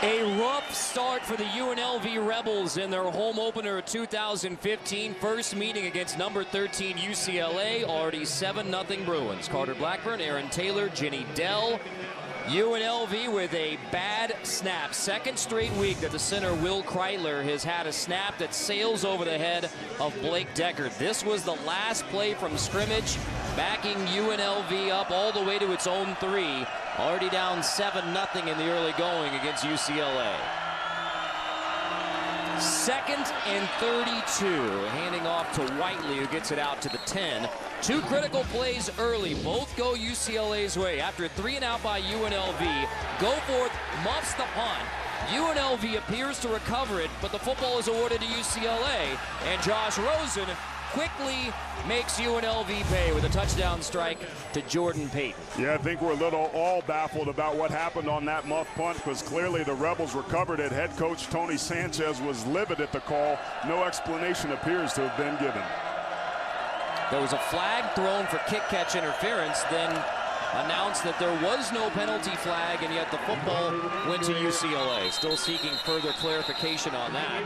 A rough start for the UNLV Rebels in their home opener of 2015. First meeting against number 13 UCLA. Already 7-0 Bruins. Carter Blackburn, Aaron Taylor, Ginny Dell. UNLV with a bad snap. Second straight week that the center Will Kreitler has had a snap that sails over the head of Blake Deckard. This was the last play from scrimmage, backing UNLV up all the way to its own 3. Already down 7-0 in the early going against UCLA. Second and 32, handing off to Whiteley, who gets it out to the 10. Two critical plays early, both go UCLA's way. After a 3-and-out by UNLV, Goforth muffs the punt. UNLV appears to recover it, but the football is awarded to UCLA, and Josh Rosen quickly makes UNLV pay with a touchdown strike to Jordan Payton. Yeah, I think we're a little all baffled about what happened on that muff punt, because clearly the Rebels recovered it. Head coach Tony Sanchez was livid at the call. No explanation appears to have been given. There was a flag thrown for kick-catch interference, then announced that there was no penalty flag, and yet the football went to UCLA. Still seeking further clarification on that.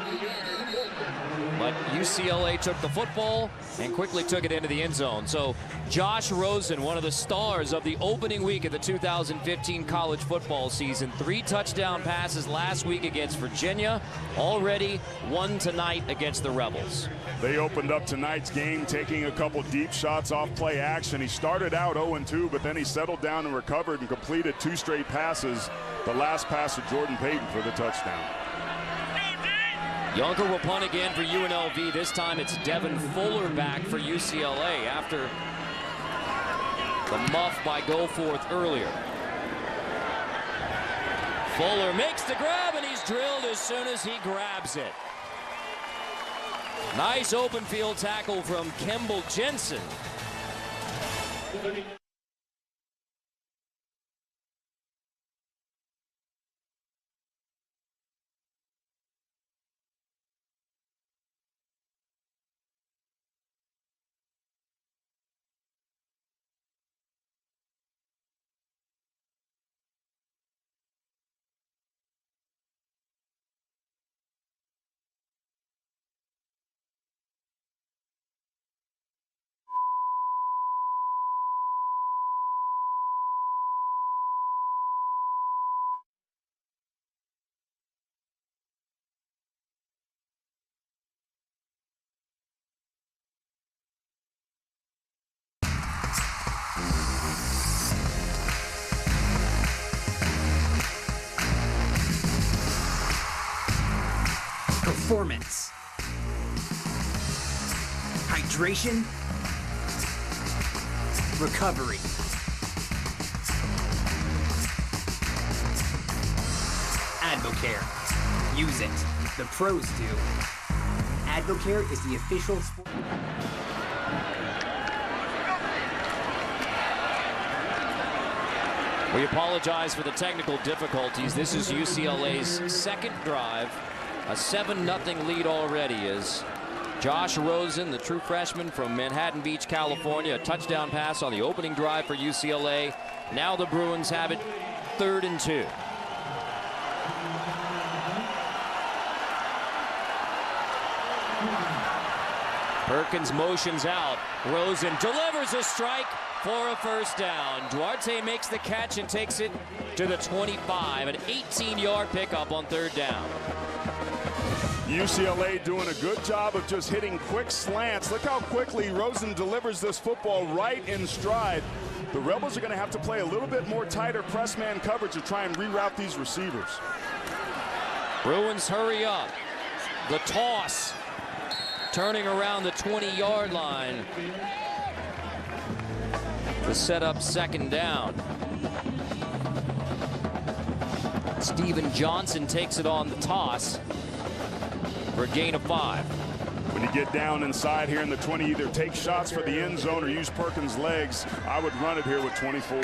But UCLA took the football and quickly took it into the end zone. So Josh Rosen, one of the stars of the opening week of the 2015 college football season. 3 touchdown passes last week against Virginia. Already 1 tonight against the Rebels. They opened up tonight's game taking a couple deep shots off play action. He started out 0-2, but then he settled down and recovered and completed 2 straight passes. The last pass to Jordan Payton for the touchdown. Yonker will punt again for UNLV. This time it's Devin Fuller back for UCLA after the muff by Goforth earlier. Fuller makes the grab, and he's drilled as soon as he grabs it. Nice open field tackle from Kemble Jensen. Performance, hydration, recovery, Advocare. Use it. The pros do. Advocare is the official sport. We apologize for the technical difficulties. This is UCLA's second drive. A 7-0 lead already is Josh Rosen, the true freshman from Manhattan Beach, California. A touchdown pass on the opening drive for UCLA. Now the Bruins have it 3rd and 2. Perkins motions out. Rosen delivers a strike for a first down. Duarte makes the catch and takes it to the 25. An 18-yard pickup on 3rd down. UCLA doing a good job of just hitting quick slants. Look how quickly Rosen delivers this football right in stride. The Rebels are going to have to play a little bit more tighter press man coverage to try and reroute these receivers. Bruins hurry up. The toss. Turning around the 20-yard line to set up 2nd down. Steven Johnson takes it on the toss for a gain of 5. When you get down inside here in the 20, either take shots for the end zone or use Perkins' legs. I would run it here with 24.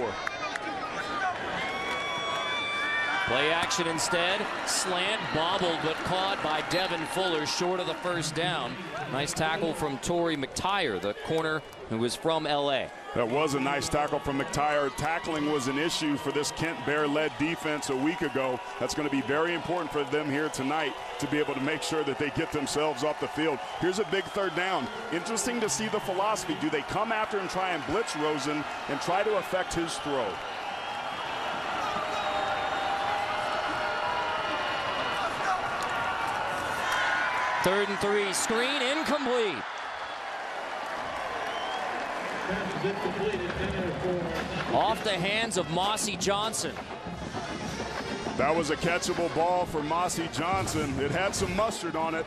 Play action instead. Slant bobbled but caught by Devin Fuller short of the first down. Nice tackle from Torrey McTire, the corner who was from LA. That was a nice tackle from McTire. Tackling was an issue for this Kent Bear-led defense a week ago. That's going to be very important for them here tonight to be able to make sure that they get themselves off the field. Here's a big third down. Interesting to see the philosophy. Do they come after and try and blitz Rosen and try to affect his throw? Third and 3, screen, incomplete. Off the hands of Mossy Johnson. That was a catchable ball for Mossy Johnson. It had some mustard on it.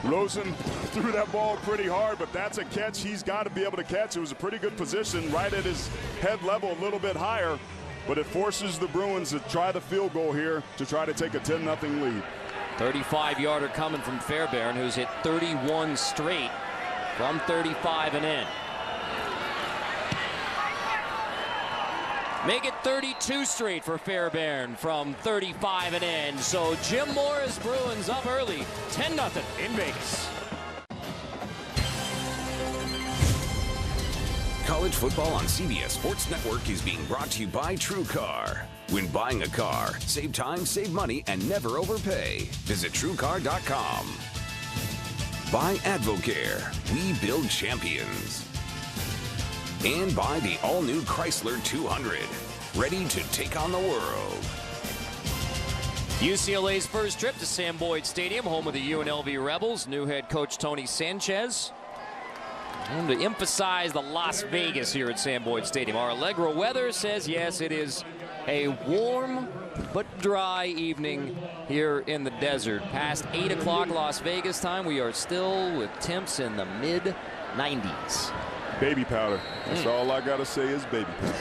Rosen threw that ball pretty hard, but that's a catch he's got to be able to catch. It was a pretty good position right at his head level, a little bit higher, but it forces the Bruins to try the field goal here to try to take a 10-0 lead. 35-yarder coming from Fairbairn, who's hit 31 straight from 35 and in. Make it 32 straight for Fairbairn from 35 and in. So Jim Moore's Bruins up early, 10-0 in Vegas. College football on CBS Sports Network is being brought to you by TrueCar. When buying a car, save time, save money, and never overpay. Visit TrueCar.com. By Advocare, we build champions. And by the all-new Chrysler 200, ready to take on the world. UCLA's first trip to Sam Boyd Stadium, home of the UNLV Rebels. New head coach Tony Sanchez. And to emphasize the Las Vegas here at Sam Boyd Stadium. Our Allegro weather says, yes, it is a warm but dry evening here in the desert. Past 8 o'clock Las Vegas time, we are still with temps in the mid-90s. Baby powder. That's all I got to say is baby powder.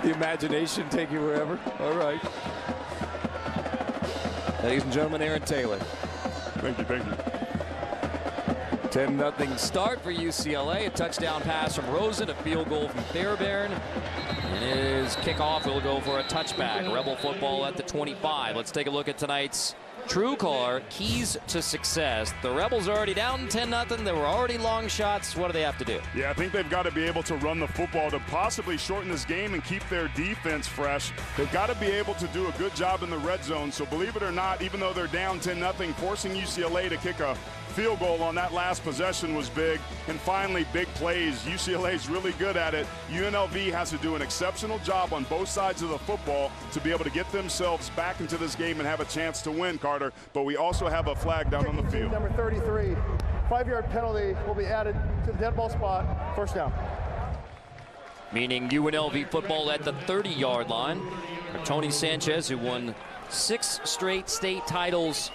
The imagination take you wherever. All right. Ladies and gentlemen, Aaron Taylor. Thank you, thank you. 10-0 start for UCLA. A touchdown pass from Rosen, a field goal from Fairbairn. And his kickoff will go for a touchback. Rebel football at the 25. Let's take a look at tonight's TrueCar keys to success. The Rebels are already down 10-0. There were already long shots. What do they have to do? Yeah, I think they've got to be able to run the football to possibly shorten this game and keep their defense fresh. They've got to be able to do a good job in the red zone. So believe it or not, even though they're down 10-0, forcing UCLA to kick a field goal on that last possession was big. And finally, big plays. UCLA's really good at it. UNLV has to do an exceptional job on both sides of the football to be able to get themselves back into this game and have a chance to win, Carter. But we also have a flag down on the field. Number 33, 5-yard penalty will be added to the dead ball spot. First down. Meaning UNLV football at the 30-yard line. For Tony Sanchez, who won 6 straight state titles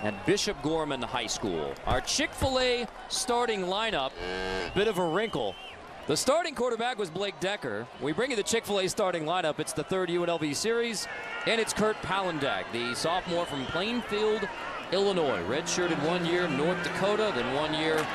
at Bishop Gorman High School. Our Chick-fil-A starting lineup, bit of a wrinkle. The starting quarterback was Blake Decker. We bring you the Chick-fil-A starting lineup. It's the 3rd UNLV series, and it's Kurt Palandak, the sophomore from Plainfield, Illinois. Redshirted 1 year in North Dakota, then 1 year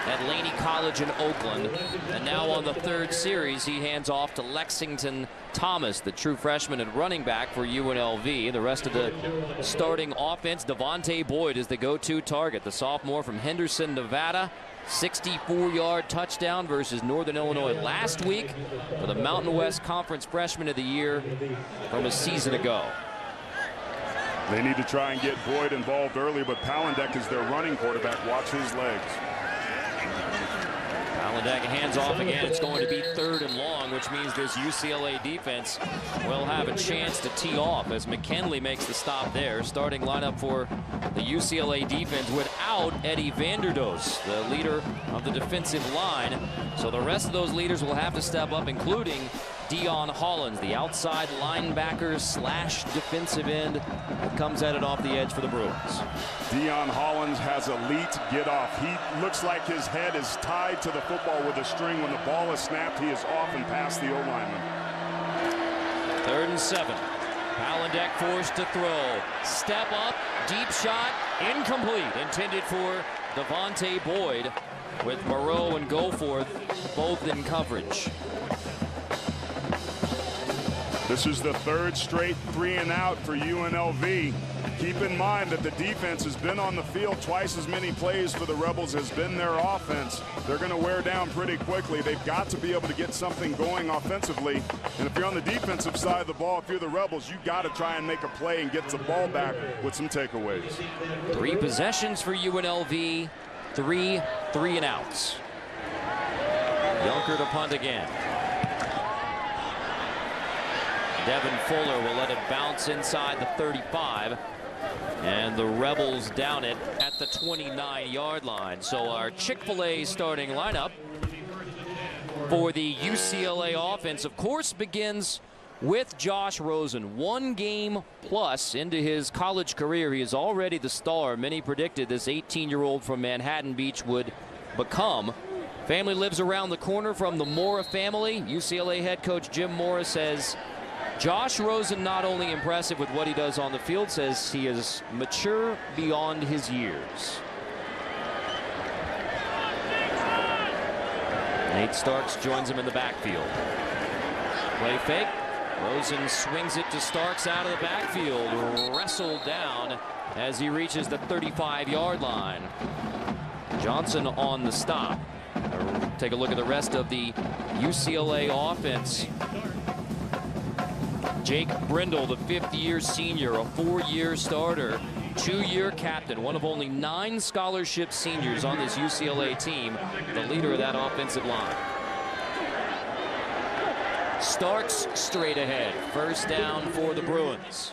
at Laney College in Oakland. And now on the 3rd series, he hands off to Lexington Thomas, the true freshman and running back for UNLV. The rest of the starting offense, Devontae Boyd is the go-to target. The sophomore from Henderson, Nevada. 64-yard touchdown versus Northern Illinois last week for the Mountain West Conference Freshman of the Year from a season ago. They need to try and get Boyd involved early, but Palandak is their running quarterback. Watch his legs. Palandak hands off again. It's going to be 3rd and long, which means this UCLA defense will have a chance to tee off as McKinley makes the stop there. Starting lineup for the UCLA defense without Eddie Vanderdoes, the leader of the defensive line. So the rest of those leaders will have to step up, including Dion Hollins, the outside linebacker / defensive end that comes at it off the edge for the Bruins. Dion Hollins has elite get off. He looks like his head is tied to the football with a string. When the ball is snapped, he is off and past the O-lineman. 3rd and 7. Palandak forced to throw. Step up, deep shot, incomplete. Intended for Devontae Boyd with Moreau and Goforth both in coverage. This is the 3rd straight 3-and-out for UNLV. Keep in mind that the defense has been on the field twice as many plays for the Rebels as been their offense. They're going to wear down pretty quickly. They've got to be able to get something going offensively. And if you're on the defensive side of the ball, if you're the Rebels, you've got to try and make a play and get the ball back with some takeaways. 3 possessions for UNLV, 3 3-and-outs. Yunker to punt again. Devin Fuller will let it bounce inside the 35. And the Rebels down it at the 29-yard line. So our Chick-fil-A starting lineup for the UCLA offense, of course, begins with Josh Rosen. 1 game plus into his college career. He is already the star many predicted this 18-year-old from Manhattan Beach would become. Family lives around the corner from the Mora family. UCLA head coach Jim Mora says Josh Rosen not only impressive with what he does on the field, says he is mature beyond his years. Nate Starks joins him in the backfield. Play fake. Rosen swings it to Starks out of the backfield. Wrestled down as he reaches the 35-yard line. Johnson on the stop. Take a look at the rest of the UCLA offense. Jake Brindle, the 5th-year senior, a 4-year starter, 2-year captain, one of only 9 scholarship seniors on this UCLA team, the leader of that offensive line. Starks straight ahead. First down for the Bruins.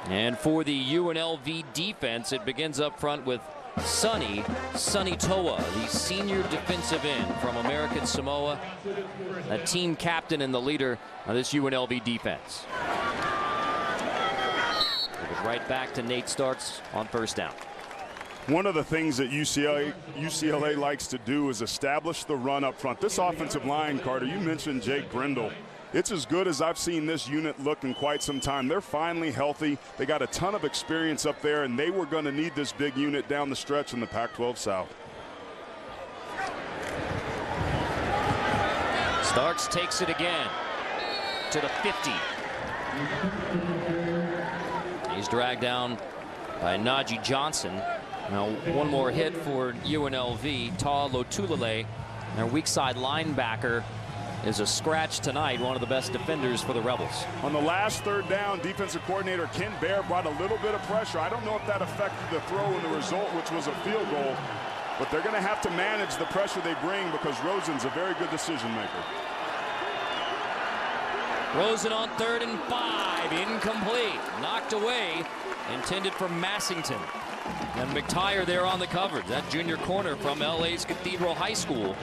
And for the UNLV defense, it begins up front with Sonny Toa, the senior defensive end from American Samoa, a team captain and the leader of this UNLV defense. Give it right back to Nate Starks on first down. One of the things that UCLA likes to do is establish the run up front. This offensive line, Carter, you mentioned Jake Brindle. It's as good as I've seen this unit look in quite some time. They're finally healthy. They got a ton of experience up there, and they were going to need this big unit down the stretch in the Pac-12 South. Starks takes it again to the 50. He's dragged down by Najee Johnson. Now one more hit for UNLV. Ta Lotulelei, their weak side linebacker, is a scratch tonight, one of the best defenders for the Rebels. On the last third down, defensive coordinator Ken Bear brought a little bit of pressure. I don't know if that affected the throw and the result, which was a field goal, but they're going to have to manage the pressure they bring because Rosen's a very good decision maker. Rosen on 3rd and 5, incomplete, knocked away, intended for Massington. And McTire there on the coverage, that junior corner from LA's Cathedral High School.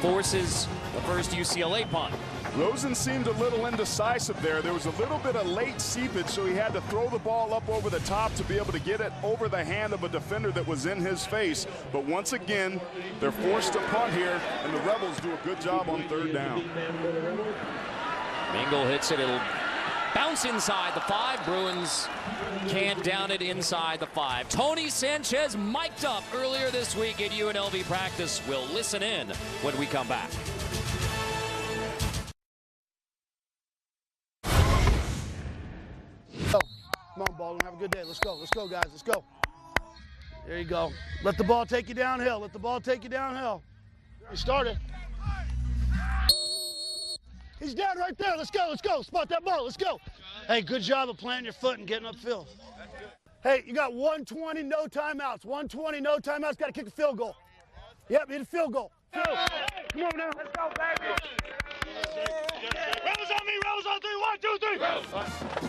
Forces the first UCLA punt. Rosen seemed a little indecisive there. There was a little bit of late seepage, so he had to throw the ball up over the top to be able to get it over the hand of a defender that was in his face. But once again, they're forced to punt here, and the Rebels do a good job on 3rd down. Mingle hits it. It'll bounce inside the 5. Bruins can't down it inside the 5. Tony Sanchez mic'd up earlier this week at UNLV practice. We'll listen in when we come back. Come on, Baldwin. Have a good day. Let's go. Let's go, guys. Let's go. There you go. Let the ball take you downhill. Let the ball take you downhill. You started. He's down right there. Let's go. Let's go. Spot that ball. Let's go. Hey, good job of planting your foot and getting upfield. Hey, you got 120, no timeouts. 120, no timeouts. Got to kick a field goal. Yep, need a field goal. Come on now. Let's go, baby. Rebels on me. Rebels on 3. 1, 2, 3.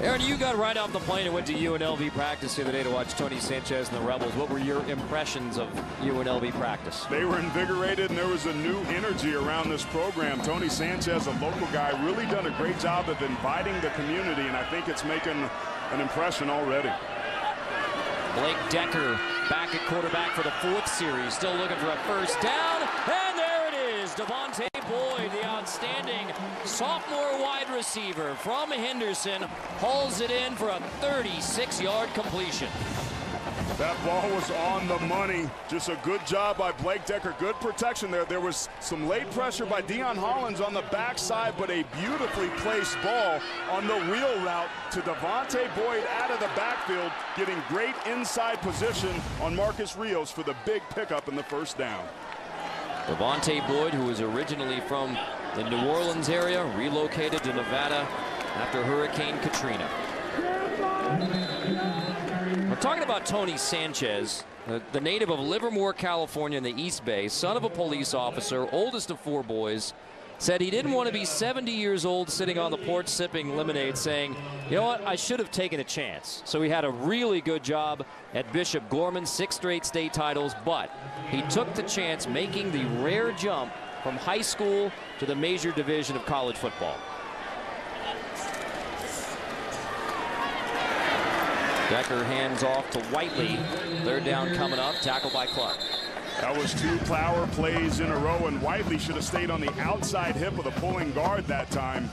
Aaron, you got right off the plane and went to UNLV practice the other day to watch Tony Sanchez and the Rebels. What were your impressions of UNLV practice? They were invigorated, and there was a new energy around this program. Tony Sanchez, a local guy, really done a great job of inviting the community, and I think it's making an impression already. Blake Decker back at quarterback for the 4th series, still looking for a first down, and there it is. Devontae Boyd, the outstanding sophomore wide receiver from Henderson, hauls it in for a 36-yard completion. That ball was on the money. Just a good job by Blake Decker. Good protection there. There was some late pressure by Deion Hollins on the backside, but a beautifully placed ball on the wheel route to Devontae Boyd out of the backfield, getting great inside position on Marcus Rios for the big pickup in the first down. Devontae Boyd, who was originally from the New Orleans area, relocated to Nevada after Hurricane Katrina. We're talking about Tony Sanchez, the native of Livermore, California in the East Bay, son of a police officer, oldest of 4 boys, said he didn't want to be 70 years old sitting on the porch sipping lemonade saying, you know what, I should have taken a chance. So he had a really good job at Bishop Gorman, 6 straight state titles, but he took the chance making the rare jump from high school to the major division of college football. Decker hands off to Whiteley. 3rd down coming up, tackled by Clark. That was 2 power plays in a row, and Whiteley should have stayed on the outside hip of the pulling guard that time.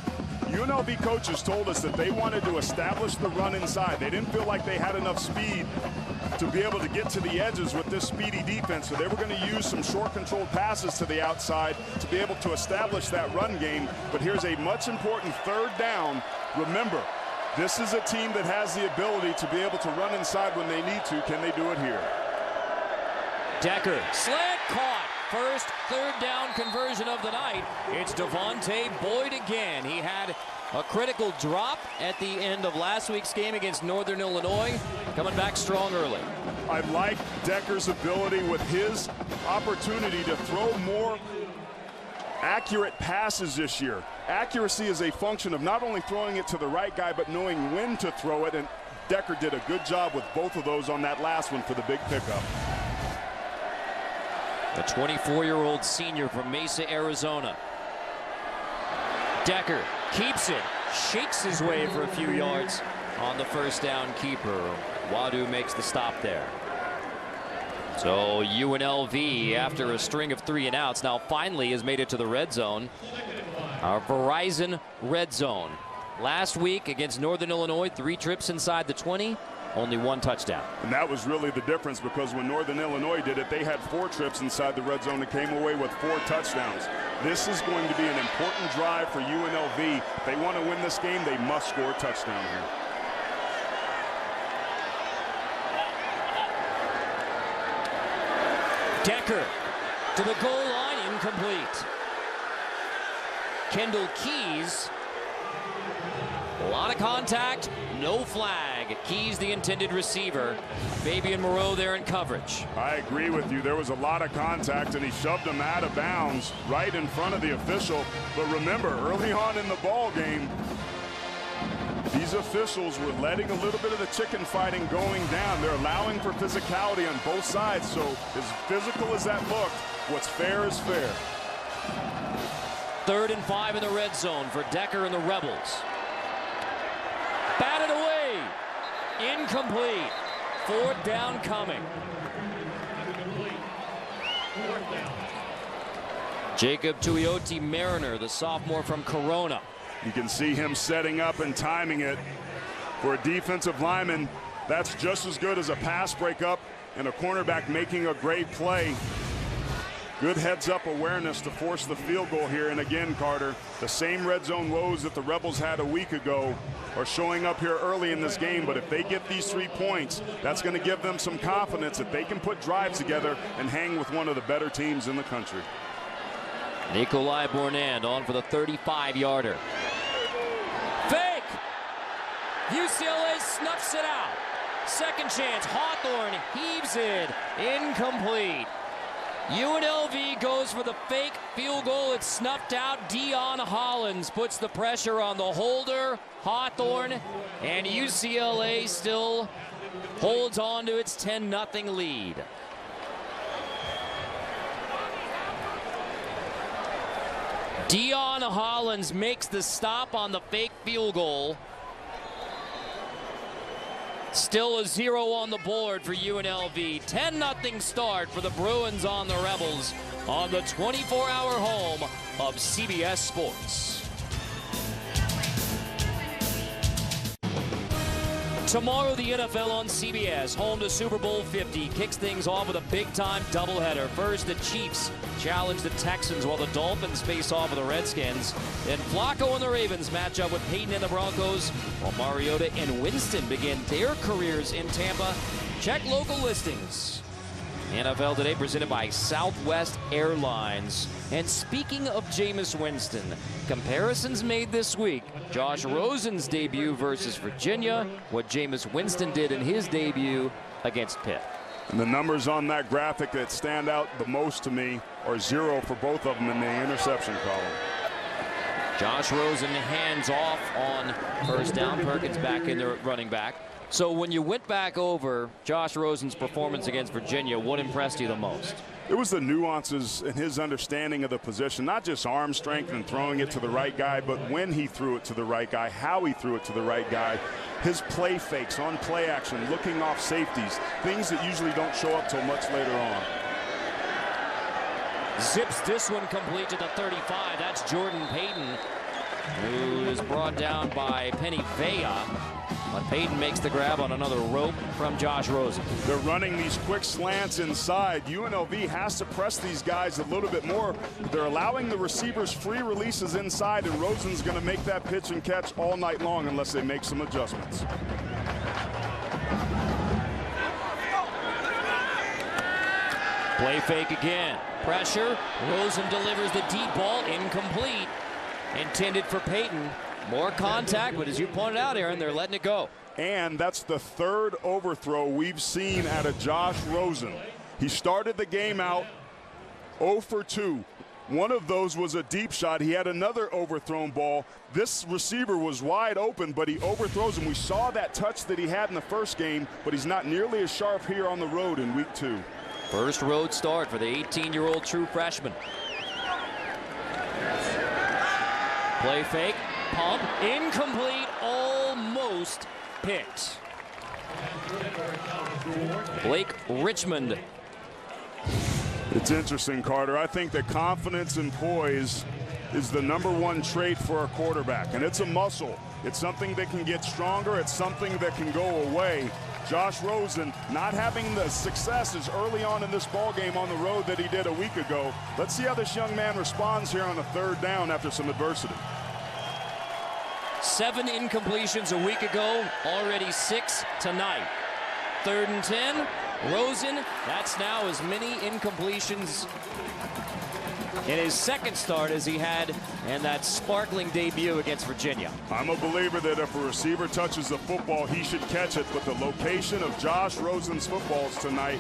UNLV coaches told us that they wanted to establish the run inside. They didn't feel like they had enough speed to be able to get to the edges with this speedy defense, so they were going to use some short controlled passes to the outside to be able to establish that run game. But here's a much important 3rd down. Remember, this is a team that has the ability to be able to run inside when they need to. Can they do it here? Decker, slant caught. First 3rd down conversion of the night. It's Devontae Boyd again. He had a critical drop at the end of last week's game against Northern Illinois. Coming back strong early. I like Decker's ability with his opportunity to throw more accurate passes this year. Accuracy is a function of not only throwing it to the right guy, but knowing when to throw it, and Decker did a good job with both of those on that last one for the big pickup. The 24-year-old senior from Mesa, Arizona. Decker keeps it, shakes his way for a few yards on the 1st down keeper. Wadu makes the stop there. So UNLV, after a string of 3 and outs, now finally has made it to the red zone. Our Verizon red zone. Last week against Northern Illinois, 3 trips inside the 20, only 1 touchdown. And that was really the difference, because when Northern Illinois did it, they had 4 trips inside the red zone and came away with 4 touchdowns. This is going to be an important drive for UNLV. If they want to win this game, they must score a touchdown here. Decker to the goal line, incomplete. Kendall Keys, a lot of contact, no flag. Keys the intended receiver. Fabian Moreau there in coverage. I agree with you. There was a lot of contact, and he shoved him out of bounds right in front of the official. But remember, early on in the ball game, these officials were letting a little bit of the chicken fighting going down. They're allowing for physicality on both sides. So as physical as that looked, what's fair is fair. 3rd and 5 in the red zone for Decker and the Rebels. Batted away. Incomplete. 4th down coming. Jacob Tuioti Mariner, the sophomore from Corona. You can see him setting up and timing it. For a defensive lineman, that's just as good as a pass breakup and a cornerback making a great play. Good heads-up awareness to force the field goal here. And again, Carter, the same red zone woes that the Rebels had a week ago are showing up here early in this game. But if they get these 3 points, that's going to give them some confidence that they can put drives together and hang with one of the better teams in the country. Nikolai Bournand on for the 35-yarder. Fake! UCLA snuffs it out. 2nd chance, Hawthorne heaves it. Incomplete. UNLV goes for the fake field goal. It's snuffed out. Deion Hollins puts the pressure on the holder, Hawthorne, and UCLA still holds on to its 10-0 lead. Deion Hollins makes the stop on the fake field goal. Still a 0 on the board for UNLV. 10-0 start for the Bruins on the Rebels on the 24-hour home of CBS Sports. Tomorrow, the NFL on CBS, home to Super Bowl 50, kicks things off with a big-time doubleheader. First, the Chiefs challenge the Texans while the Dolphins face off with the Redskins. Then Flacco and the Ravens match up with Peyton and the Broncos, while Mariota and Winston begin their careers in Tampa. Check local listings. NFL Today presented by Southwest Airlines. And speaking of Jameis Winston, comparisons made this week. Josh Rosen's debut versus Virginia, what Jameis Winston did in his debut against Pitt. And the numbers on that graphic that stand out the most to me are 0 for both of them in the interception column. Josh Rosen hands off on first down. Perkins back in there running back. So when you went back over Josh Rosen's performance against Virginia, what impressed you the most? It was the nuances in his understanding of the position, not just arm strength and throwing it to the right guy, but when he threw it to the right guy, how he threw it to the right guy, his play fakes on play action, looking off safeties, things that usually don't show up till much later on. Zips this one complete to the 35. That's Jordan Payton, who is brought down by Penny Vea. But Payton makes the grab on another rope from Josh Rosen. They're running these quick slants inside. UNLV has to press these guys a little bit more. They're allowing the receivers free releases inside, and Rosen's going to make that pitch and catch all night long unless they make some adjustments. Play fake again. Pressure. Rosen delivers the deep ball. Incomplete. Intended for Payton. More contact, but as you pointed out, Aaron, they're letting it go. And that's the third overthrow we've seen out of Josh Rosen. He started the game out 0 for 2. One of those was a deep shot. He had another overthrown ball. This receiver was wide open, but he overthrows him. We saw that touch that he had in the first game, but he's not nearly as sharp here on the road in week 2. First road start for the 18-year-old true freshman. Play fake. Pump, incomplete, almost picked. Blake Richmond. It's interesting, Carter. I think that confidence and poise is the #1 trait for a quarterback, and it's a muscle. It's something that can get stronger. It's something that can go away. Josh Rosen not having the successes early on in this ball game on the road that he did a week ago. Let's see how this young man responds here on a third down after some adversity. 7 incompletions a week ago, already 6 tonight. 3rd and 10, Rosen, that's now as many incompletions in his second start as he had in that sparkling debut against Virginia. I'm a believer that if a receiver touches the football, he should catch it, but the location of Josh Rosen's footballs tonight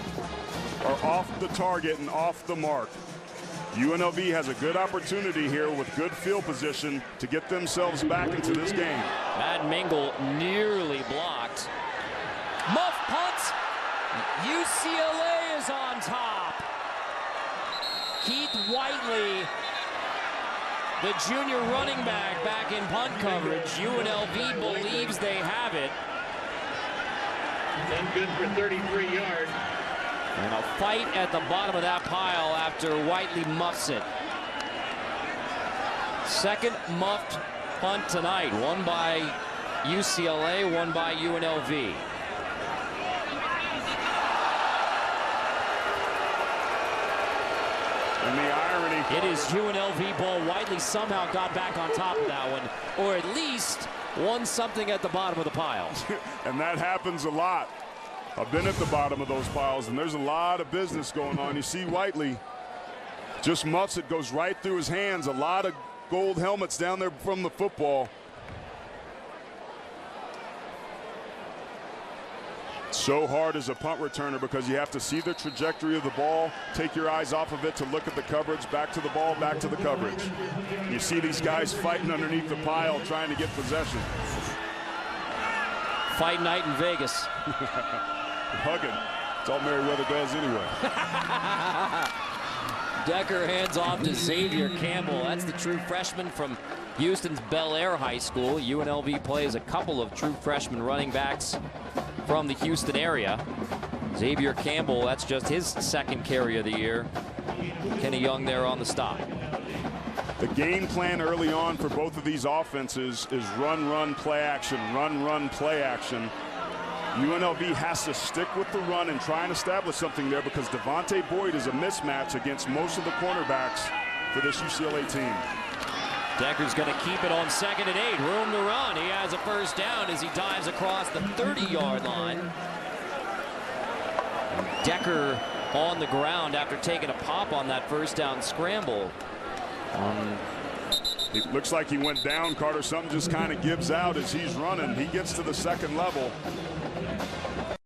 are off the target and off the mark. UNLV has a good opportunity here with good field position to get themselves back into this game. Matt Mingle nearly blocked. Muff punts. UCLA is on top. Keith Whiteley, the junior running back in punt coverage. UNLV believes they have it. Done good for 33 yards. And a fight at the bottom of that pile after Whiteley muffs it. Second muffed punt tonight. One by UCLA, one by UNLV. And the irony. It is UNLV ball. Whiteley somehow got back on top of that one, or at least won something at the bottom of the pile. And that happens a lot. I've been at the bottom of those piles, and there's a lot of business going on. You see Whiteley just muffs it, goes right through his hands. A lot of gold helmets down there from the football. So hard as a punt returner because you have to see the trajectory of the ball, take your eyes off of it to look at the coverage, back to the ball, back to the coverage. You see these guys fighting underneath the pile trying to get possession. Fight night in Vegas. Hugging. It's all Merriweather does anyway. Decker hands off to Xavier Campbell. That's the true freshman from Houston's Bel Air High School. UNLV plays a couple of true freshman running backs from the Houston area. Xavier Campbell, that's just his second carry of the year. Kenny Young there on the stop. The game plan early on for both of these offenses is run, run, play action, run, run, play action. UNLV has to stick with the run and try and establish something there because Devontae Boyd is a mismatch against most of the cornerbacks for this UCLA team. Decker's going to keep it on 2nd and 8. Room to run. He has a first down as he dives across the 30-yard line. And Decker on the ground after taking a pop on that first down scramble. It looks like he went down, Carter. Something just kind of gives out as he's running. He gets to the 2nd level.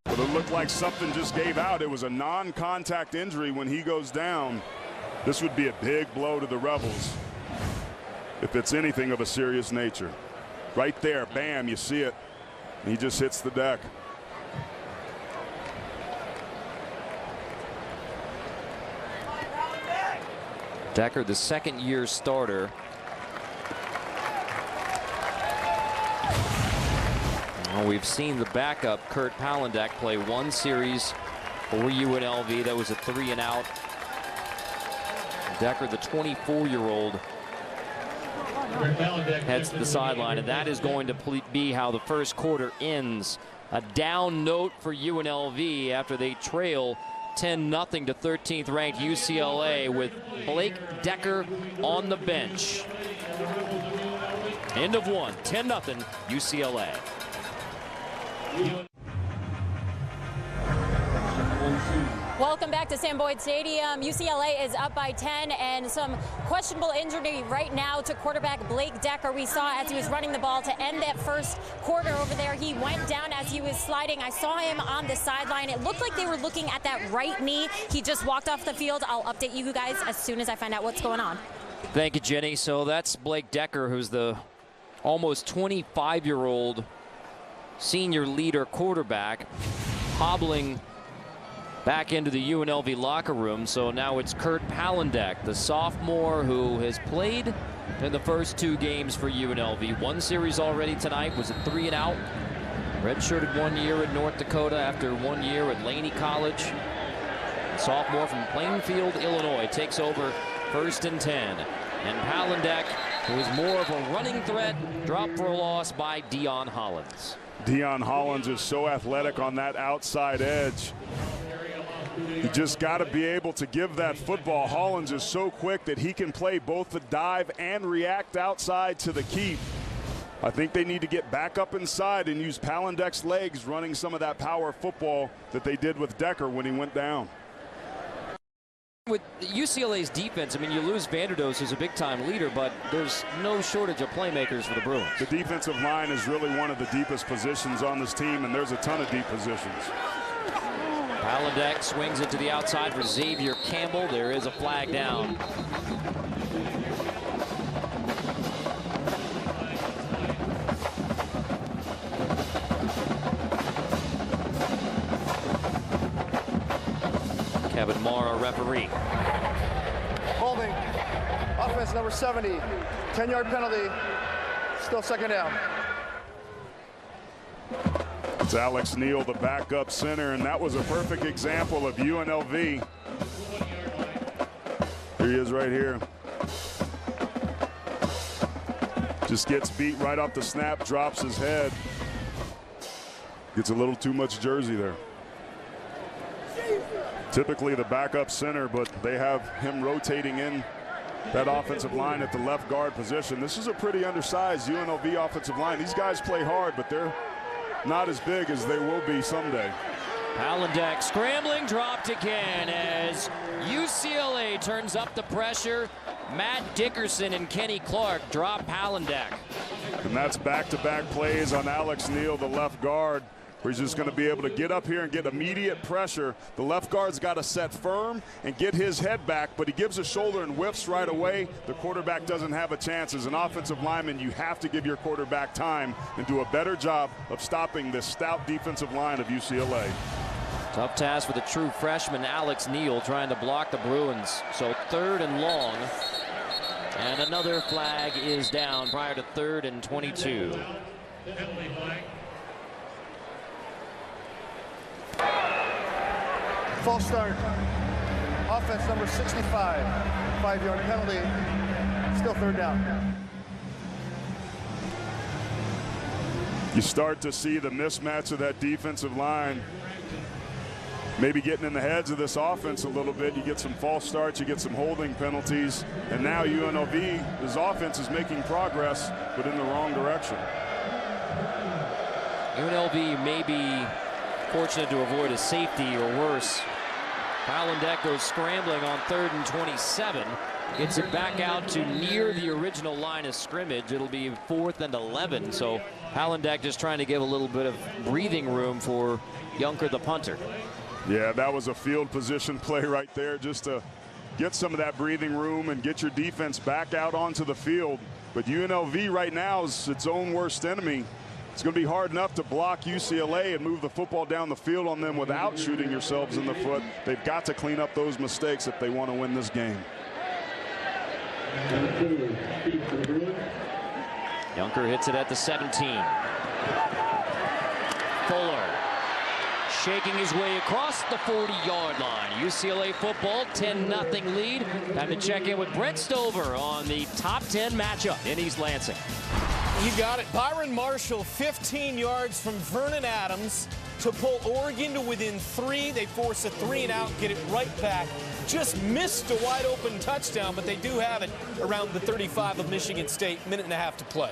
But it looked like something just gave out. It was a non-contact injury when he goes down. This would be a big blow to the Rebels if it's anything of a serious nature. Right there, bam, you see it. He just hits the deck. Decker, the 2nd-year starter. Well, we've seen the backup, Kurt Palandek, play 1 series for UNLV. That was a 3-and-out. Decker, the 24-year-old, heads to the sideline, and that is going to be how the first quarter ends. A down note for UNLV after they trail 10-0 to 13th-ranked UCLA with Blake Decker on the bench. End of 1, 10-0 UCLA. Welcome back to Sam Boyd Stadium. UCLA is up by 10, and some questionable injury right now to quarterback Blake Decker. We saw as he was running the ball to end that first quarter over there. He went down as he was sliding. I saw him on the sideline. It looked like they were looking at that right knee. He just walked off the field. I'll update you guys as soon as I find out what's going on. Thank you, Jenny. So that's Blake Decker, who's the almost 25-year-old senior leader quarterback, hobbling back into the UNLV locker room. So now it's Kurt Palandek, the sophomore who has played in the first 2 games for UNLV. 1 series already tonight, was a 3-and-out. Redshirted 1 year in North Dakota after 1 year at Laney College. Sophomore from Plainfield, Illinois, takes over 1st and 10. And Palandek, who is more of a running threat, dropped for a loss by Deion Hollins. Deion Hollins is so athletic on that outside edge. You just got to be able to give that football. Hollins is so quick that he can play both the dive and react outside to the keep. I think they need to get back up inside and use Palandek's legs running some of that power football that they did with Decker when he went down. With UCLA's defense, I mean, you lose Vanderdoes, who's a big-time leader, but there's no shortage of playmakers for the Bruins. The defensive line is really one of the deepest positions on this team, and there's a ton of deep positions. Palandek swings it to the outside for Xavier Campbell. There is a flag down. Kevin Marr, referee. Holding. Offense number 70. 10-yard penalty. Still 2nd down. It's Alex Neal, the backup center, and that was a perfect example of UNLV. Here he is right here. Just gets beat right off the snap, drops his head. Gets a little too much jersey there. Typically the backup center, but they have him rotating in that offensive line at the left guard position. This is a pretty undersized UNLV offensive line. These guys play hard, but they're not as big as they will be someday. Palandek scrambling, dropped again as UCLA turns up the pressure. Matt Dickerson and Kenny Clark drop Palandek. And that's back-to-back plays on Alex Neal, the left guard, where he's just going to be able to get up here and get immediate pressure. The left guard's got to set firm and get his head back, but he gives a shoulder and whiffs right away. The quarterback doesn't have a chance. As an offensive lineman, you have to give your quarterback time and do a better job of stopping this stout defensive line of UCLA. Tough task for the true freshman Alex Neal trying to block the Bruins. So 3rd and long. And another flag is down prior to 3rd and 22. False start. Offense number 65. 5-yard penalty. Still 3rd down. You start to see the mismatch of that defensive line maybe getting in the heads of this offense a little bit. You get some false starts, you get some holding penalties, and now UNLV's offense is making progress, but in the wrong direction. UNLV may be fortunate to avoid a safety or worse. Palandek goes scrambling on 3rd and 27. Gets it back out to near the original line of scrimmage. It'll be 4th and 11. So Palandek just trying to give a little bit of breathing room for Junker, the punter. Yeah, that was a field position play right there, just to get some of that breathing room and get your defense back out onto the field. But UNLV right now is its own worst enemy. It's going to be hard enough to block UCLA and move the football down the field on them without shooting yourselves in the foot. They've got to clean up those mistakes if they want to win this game. Junker hits it at the 17. Fuller shaking his way across the 40-yard line. UCLA football, 10-0 lead. Time to check in with Brent Stover on the top 10 matchup in East Lansing. You got it. Byron Marshall, 15 yards from Vernon Adams to pull Oregon to within 3. They force a 3-and-out, get it right back. Just missed a wide-open touchdown, but they do have it around the 35 of Michigan State. Minute and a half to play.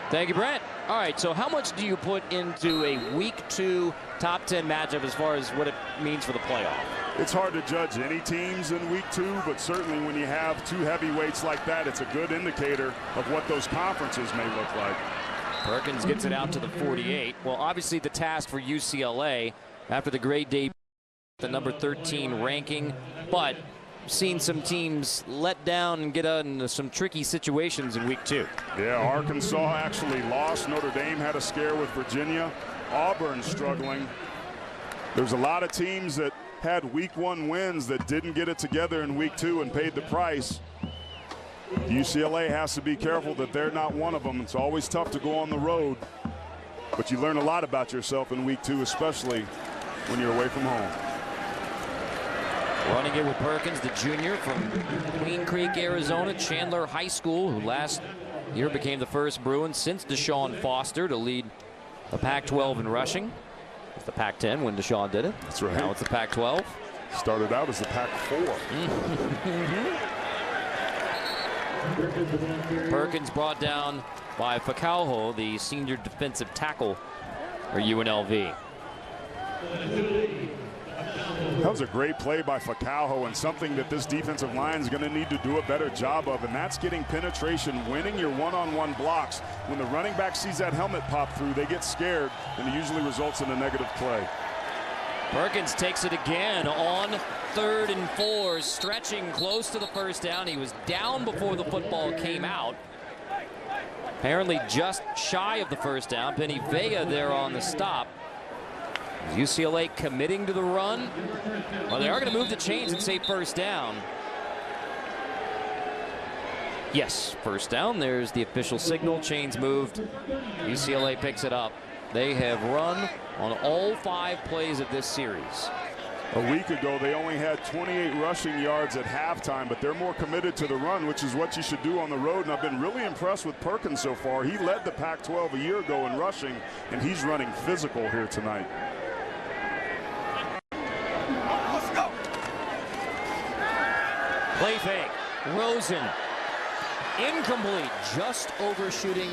Thank you, Brent. All right, so how much do you put into a Week 2 top 10 matchup as far as what it means for the playoff? It's hard to judge any teams in Week 2, but certainly when you have two heavyweights like that, it's a good indicator of what those conferences may look like. Perkins gets it out to the 48. Well, obviously the task for UCLA after the great debut, the number 13 ranking, but seen some teams let down and get into some tricky situations in Week 2. Yeah, Arkansas actually lost. Notre Dame had a scare with Virginia. Auburn struggling. There's a lot of teams that had Week 1 wins that didn't get it together in Week 2 and paid the price. UCLA has to be careful that they're not one of them. It's always tough to go on the road, but you learn a lot about yourself in Week 2, especially when you're away from home. Running it with Perkins, the junior from Queen Creek, Arizona, Chandler High School, who last year became the first Bruin since Deshaun Foster to lead the Pac-12 in rushing. It's the Pac-10 when Deshaun did it. That's right. Now it's the Pac-12. Started out as the Pac-4. Perkins brought down by Facaujo, the senior defensive tackle for UNLV. That was a great play by Facaujo and something that this defensive line is going to need to do a better job of, and that's getting penetration, winning your one-on-one blocks. When the running back sees that helmet pop through, they get scared, and it usually results in a negative play. Perkins takes it again on 3rd and 4, stretching close to the first down. He was down before the football came out. Apparently just shy of the first down. Penny Vea there on the stop. UCLA committing to the run. Well, they are going to move the chains and say first down. Yes, first down. There's the official signal. Chains moved. UCLA picks it up. They have run on all 5 plays of this series. A week ago, they only had 28 rushing yards at halftime, but they're more committed to the run, which is what you should do on the road. And I've been really impressed with Perkins so far. He led the Pac-12 a year ago in rushing, and he's running physical here tonight. Play fake. Rosen. Incomplete. Just overshooting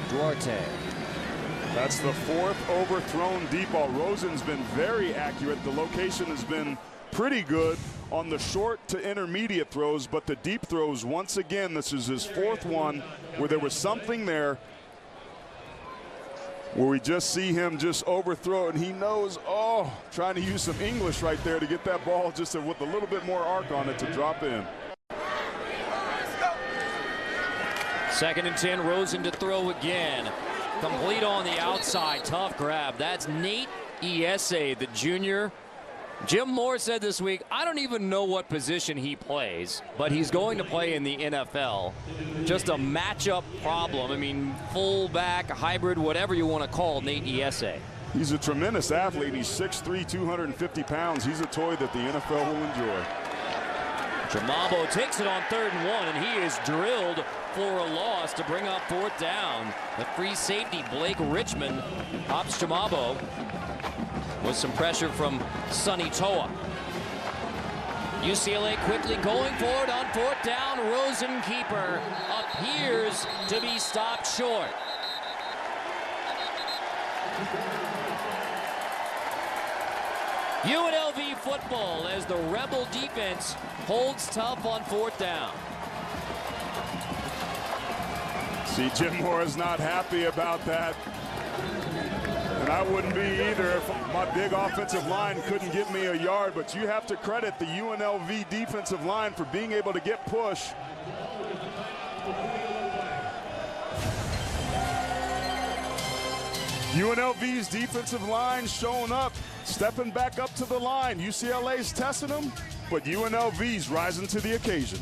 Duarte. That's the 4th overthrown deep ball. Rosen's been very accurate. The location has been pretty good on the short to intermediate throws, but the deep throws, once again, this is his 4th one where there was something there where we just see him just overthrow it, and he knows, oh, trying to use some English right there to get that ball just with a little bit more arc on it to drop in. 2nd and 10, Rosen to throw again. Complete on the outside, tough grab. That's Nate Iese, the junior. Jim Moore said this week, I don't even know what position he plays, but he's going to play in the NFL. Just a matchup problem. I mean, fullback, hybrid, whatever you want to call Nate Iese. He's a tremendous athlete. He's 6'3", 250 pounds. He's a toy that the NFL will enjoy. Jamabo takes it on 3rd and 1, and he is drilled for a loss to bring up 4th down. The free safety, Blake Richmond, hops Jamabo with some pressure from Sonny Toa. UCLA quickly going forward on 4th down. Rosenkeeper appears to be stopped short. UNLV football as the Rebel defense holds tough on 4th down. See, Jim Moore is not happy about that. And I wouldn't be either if my big offensive line couldn't get me a yard, but you have to credit the UNLV defensive line for being able to get push. UNLV's defensive line showing up, stepping back up to the line. UCLA's testing them, but UNLV's rising to the occasion.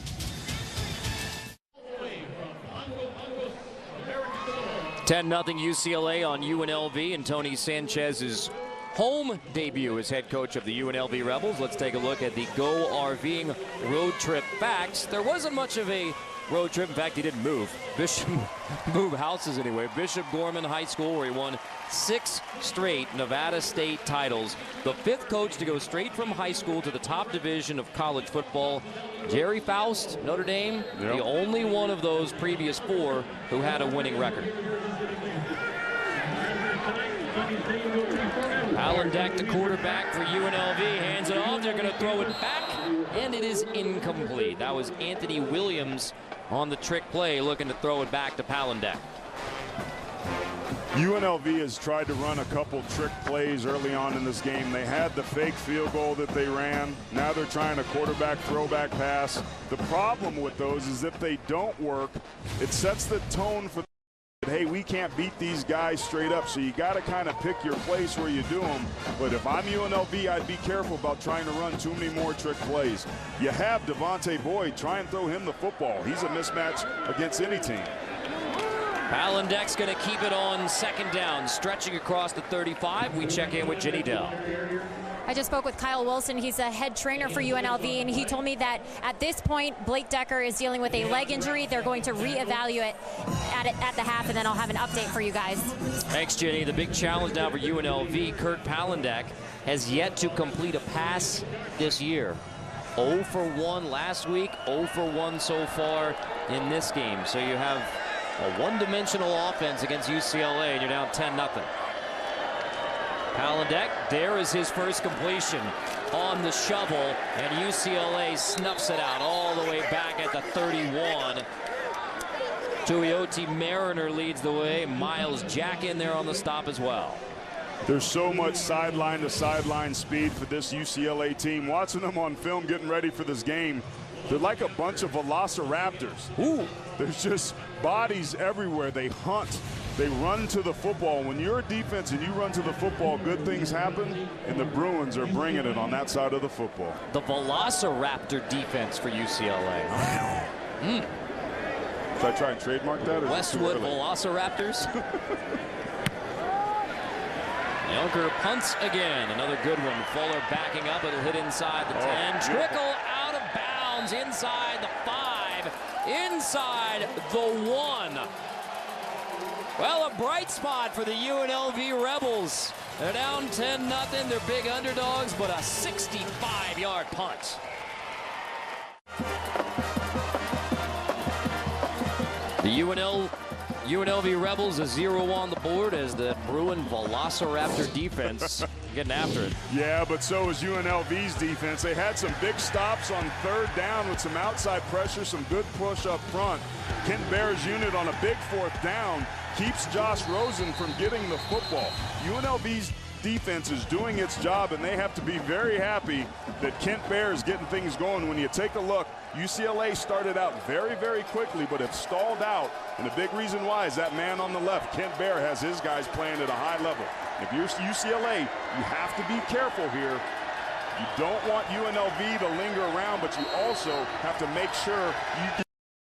$10-0 UCLA on UNLV, and Tony Sanchez's home debut as head coach of the UNLV Rebels. Let's take a look at the Go RVing road trip facts. There wasn't much of a road trip. In fact, he didn't move. Bishop move houses anyway. Bishop Gorman High School, where he won 6 straight Nevada State titles. The 5th coach to go straight from high school to the top division of college football. Jerry Faust, Notre Dame, the only one of those previous 4 who had a winning record. Palandeck, the quarterback for UNLV, hands it off. They're going to throw it back, and it is incomplete. That was Anthony Williams on the trick play, looking to throw it back to Palandeck. UNLV has tried to run a couple trick plays early on in this game. They had the fake field goal that they ran. Now they're trying a quarterback throwback pass. The problem with those is if they don't work, it sets the tone for hey, we can't beat these guys straight up, so you got to kind of pick your place where you do them. But if I'm UNLV, I'd be careful about trying to run too many more trick plays. You have Devontae Boyd, try and throw him the football. He's a mismatch against any team. Palandeck's going to keep it on 2nd down, stretching across the 35. We check in with Ginny Dell. I just spoke with Kyle Wilson. He's a head trainer for UNLV, and he told me that at this point, Blake Decker is dealing with a leg injury. They're going to reevaluate at the half, and then I'll have an update for you guys. Thanks, Ginny. The big challenge now for UNLV, Kurt Palandeck has yet to complete a pass this year. 0 for 1 last week, 0 for 1 so far in this game. So you have a one-dimensional offense against UCLA, and you're down 10-0. Palandeck, there is his first completion on the shovel, and UCLA snuffs it out all the way back at the 31. Tuioti Mariner leads the way. Miles Jack in there on the stop as well. There's so much sideline to sideline speed for this UCLA team. Watching them on film getting ready for this game, they're like a bunch of velociraptors. Ooh, there's just bodies everywhere. They hunt. They run to the football. When you're a defense and you run to the football, good things happen, and the Bruins are bringing it on that side of the football. The Velociraptor defense for UCLA. Should I try and trademark that? Or Westwood Velociraptors. Yunker punts again. Another good one. Fuller backing up. It'll hit inside the 10. Trickle out of bounds inside the 5. Inside the 1. Well, a bright spot for the UNLV Rebels. They're down 10-0. They're big underdogs, but a 65-yard punt. The UNLV Rebels a 0 on the board as the Bruin Velociraptor defense getting after it. Yeah, but so is UNLV's defense. They had some big stops on 3rd down with some outside pressure, some good push up front. Kent Baer's unit on a big 4th down keeps Josh Rosen from getting the football. UNLV's defense is doing its job, and they have to be very happy that Kent Baer is getting things going. When you take a look, UCLA started out very, very quickly, but have stalled out. And the big reason why is that man on the left, Kent Baer, has his guys playing at a high level. If you're UCLA, you have to be careful here. You don't want UNLV to linger around, but you also have to make sure you get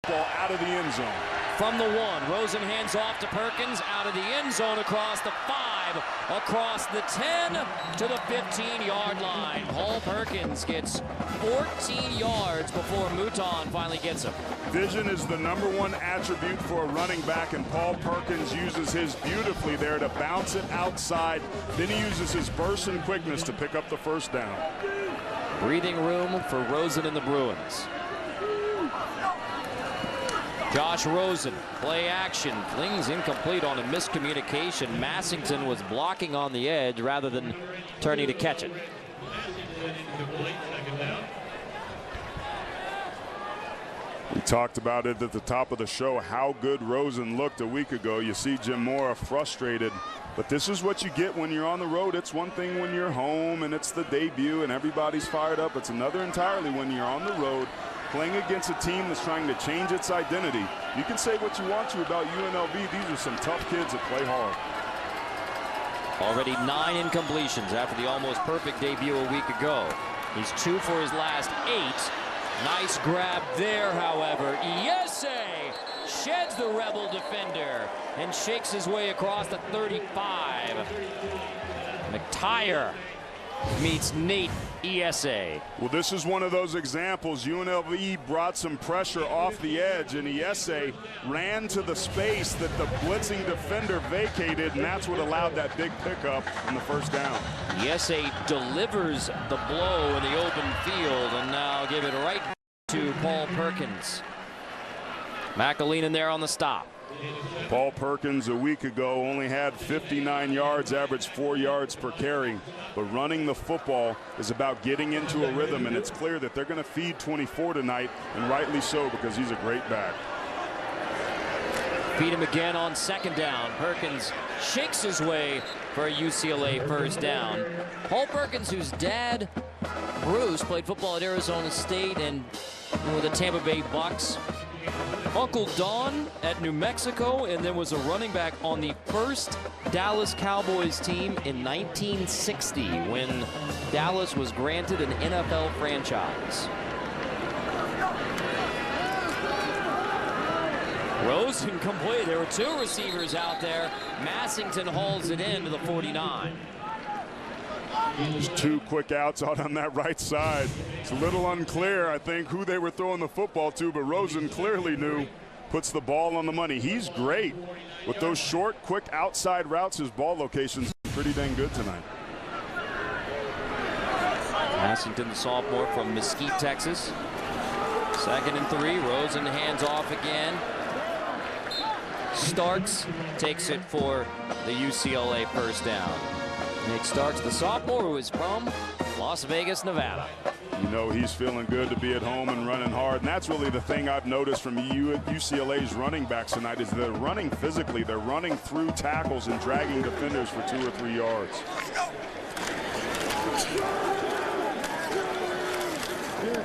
the ball out of the end zone. from the 1. Rosen hands off to Perkins, out of the end zone, across the 5, across the 10 to the 15-yard line. Paul Perkins gets 14 yards before Mouton finally gets him. Vision is the #1 attribute for a running back, and Paul Perkins uses his beautifully there to bounce it outside. Then he uses his burst and quickness to pick up the first down. Breathing room for Rosen and the Bruins. Josh Rosen, play action, flings incomplete on a miscommunication. Massington was blocking on the edge rather than turning to catch it. We talked about it at the top of the show, how good Rosen looked a week ago. You see Jim Mora frustrated, but this is what you get when you're on the road. It's one thing when you're home and it's the debut and everybody's fired up. It's another entirely when you're on the road playing against a team that's trying to change its identity. You can say what you want to about UNLV. These are some tough kids that play hard. Already 9 incompletions after the almost perfect debut a week ago. He's 2 for his last 8. Nice grab there, however. Iese sheds the Rebel defender and shakes his way across the 35. McTire meets Nate Iese. Well, this is one of those examples. UNLV brought some pressure off the edge, and Iese ran to the space that the blitzing defender vacated, and that's what allowed that big pickup in the first down. Iese delivers the blow in the open field, and now give it right to Paul Perkins. McAleen in there on the stop. Paul Perkins a week ago only had 59 yards, averaged 4 yards per carry. But running the football is about getting into a rhythm, and it's clear that they're going to feed 24 tonight, and rightly so, because he's a great back. Feed him again on second down. Perkins shakes his way for a UCLA first down. Paul Perkins, whose dad, Bruce, played football at Arizona State and with the Tampa Bay Bucks. Uncle Don at New Mexico, and then was a running back on the first Dallas Cowboys team in 1960 when Dallas was granted an NFL franchise. Rosen complete. There were 2 receivers out there. Massington hauls it in to the 49. There's 2 quick outs out on that right side. It's a little unclear, I think, who they were throwing the football to, but Rosen clearly knew. Puts the ball on the money. He's great with those short, quick outside routes. His ball location's pretty dang good tonight. Massington, the sophomore from Mesquite, Texas. 2nd and 3. Rosen hands off again. Starks takes it for the UCLA first down. Nick Starks, the sophomore, who is from Las Vegas, Nevada. You know he's feeling good to be at home and running hard, and that's really the thing I've noticed from UCLA's running backs tonight is they're running physically. They're running through tackles and dragging defenders for 2 or 3 yards.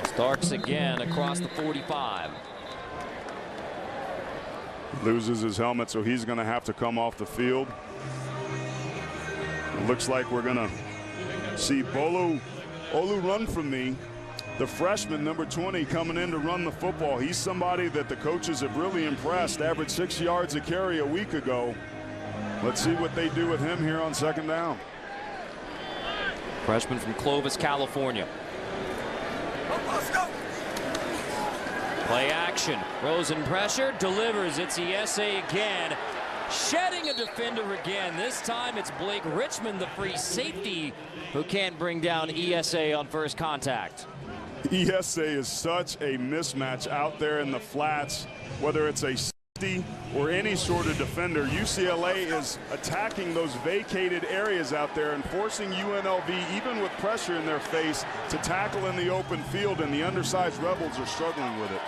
Starks again across the 45. Loses his helmet, so he's going to have to come off the field. It looks like we're going to see Olu run from me. The freshman, number 20, coming in to run the football. He's somebody that the coaches have really impressed. Averaged 6 yards a carry a week ago. Let's see what they do with him here on second down. Freshman from Clovis, California. Play action. Rosen pressure, delivers. It's Iese again. Shedding a defender again. This time it's Blake Richmond, the free safety, who can't bring down Iese on first contact. Iese is such a mismatch out there in the flats, whether it's a safety or any sort of defender. UCLA is attacking those vacated areas out there and forcing UNLV, even with pressure in their face, to tackle in the open field, and the undersized Rebels are struggling with it.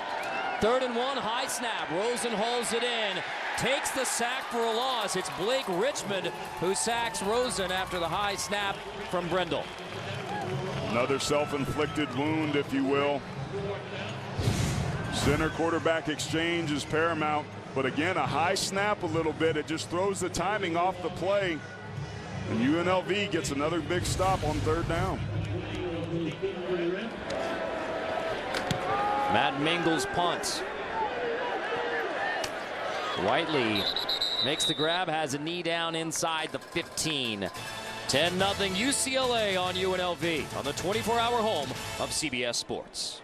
3rd and 1, high snap. Rosen hauls it in, takes the sack for a loss. It's Blake Richmond who sacks Rosen after the high snap from Brendel. Another self-inflicted wound, if you will. Center quarterback exchange is paramount, but again, a high snap a little bit. It just throws the timing off the play, and UNLV gets another big stop on 3rd down. Matt Mingles punts. Whiteley makes the grab, has a knee down inside the 15. 10-0 UCLA on UNLV on the 24-hour home of CBS Sports.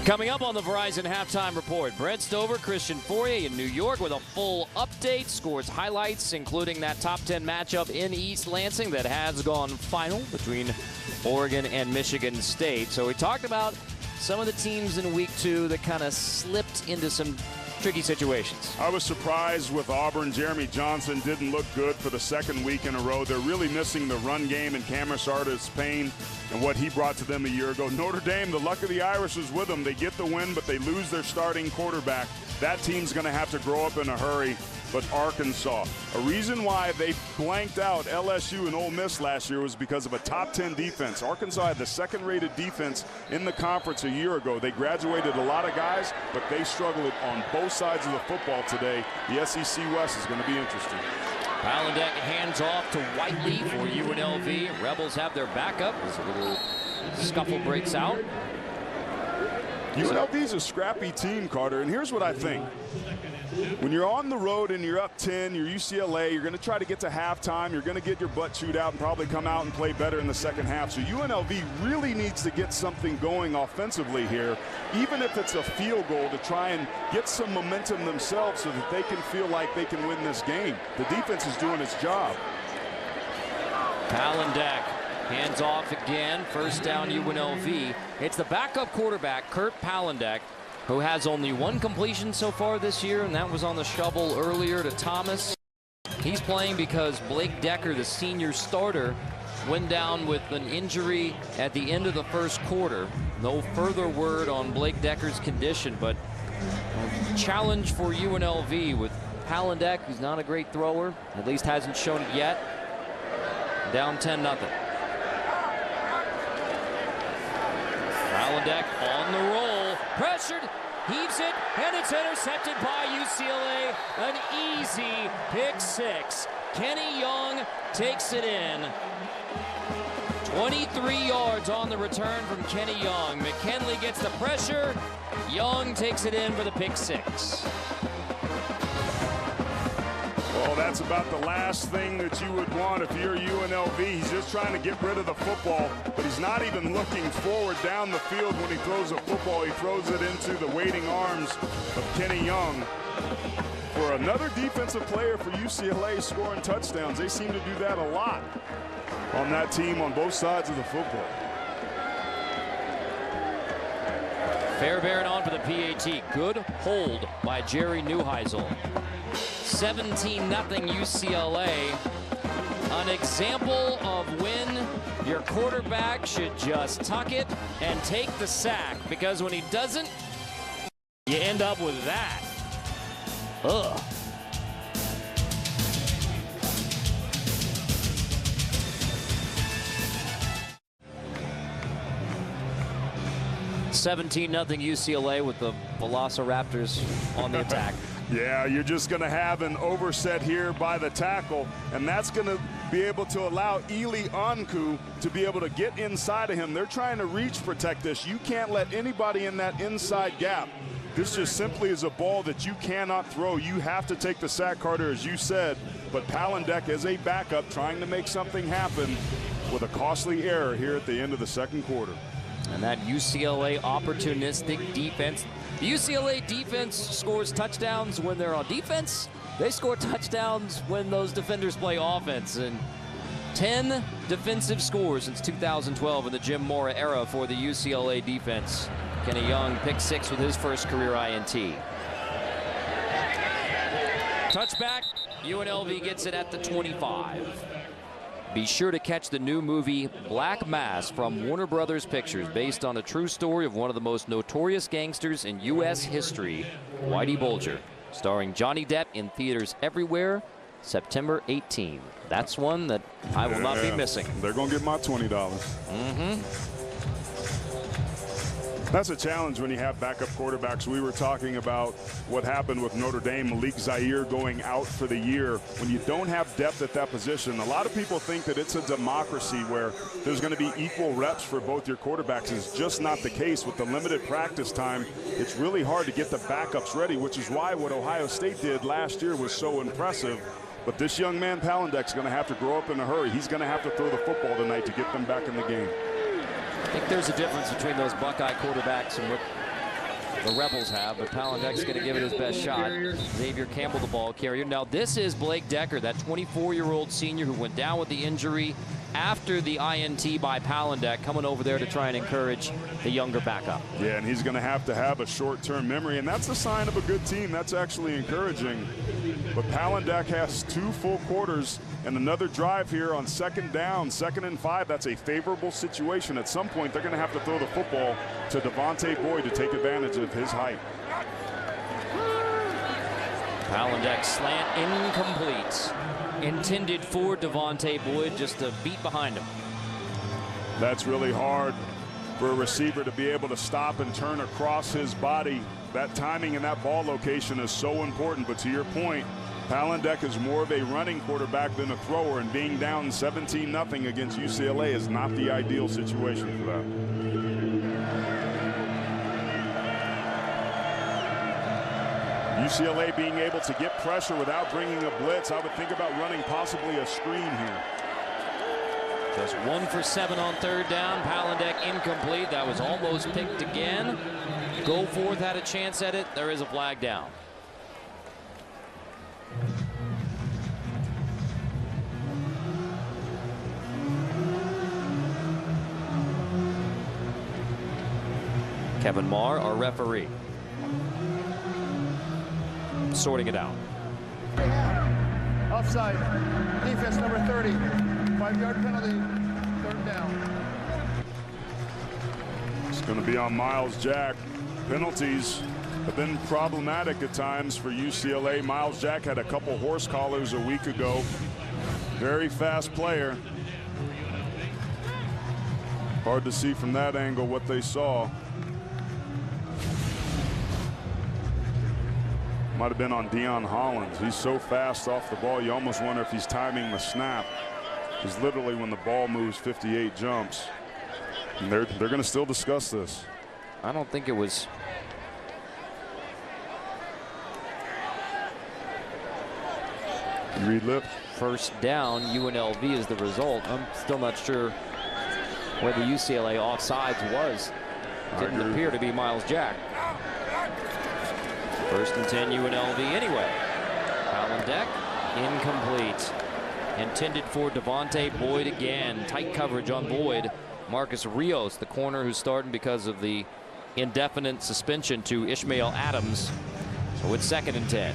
Coming up on the Verizon Halftime Report, Brett Stover, Christian Fourier in New York with a full update, scores highlights, including that top 10 matchup in East Lansing that has gone final between Oregon and Michigan State. So we talked about some of the teams in week 2 that kind of slipped into some tricky situations. I was surprised with Auburn. Jeremy Johnson didn't look good for the second week in a row. They're really missing the run game and Cameron Artis-Payne and what he brought to them a year ago. Notre Dame, the luck of the Irish is with them. They get the win, but they lose their starting quarterback. That team's going to have to grow up in a hurry. But Arkansas, a reason why they blanked out LSU and Ole Miss last year was because of a top 10 defense. Arkansas had the second-rated defense in the conference a year ago. They graduated a lot of guys, but they struggled on both sides of the football today. The SEC West is going to be interesting. Palandeck hands off to Whiteley for UNLV. Rebels have their backup as a little scuffle breaks out. UNLV's a scrappy team, Carter, and here's what I think. When you're on the road and you're up 10, you're UCLA, you're going to try to get to halftime, you're going to get your butt chewed out and probably come out and play better in the second half. So UNLV really needs to get something going offensively here, even if it's a field goal, to try and get some momentum themselves so that they can feel like they can win this game. The defense is doing its job. Palandeck hands off again, first down UNLV. It's the backup quarterback, Kurt Palandeck, who has only one completion so far this year, and that was on the shovel earlier to Thomas. He's playing because Blake Decker, the senior starter, went down with an injury at the end of the first quarter. No further word on Blake Decker's condition, but a challenge for UNLV with Palandeck, who's not a great thrower, at least hasn't shown it yet. Down 10-0. Palandeck on the roll, pressured, heaves it, and it's intercepted by UCLA. An easy pick 6. Kenny Young takes it in. 23 yards on the return from Kenny Young. McKinley gets the pressure. Young takes it in for the pick 6. Well, that's about the last thing that you would want if you're UNLV. He's just trying to get rid of the football, but he's not even looking forward down the field when he throws a football. He throws it into the waiting arms of Kenny Young. For another defensive player for UCLA scoring touchdowns, they seem to do that a lot on that team on both sides of the football. Fairbairn on for the PAT. Good hold by Jerry Neuheisel. 17-0 UCLA. An example of when your quarterback should just tuck it and take the sack, because when he doesn't, you end up with that. Ugh. $17-0 UCLA with the Velociraptors on the attack. Yeah, you're just going to have an overset here by the tackle, and that's going to be able to allow Eli Anku to be able to get inside of him. They're trying to reach protect this. You can't let anybody in that inside gap. This just simply is a ball that you cannot throw. You have to take the sack, Carter, as you said, but Palandeck is a backup trying to make something happen with a costly error here at the end of the second quarter. And that UCLA opportunistic defense. The UCLA defense scores touchdowns when they're on defense. They score touchdowns when those defenders play offense. And 10 defensive scores since 2012 in the Jim Mora era for the UCLA defense. Kenny Young pick 6 with his first career INT. Touchback, UNLV gets it at the 25. Be sure to catch the new movie Black Mass from Warner Brothers Pictures, based on a true story of one of the most notorious gangsters in U.S. history, Whitey Bulger, starring Johnny Depp in theaters everywhere, September 18. That's one that I will not be missing. They're going to get my $20. That's a challenge when you have backup quarterbacks. We were talking about what happened with Notre Dame, Malik Zaire going out for the year. When you don't have depth at that position, a lot of people think that it's a democracy where there's going to be equal reps for both your quarterbacks. It's just not the case. With the limited practice time, it's really hard to get the backups ready, which is why what Ohio State did last year was so impressive. But this young man, Palandek's going to have to grow up in a hurry. He's going to have to throw the football tonight to get them back in the game. I think there's a difference between those Buckeye quarterbacks and what the Rebels have, but Palandek's going to give it his best shot. Xavier Campbell, the ball carrier. Now, this is Blake Decker, that 24-year-old senior who went down with the injury after the INT by Palandek, coming over there to try and encourage the younger backup. Yeah, and he's going to have a short-term memory, and that's a sign of a good team. That's actually encouraging. But Palandek has 2 full quarters and another drive here on 2nd down, 2nd and 5. That's a favorable situation. At some point, they're going to have to throw the football to Devontae Boyd to take advantage of his height. Palandek slant incomplete. Intended for Devontae Boyd, just a beat behind him. That's really hard for a receiver to be able to stop and turn across his body. That timing and that ball location is so important. But to your point, Palandek is more of a running quarterback than a thrower, and being down 17-0 against UCLA is not the ideal situation for that. UCLA being able to get pressure without bringing a blitz. I would think about running possibly a screen here. Just 1 for 7 on 3rd down. Palandek incomplete. That was almost picked again. Goforth had a chance at it. There is a flag down. Kevin Marr, our referee, sorting it out. Offside. Defense number 30. 5-yard penalty. 3rd down. It's going to be on Miles Jack. Penalties have been problematic at times for UCLA. Miles Jack had a couple horse collars a week ago. Very fast player. Hard to see from that angle what they saw. Might have been on Deion Hollins. He's so fast off the ball, you almost wonder if he's timing the snap. Because literally when the ball moves, 58 jumps. And they're going to still discuss this. I don't think it was. You read lip. 1st down, UNLV is the result. I'm still not sure where the UCLA offsides was. Didn't appear to be Miles Jack. 1st and 10 UNLV anyway. Palandek incomplete. Intended for Devontae Boyd again. Tight coverage on Boyd. Marcus Rios, the corner who's starting because of the indefinite suspension to Ishmael Adams. So it's 2nd and 10.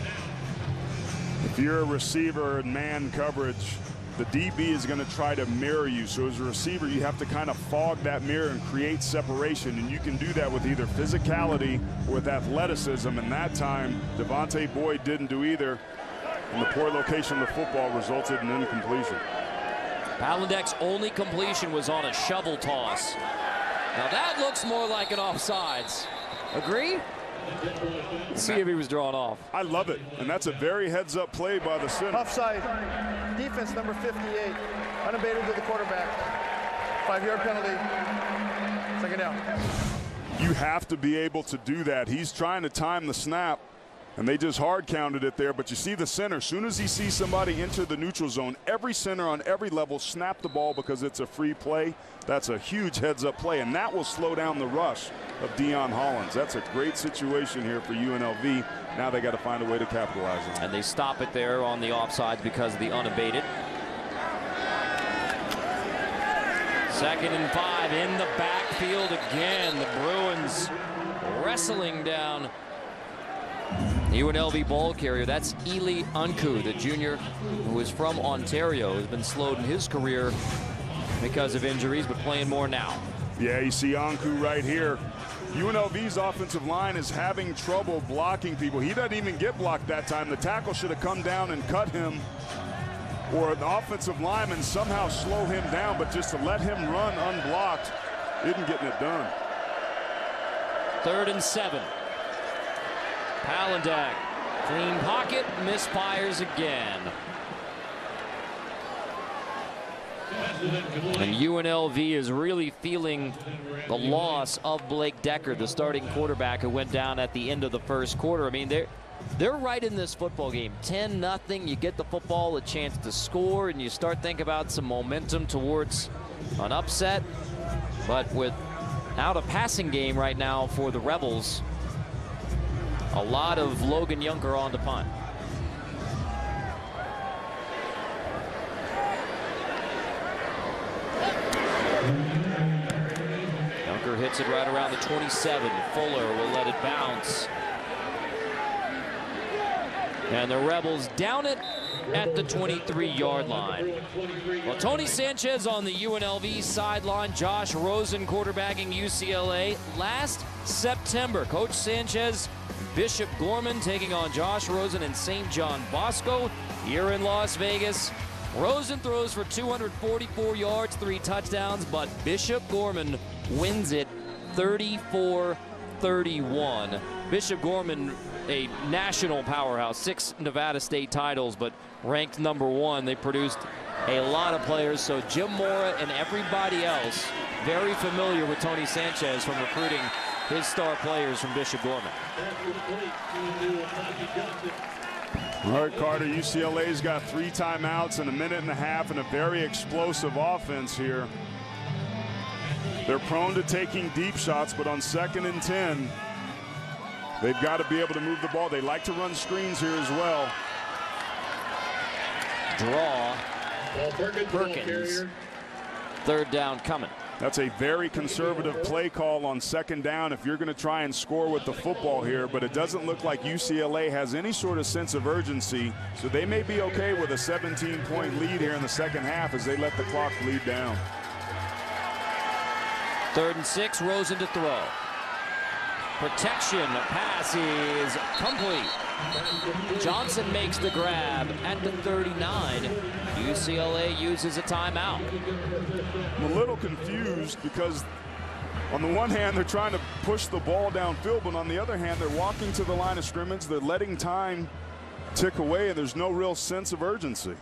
If you're a receiver in man coverage, the DB is going to try to mirror you. So as a receiver, you have to kind of fog that mirror and create separation. And you can do that with either physicality or with athleticism. And that time, Devontae Boyd didn't do either. And the poor location of the football resulted in incompletion. Palandek's only completion was on a shovel toss. Now that looks more like an offsides. Agree? See if he was drawn off. I love it. And that's a very heads-up play by the center. Offside. Defense number 58. Unabated to the quarterback. 5-yard penalty. 2nd down. You have to be able to do that. He's trying to time the snap, and they just hard counted it there. But you see the center, as soon as he sees somebody enter the neutral zone, every center on every level snap the ball because it's a free play. That's a huge heads-up play, and that will slow down the rush of Deion Hollins. That's a great situation here for UNLV. Now they got to find a way to capitalize on it. And they stop it there on the offsides because of the unabated. 2nd and 5 in the backfield again. The Bruins wrestling down the UNLV ball carrier. That's Eli Unku, the junior who is from Ontario, has been slowed in his career because of injuries, but playing more now. Yeah, you see Anku right here. UNLV's offensive line is having trouble blocking people. He doesn't even get blocked that time. The tackle should have come down and cut him, or the offensive lineman somehow slow him down, but just to let him run unblocked isn't getting it done. 3rd and 7. Palandak, clean pocket, misfires again. And UNLV is really feeling the loss of Blake Decker, the starting quarterback who went down at the end of the first quarter. I mean, they're right in this football game. 10-0. You get the football, a chance to score, and you start thinking about some momentum towards an upset. But without a passing game right now for the Rebels, a lot of Logan Yunker on the punt. Yunker hits it right around the 27. Fuller will let it bounce. And the Rebels down it at the 23-yard line. Well, Tony Sanchez on the UNLV sideline. Josh Rosen quarterbacking UCLA. Last September, Coach Sanchez, Bishop Gorman taking on Josh Rosen and St. John Bosco here in Las Vegas. Rosen throws for 244 yards, 3 touchdowns, but Bishop Gorman wins it 34-31. Bishop Gorman, a national powerhouse, 6 Nevada State titles, but ranked #1. They produced a lot of players, so Jim Mora and everybody else very familiar with Tony Sanchez from recruiting his star players from Bishop Gorman. All right, Carter, UCLA's got 3 timeouts and 1.5 minutes and a very explosive offense here. They're prone to taking deep shots, but on 2nd and 10, they've got to be able to move the ball. They like to run screens here as well. Draw. Perkins. 3rd down coming. That's a very conservative play call on 2nd down if you're going to try and score with the football here, but it doesn't look like UCLA has any sort of sense of urgency, so they may be okay with a 17-point lead here in the second half as they let the clock bleed down. 3rd and 6, Rosen to throw. Protection, pass is complete. Johnson makes the grab at the 39. UCLA uses a timeout. I'm a little confused because on the one hand they're trying to push the ball downfield, but on the other hand they're walking to the line of scrimmage, they're letting time tick away, and there's no real sense of urgency.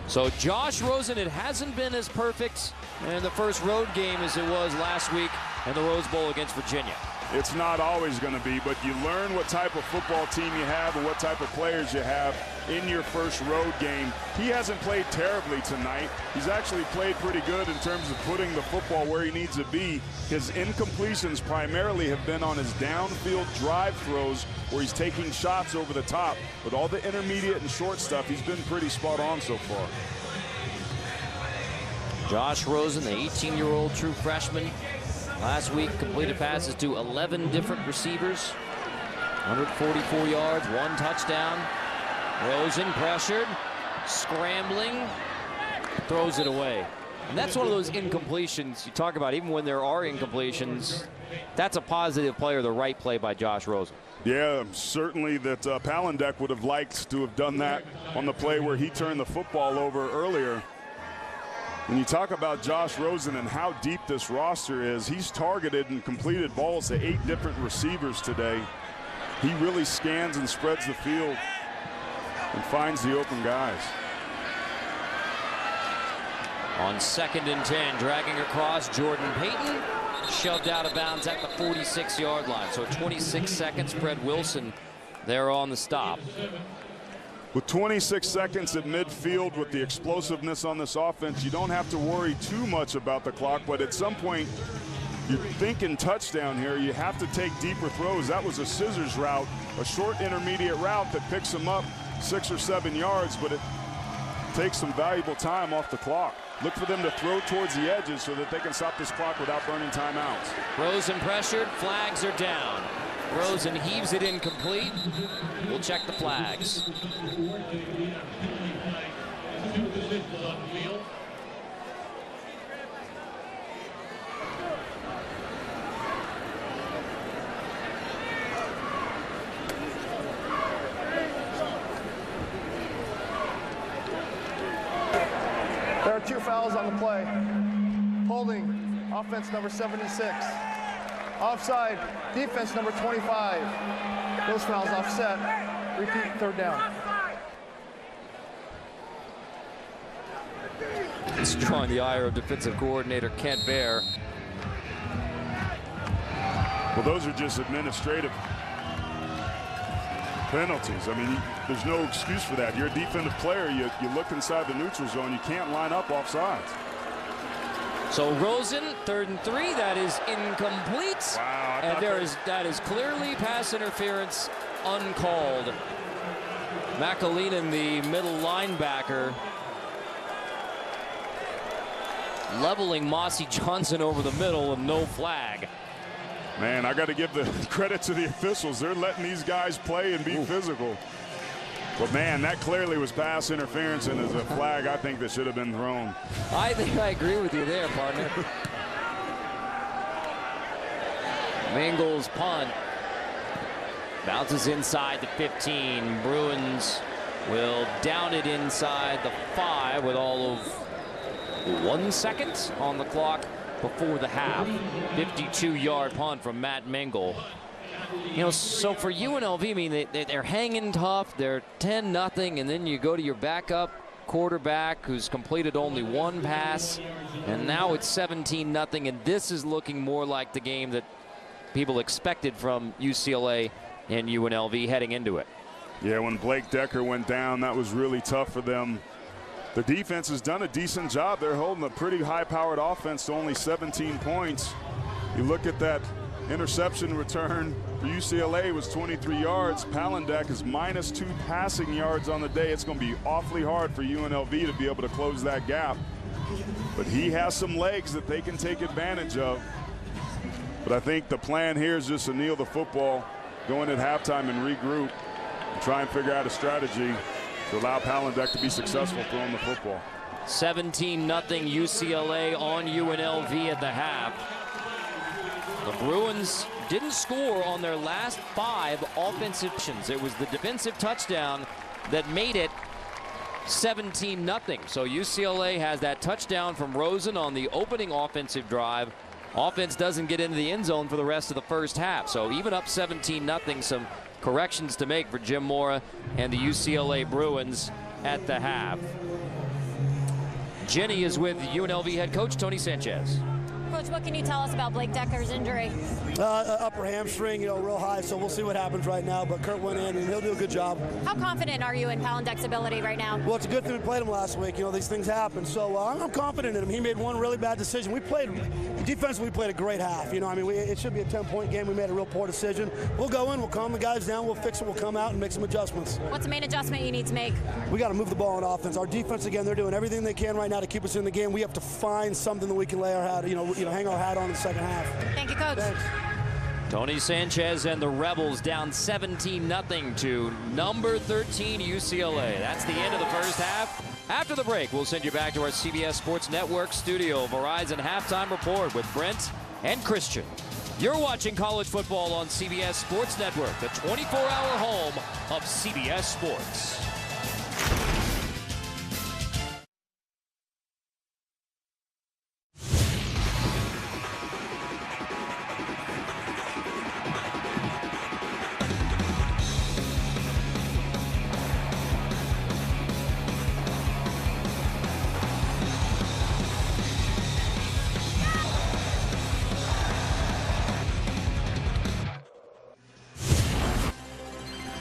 So Josh Rosen, it hasn't been as perfect in the first road game as it was last week in the Rose Bowl against Virginia. It's not always going to be, but you learn what type of football team you have and what type of players you have in your first road game. He hasn't played terribly tonight. He's actually played pretty good in terms of putting the football where he needs to be. His incompletions primarily have been on his downfield drive throws where he's taking shots over the top. But all the intermediate and short stuff, he's been pretty spot on so far. Josh Rosen, the 18-year-old true freshman, last week completed passes to 11 different receivers, 144 yards, 1 touchdown. Rosen pressured, scrambling, throws it away. And that's one of those incompletions you talk about. Even when there are incompletions, that's a positive play or the right play by Josh Rosen. Yeah, certainly that Palandak would have liked to have done that on the play where he turned the football over earlier. When you talk about Josh Rosen and how deep this roster is, he's targeted and completed balls to 8 different receivers today. He really scans and spreads the field and finds the open guys. On 2nd and 10, dragging across, Jordan Payton shoved out of bounds at the 46-yard line. So 26 seconds, Fred Wilson there on the stop. With 26 seconds at midfield, with the explosiveness on this offense, you don't have to worry too much about the clock, but at some point you're thinking touchdown here. You have to take deeper throws. That was a scissors route, a short intermediate route that picks them up 6 or 7 yards, but it takes some valuable time off the clock. Look for them to throw towards the edges so that they can stop this clock without burning timeouts. Rosen pressured, flags are down. Rosen heaves it incomplete. We'll check the flags. There are 2 fouls on the play. Holding offense number 76. Offside. Defense number 25. Those fouls offset. Repeat, third down. It's drawing the ire of defensive coordinator Kent Baer. Well, those are just administrative penalties. I mean, there's no excuse for that. You're a defensive player. You look inside the neutral zone. You can't line up offsides. So Rosen, 3rd and 3. That is incomplete. Wow, and that is clearly pass interference uncalled. McAleenan, the middle linebacker, leveling Mossy Johnson over the middle and no flag. Man, I got to give the credit to the officials. They're letting these guys play and be physical. But, man, that clearly was pass interference, and as a flag, I think that should have been thrown. I think I agree with you there, partner. Mingle's punt. Bounces inside the 15. Bruins will down it inside the 5 with all of 1 second on the clock before the half. 52-yard punt from Matt Mingle. You know, so for UNLV, I mean, they're hanging tough. They're 10-0, and then you go to your backup quarterback who's completed only 1 pass, and now it's 17-0, and this is looking more like the game that people expected from UCLA and UNLV heading into it. Yeah, when Blake Decker went down, that was really tough for them. The defense has done a decent job. They're holding a pretty high-powered offense to only 17 points. You look at that interception return for UCLA, it was 23 yards. Palendek is -2 passing yards on the day. It's going to be awfully hard for UNLV to be able to close that gap. But he has some legs that they can take advantage of. But I think the plan here is just to kneel the football, go in at halftime and regroup, and try and figure out a strategy to allow Palendek to be successful throwing the football. 17-0 UCLA on UNLV at the half. The Bruins didn't score on their last 5 offensive actions. It was the defensive touchdown that made it 17-0. So UCLA has that touchdown from Rosen on the opening offensive drive. Offense doesn't get into the end zone for the rest of the first half. So even up 17-0, some corrections to make for Jim Mora and the UCLA Bruins at the half. Jenny is with UNLV head coach Tony Sanchez. Coach, what can you tell us about Blake Decker's injury? Upper hamstring, real high, so we'll see what happens right now. But Kurt went in, and he'll do a good job. How confident are you in Palendek's ability right now? Well, it's a good thing we played him last week. These things happen. So I'm confident in him. He made one really bad decision. Defensively, we played a great half. It should be a 10-point game. We made a real poor decision. We'll go in, we'll calm the guys down, we'll fix it, we'll come out and make some adjustments. What's the main adjustment you need to make? We got to move the ball on offense. Our defense, again, they're doing everything they can right now to keep us in the game. We have to find something that we can lay our hat, hang our hat on in the second half. Thank you, Coach. Thanks. Tony Sanchez and the Rebels down 17-0 to number 13 UCLA. That's the end of the first half. After the break, we'll send you back to our CBS Sports Network studio. Verizon Halftime Report with Brent and Christian. You're watching college football on CBS Sports Network, the 24-hour home of CBS Sports.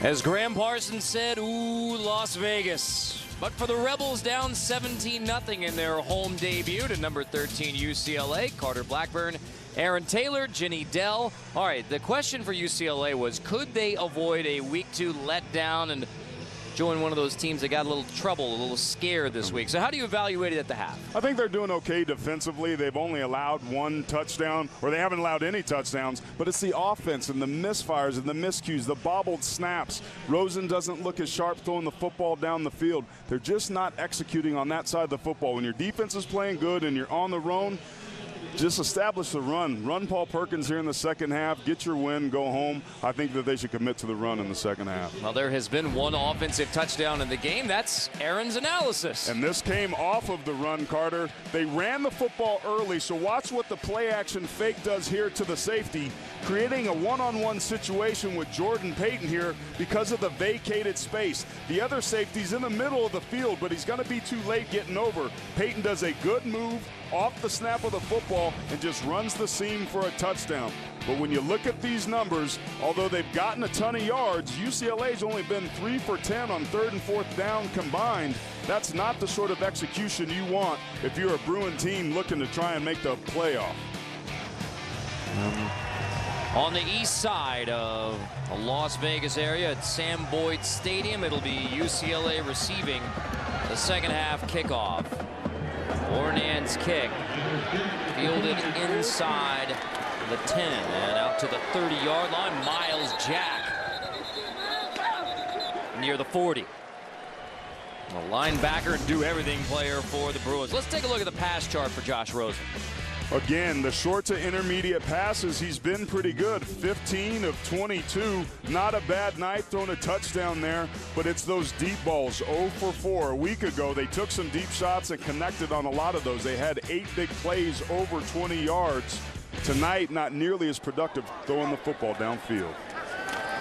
As Graham Parsons said, ooh, Las Vegas. But for the Rebels, down 17-0 in their home debut to number 13 UCLA. Carter Blackburn, Aaron Taylor, Ginny Dell. All right, the question for UCLA was, could they avoid a week 2 letdown and join one of those teams that got a little trouble, a little scared this week? So how do you evaluate it at the half? I think they're doing okay defensively. They've only allowed 1 touchdown, or they haven't allowed any touchdowns, but it's the offense and the misfires and the miscues, the bobbled snaps. Rosen doesn't look as sharp throwing the football down the field. They're just not executing on that side of the football. When your defense is playing good and you're on the road, just establish the run. Run Paul Perkins here in the second half. Get your win. Go home. I think that they should commit to the run in the second half. Well, there has been one offensive touchdown in the game. That's Aaron's analysis. And this came off of the run, Carter. They ran the football early, so watch what the play action fake does here to the safety, creating a one-on-one situation with Jordan Payton here because of the vacated space. The other safety's in the middle of the field, but he's going to be too late getting over. Payton does a good move off the snap of the football and just runs the seam for a touchdown. But when you look at these numbers, although they've gotten a ton of yards, UCLA's only been 3 for 10 on 3rd and 4th down combined. That's not the sort of execution you want if you're a Bruin team looking to try and make the playoff. On the east side of the Las Vegas area at Sam Boyd Stadium, it'll be UCLA receiving the second half kickoff. Ornan's kick fielded inside the 10 and out to the 30-yard line. Miles Jack near the 40. A linebacker and do-everything player for the Bruins. Let's take a look at the pass chart for Josh Rosen. Again, the short to intermediate passes, he's been pretty good. 15 of 22. Not a bad night throwing a touchdown there, but it's those deep balls. 0 for 4. A week ago, they took some deep shots and connected on a lot of those. They had 8 big plays over 20 yards. Tonight, not nearly as productive throwing the football downfield.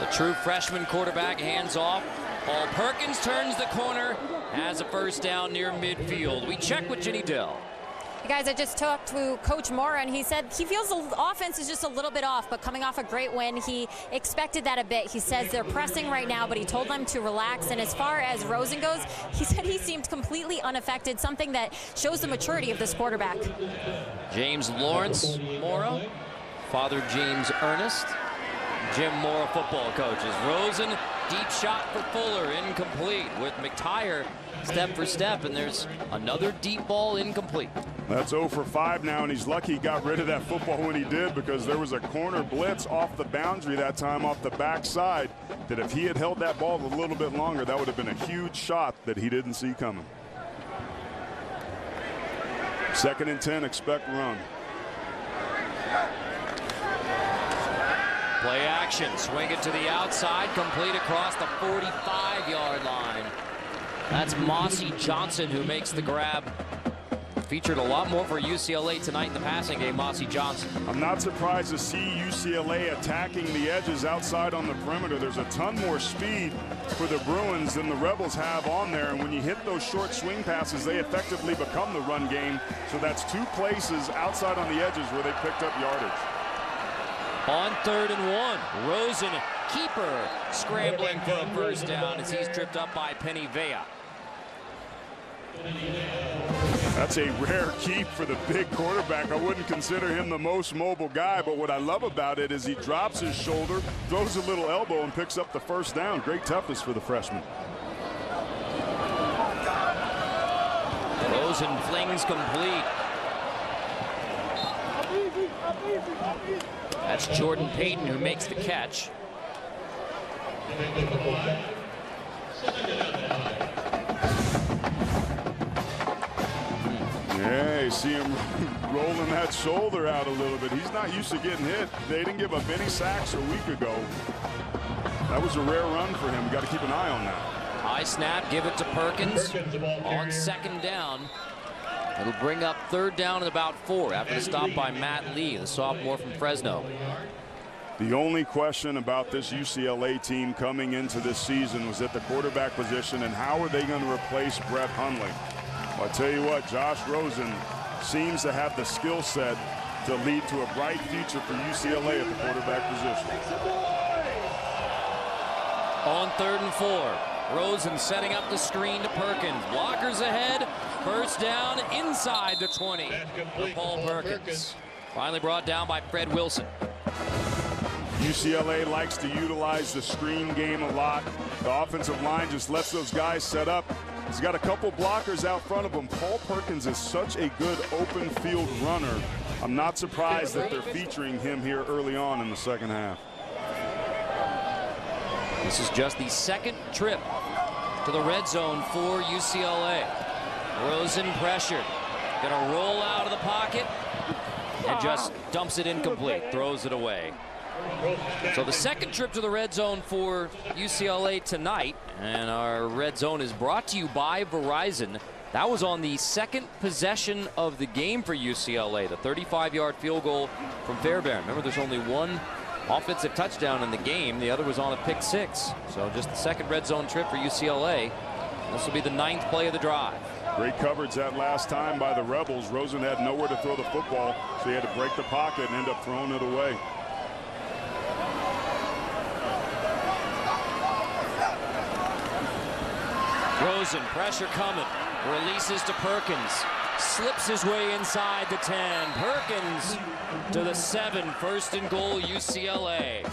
The true freshman quarterback hands off. Paul Perkins turns the corner, has a first down near midfield. We check with Ginny Dell. Guys, I just talked to Coach Mora, and he said he feels the offense is just a little bit off, but coming off a great win, he expected that a bit. He says they're pressing right now, but he told them to relax. And as far as Rosen goes, he said he seemed completely unaffected, something that shows the maturity of this quarterback. James Lawrence Mora, Father James Ernest, Jim Mora football coaches. Rosen, deep shot for Fuller, incomplete with McTire step for step, and there's another deep ball incomplete. That's 0 for 5 now, and he's lucky he got rid of that football when he did, because there was a corner blitz off the boundary that time off the backside that if he had held that ball a little bit longer, that would have been a huge shot that he didn't see coming. 2nd and 10, expect run. Play action, swing it to the outside, complete across the 45-yard line. That's Mossy Johnson who makes the grab. Featured a lot more for UCLA tonight in the passing game, Mossy Johnson. I'm not surprised to see UCLA attacking the edges outside on the perimeter. There's a ton more speed for the Bruins than the Rebels have on there, and when you hit those short swing passes, they effectively become the run game. So that's 2 places outside on the edges where they picked up yardage. On 3rd and 1, Rosen, keeper, scrambling for a first down as he's tripped up by Penny Vea. That's a rare keep for the big quarterback. I wouldn't consider him the most mobile guy, but what I love about it is he drops his shoulder, throws a little elbow, and picks up the first down. Great toughness for the freshman. Rosen flings complete. That's Jordan Payton who makes the catch. Yeah, you see him rolling that shoulder out a little bit. He's not used to getting hit. They didn't give up any sacks a week ago. That was a rare run for him. Got to keep an eye on that. High snap, give it to Perkins on 2nd down. It'll bring up 3rd down and about 4 after the stop by Matt Lee, the sophomore from Fresno. The only question about this UCLA team coming into this season was at the quarterback position, and how are they going to replace Brett Hundley? Well, I tell you what, Josh Rosen seems to have the skill set to lead to a bright future for UCLA at the quarterback position. On 3rd and 4, Rosen setting up the screen to Perkins. Blockers ahead, first down inside the 20 for Paul Perkins. Finally brought down by Fred Wilson. UCLA likes to utilize the screen game a lot. The offensive line just lets those guys set up. He's got a couple blockers out front of him. Paul Perkins is such a good open field runner. I'm not surprised that they're featuring him here early on in the second half. This is just the 2nd trip to the red zone for UCLA. Rosen pressured. Gonna roll out of the pocket. and just dumps it incomplete, throws it away. So the second trip to the red zone for UCLA tonight, and our red zone is brought to you by Verizon. That was on the second possession of the game for UCLA, the 35-yard field goal from Fairbairn. Remember, there's only one offensive touchdown in the game. The other was on a pick six. So just the second red zone trip for UCLA. This will be the 9th play of the drive. Great coverage that last time by the Rebels. Rosen had nowhere to throw the football, so he had to break the pocket and end up throwing it away. Rosen, pressure coming, releases to Perkins, slips his way inside the 10. Perkins to the 7, 1st and goal, UCLA.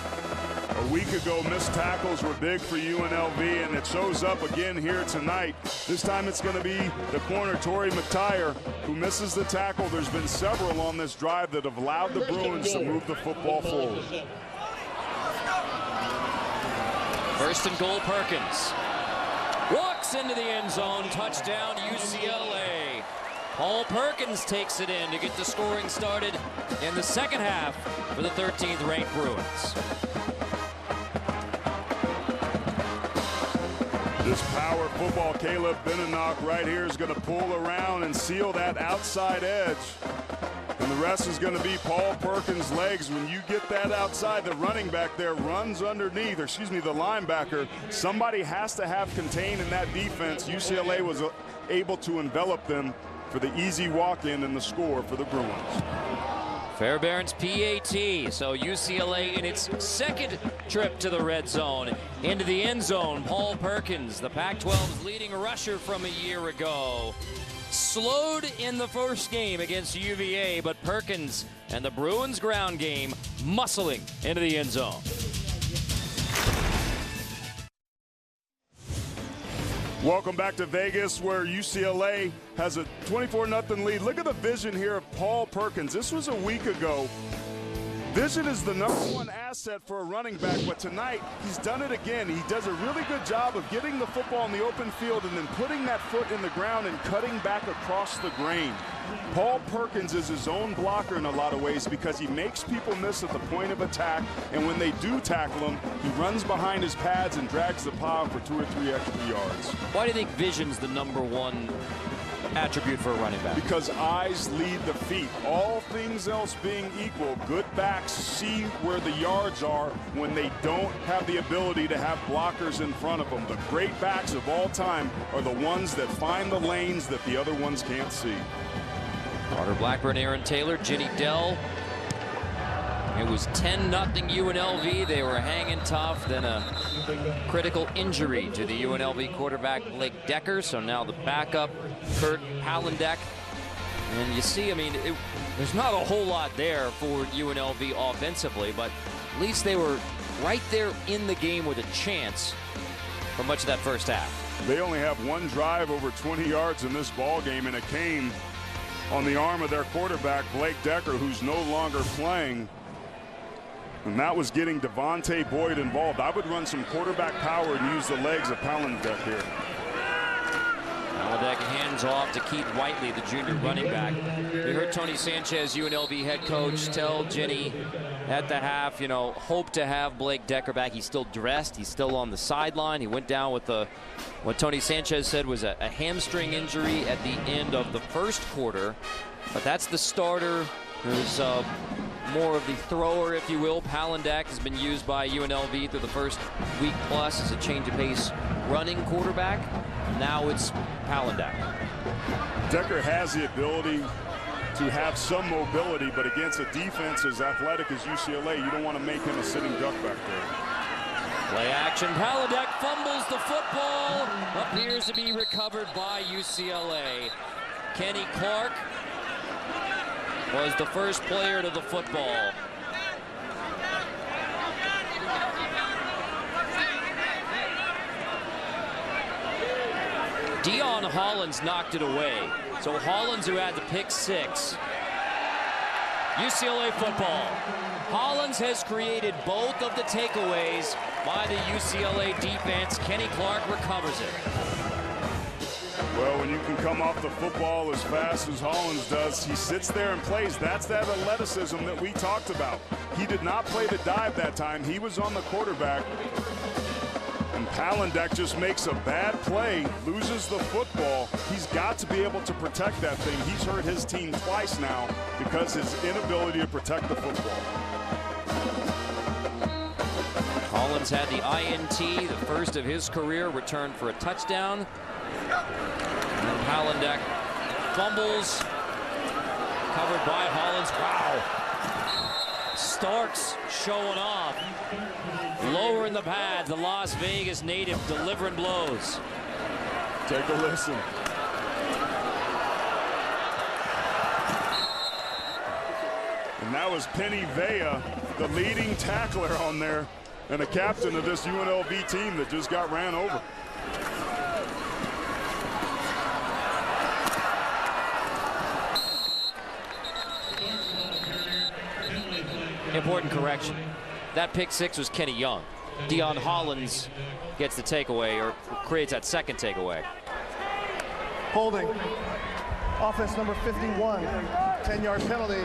A week ago, missed tackles were big for UNLV, and it shows up again here tonight. This time it's going to be the corner, Torrey McTire, who misses the tackle. There's been several on this drive that have allowed the Bruins to move the football forward. 1st and goal, Perkins. Walks into the end zone, touchdown UCLA. Paul Perkins takes it in to get the scoring started in the second half for the 13th ranked Bruins. This power football, Caleb Benenoch right here is going to pull around and seal that outside edge. And the rest is going to be Paul Perkins' legs. When you get that outside, the running back there runs underneath, or excuse me, the linebacker. Somebody has to have contained in that defense. UCLA was able to envelop them for the easy walk-in and the score for the Bruins. Fairbairn's PAT, so UCLA in its second trip to the red zone. Into the end zone, Paul Perkins, the Pac-12's leading rusher from a year ago. Slowed in the first game against UVA, but Perkins and the Bruins ground game muscling into the end zone. Welcome back to Vegas, where UCLA has a 24-0 lead. Look at the vision here of Paul Perkins. This was a week ago. Vision is the #1 asset for a running back, but tonight he's done it again. He does a really good job of getting the football in the open field and then putting that foot in the ground and cutting back across the grain. Paul Perkins is his own blocker in a lot of ways because he makes people miss at the point of attack, and when they do tackle him, he runs behind his pads and drags the pile for 2 or 3 extra yards. Why do you think vision's the #1 attribute for a running back? Because eyes lead the feet. All things else being equal, good backs see where the yards are when they don't have the ability to have blockers in front of them. The great backs of all time are the ones that find the lanes that the other ones can't see. Carter Blackburn, Aaron Taylor, Ginny Dell. It was 10-0 UNLV. They were hanging tough. Then a critical injury to the UNLV quarterback, Blake Decker. So now the backup, Kurt Palandek. And you see, I mean, there's not a whole lot there for UNLV offensively, but at least they were right there in the game with a chance for much of that first half. They only have one drive over 20 yards in this ball game, and it came on the arm of their quarterback, Blake Decker, who's no longer playing. And that was getting Devontae Boyd involved. I would run some quarterback power and use the legs of Palandek here. Palandek hands off to Keith Whiteley, the junior running back. We heard Tony Sanchez, UNLV head coach, tell Ginny at the half, you know, hope to have Blake Decker back. He's still dressed. He's still on the sideline. He went down with what Tony Sanchez said was a hamstring injury at the end of the first quarter. But that's the starter who's more of the thrower, if you will. Palandek has been used by UNLV through the first week plus as a change of pace running quarterback. Now it's Palandek. Decker has the ability to have some mobility, but against a defense as athletic as UCLA, you don't want to make him a sitting duck back there. Play action. Palandek fumbles the football. Appears to be recovered by UCLA. Kenny Clark was the first player to the football. Dion Hollins knocked it away. So Hollins, who had the pick six. UCLA football. Hollins has created both of the takeaways by the UCLA defense. Kenny Clark recovers it. Well, when you can come off the football as fast as Hollins does, he sits there and plays. That's that athleticism that we talked about. He did not play the dive that time. He was on the quarterback. And Palandek just makes a bad play, loses the football. He's got to be able to protect that thing. He's hurt his team twice now because his inability to protect the football. Hollins had the INT, the first of his career, returned for a touchdown. And Palandek fumbles, covered by Hollins. Wow. Starks showing off. Lower in the pads, the Las Vegas native delivering blows. Take a listen. And that was Penny Vea, the leading tackler on there, and a captain of this UNLV team that just got ran over. Important correction. That pick six was Kenny Young. Deion Hollins gets the takeaway, or creates that second takeaway. Holding. Offense number 51. 10-yard penalty.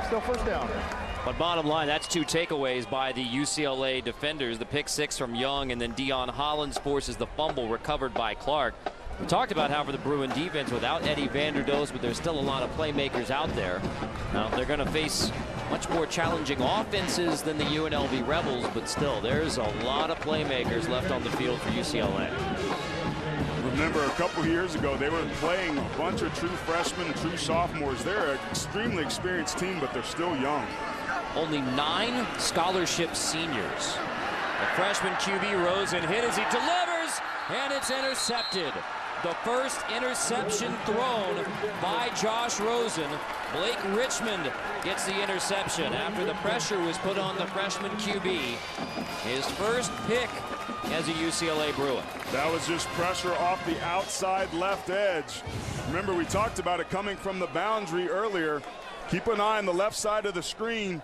Still first down. But bottom line, that's two takeaways by the UCLA defenders. The pick six from Young, and then Deion Hollins forces the fumble recovered by Clark. We talked about how for the Bruin defense, without Eddie Vanderdoes, but there's still a lot of playmakers out there. Now they're going to face much more challenging offenses than the UNLV Rebels, but still, there's a lot of playmakers left on the field for UCLA. Remember, a couple years ago, they were playing a bunch of true freshmen, true sophomores. They're an extremely experienced team, but they're still young. Only 9 scholarship seniors. The freshman QB Rosen hit as he delivers, and it's intercepted. The first interception thrown by Josh Rosen. Blake Richmond gets the interception after the pressure was put on the freshman QB. His first pick as a UCLA Bruin. That was just pressure off the outside left edge. Remember, we talked about it coming from the boundary earlier. Keep an eye on the left side of the screen.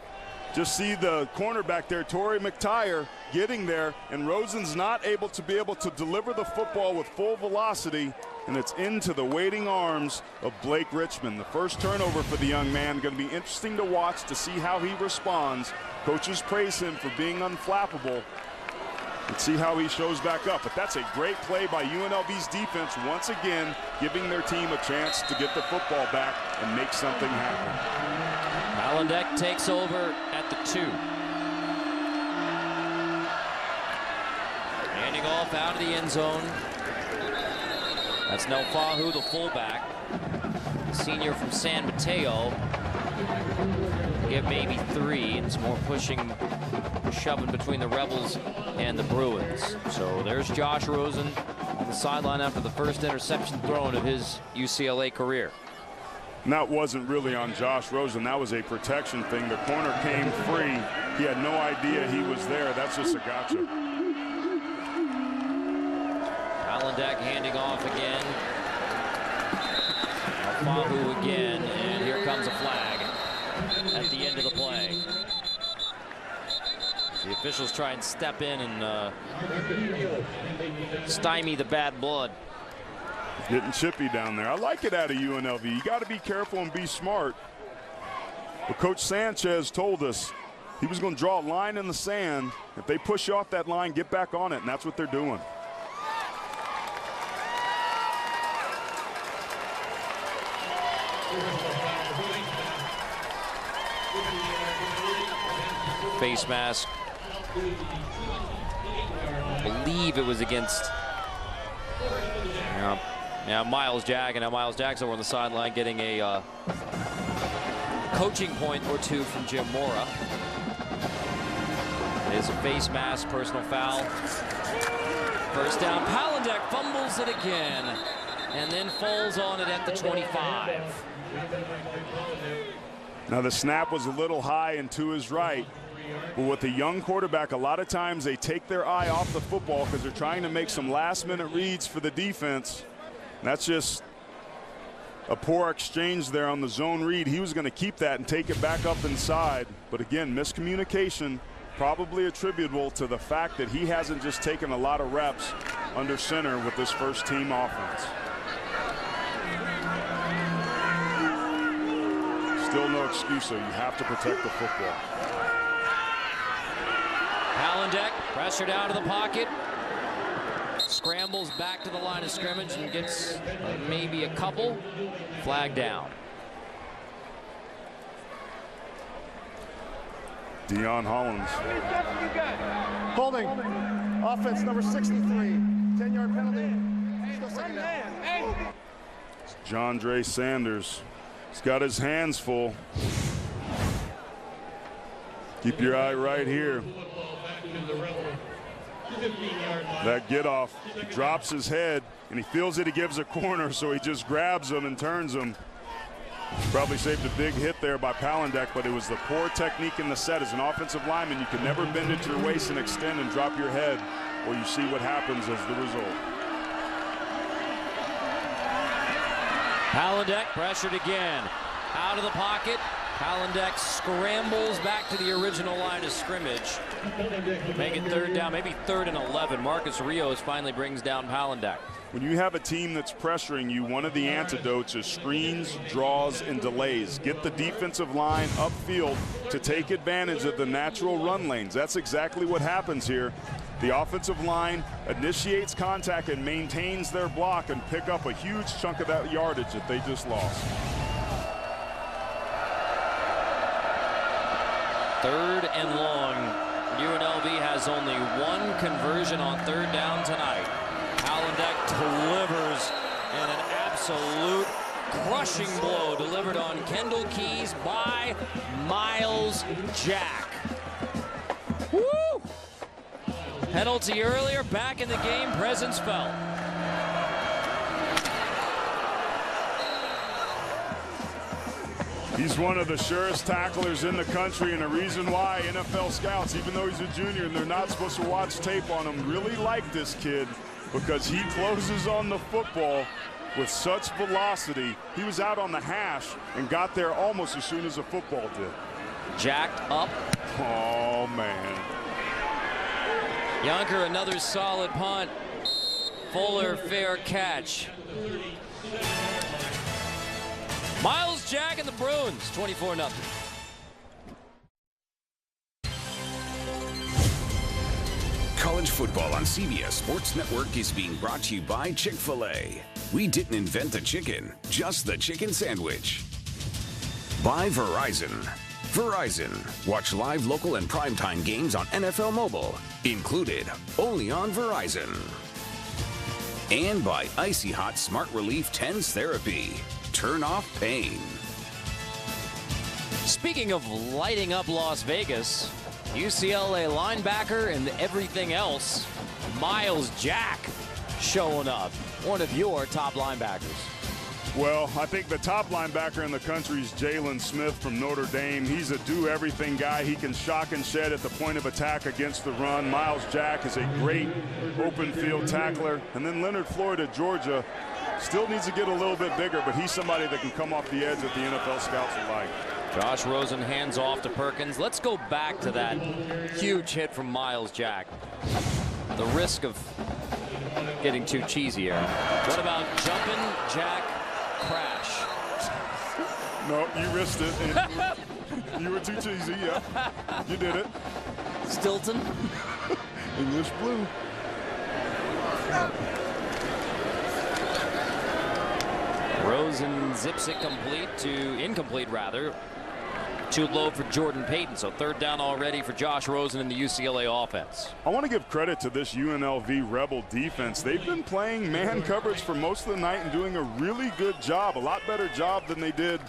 Just see the cornerback there, Torrey McTire, getting there, and Rosen's not able to deliver the football with full velocity, and it's into the waiting arms of Blake Richmond. The first turnover for the young man. Going to be interesting to watch to see how he responds. Coaches praise him for being unflappable. Let's see how he shows back up. But that's a great play by UNLV's defense, once again giving their team a chance to get the football back and make something happen. Palandek takes over at the 2. Handing off out of the end zone. That's Nelfahu, the fullback. Senior from San Mateo. Give maybe 3. It's more pushing, shoving between the Rebels and the Bruins. So there's Josh Rosen on the sideline after the first interception thrown of his UCLA career. And that wasn't really on Josh Rosen. That was a protection thing. The corner came free. He had no idea he was there. That's just a gotcha. Palandek handing off again. Nelfahu again, and here comes a flag at the end of the play. The officials try and step in and stymie the bad blood. Getting chippy down there. I like it out of UNLV. You got to be careful and be smart. But Coach Sanchez told us he was going to draw a line in the sand. If they push you off that line, get back on it, and that's what they're doing. Face mask. I believe it was against Miles Jack, and now Miles Jack's over on the sideline getting a coaching point or 2 from Jim Mora. It is a face mask, personal foul. First down, Palandek fumbles it again, and then falls on it at the 25. Now the snap was a little high and to his right. But with a young quarterback, a lot of times they take their eye off the football because they're trying to make some last-minute reads for the defense. And that's just a poor exchange there on the zone read. He was going to keep that and take it back up inside. But again, miscommunication, probably attributable to the fact that he hasn't just taken a lot of reps under center with this first-team offense. still no excuse, though. You have to protect the football. Palandek pressured out of the pocket. Scrambles back to the line of scrimmage and gets maybe a couple. Flag down. Deion Hollins. Holding. Offense number 63. 10-yard penalty. Still second down. John Dre Sanders. He's got his hands full. Keep your eye right here. That get off. He drops his head and he feels it. He gives a corner, so he just grabs him and turns him. Probably saved a big hit there by Palandek, but it was the poor technique in the set. As an offensive lineman, you can never bend at your waist and extend and drop your head, or you see what happens as the result. Palandek pressured again. Out of the pocket. Palandek scrambles back to the original line of scrimmage. Make it third down, maybe 3rd and 11. Marcus Rios finally brings down Palandek. When you have a team that's pressuring you, one of the antidotes is screens, draws, and delays. Get the defensive line upfield to take advantage of the natural run lanes. That's exactly what happens here. The offensive line initiates contact and maintains their block and pick up a huge chunk of that yardage that they just lost. 3rd and long. UNLV has only one conversion on 3rd down tonight. Palandek delivers in an absolute crushing blow delivered on Kendall Keys by Miles Jack. Woo! Penalty earlier, back in the game, presence felt. He's one of the surest tacklers in the country, and a reason why NFL scouts, even though he's a junior and they're not supposed to watch tape on him, really like this kid because he closes on the football with such velocity. He was out on the hash and got there almost as soon as the football did. Jacked up. Oh, man. Yonker, another solid punt. Fuller, fair catch. Miles Jack and the Bruins, 24-0. College football on CBS Sports Network is being brought to you by Chick-fil-A. We didn't invent the chicken, just the chicken sandwich. By Verizon. Verizon. Watch live, local, and primetime games on NFL Mobile. Included only on Verizon. And by Icy Hot Smart Relief TENS Therapy. Turn off pain. Speaking of lighting up Las Vegas, UCLA linebacker and everything else, Miles Jack showing up. One of your top linebackers. Well, I think the top linebacker in the country is Jalen Smith from Notre Dame. He's a do-everything guy. He can shock and shed at the point of attack against the run. Miles Jack is a great open field tackler. And then Leonard Floyd at Georgia still needs to get a little bit bigger, but he's somebody that can come off the edge that the NFL scouts would like. Josh Rosen hands off to Perkins. Let's go back to that huge hit from Miles Jack. The risk of getting too cheesy here. What about jumping Jack crash? No, you risked it. And you were too cheesy, yeah. You did it. Stilton. English blue. Rosen zips it incomplete rather. Too low for Jordan Payton, so 3rd down already for Josh Rosen in the UCLA offense. I want to give credit to this UNLV Rebel defense. They've been playing man coverage for most of the night and doing a really good job, a lot better job than they did